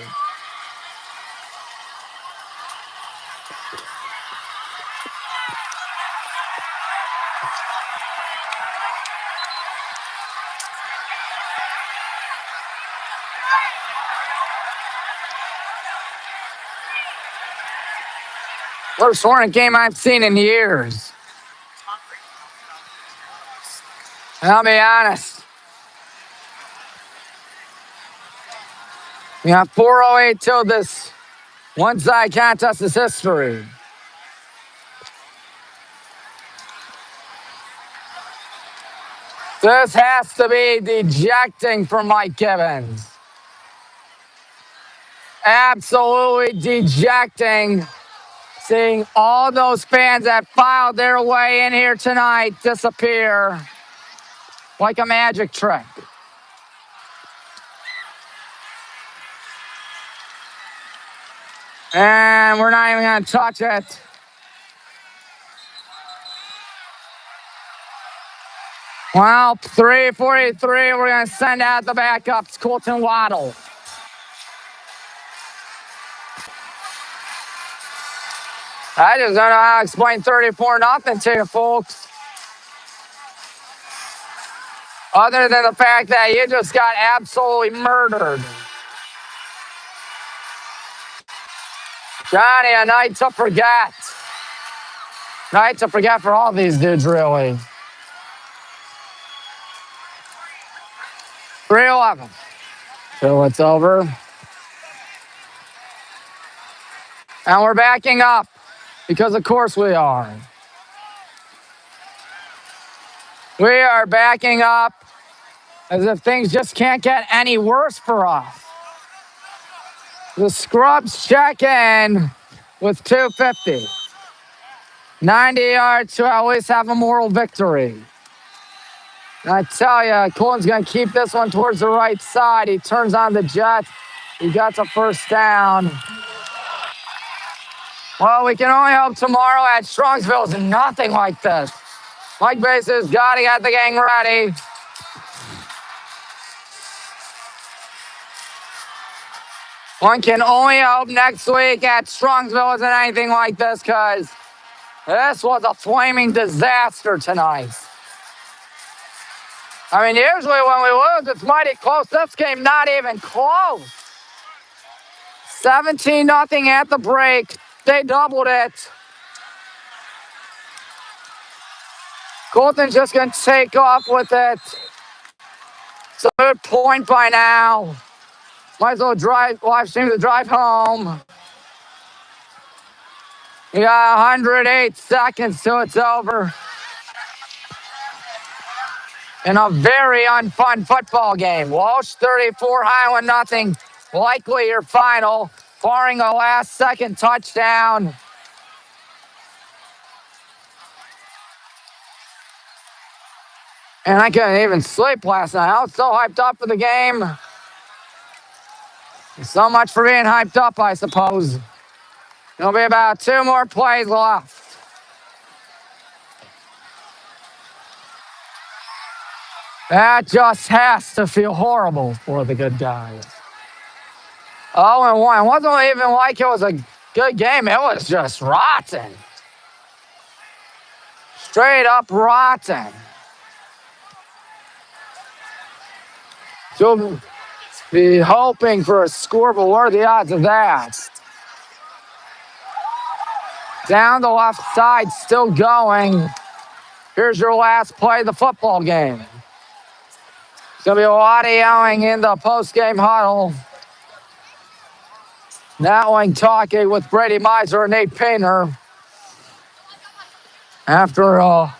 Worst Hornet game I've seen in years. And I'll be honest. We got 4:08 till this one-side contest is history. This has to be dejecting for Mike Gibbons. Absolutely dejecting seeing all those fans that filed their way in here tonight disappear like a magic trick. And we're not even going to touch it. Well, 3:43, we're going to send out the backups, Colton Waddle. I just don't know how to explain 34-0 to you folks. Other than the fact that you just got absolutely murdered. Johnny, a night to forget. Night to forget for all these dudes, really. 3:11. So it's over. And we're backing up because, of course, we are. We are backing up as if things just can't get any worse for us. The scrubs check in with 250. 90 yards to at least have a moral victory. And I tell you, Colton's going to keep this one towards the right side. He turns on the jet. He got the first down. Well, we can only hope tomorrow at Strongsville is nothing like this. Mike Bases got to get the gang ready. One can only hope next week at Strongsville isn't anything like this because this was a flaming disaster tonight. I mean, usually when we lose, it's mighty close. This game, not even close. 17-0 at the break. They doubled it. Colton's just going to take off with it. It's a good point by now. Might as well live stream the drive home. We got 108 seconds till it's over. In a very unfun football game. Walsh 34, Highland nothing. Likely your final, barring a last-second touchdown. And I couldn't even sleep last night. I was so hyped up for the game. So much for being hyped up, I suppose. There'll be about 2 more plays left. That just has to feel horrible for the good guys. 0-1. It wasn't even like it was a good game. It was just rotten. Straight up rotten. So be hoping for a score, but what are the odds of that? Down the left side, still going. Here's your last play of the football game. It's going to be a lot of yelling in the post-game huddle. That one talking with Brady Miser and Nate Painter. After a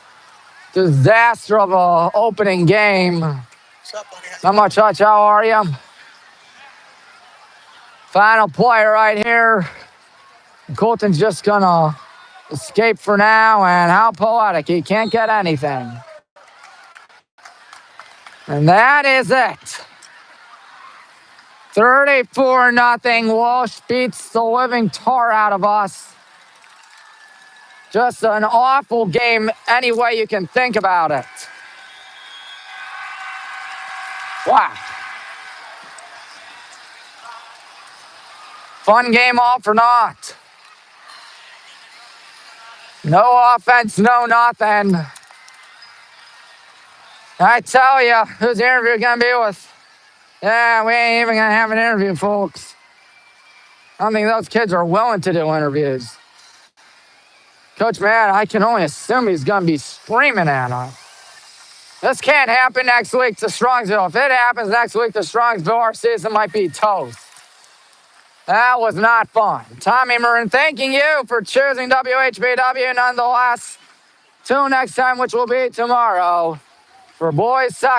disaster of an opening game. What's up, buddy? Not much, Hutch. How are you? Final play right here. Colton's just going to escape for now, and how poetic. He can't get anything. And that is it. 34-0. Walsh beats the living tar out of us. Just an awful game any way you can think about it. Wow. Fun game all for naught. No offense, no nothing. I tell you, who's the interview going to be with? Yeah, we ain't even going to have an interview, folks. I don't think those kids are willing to do interviews. Coach Matt, I can only assume he's going to be screaming at us. This can't happen next week to Strongsville. If it happens next week to Strongsville, our season might be toast. That was not fun. Tommy Maroon, thanking you for choosing WHBW nonetheless. Till next time, which will be tomorrow, for Boys Soccer.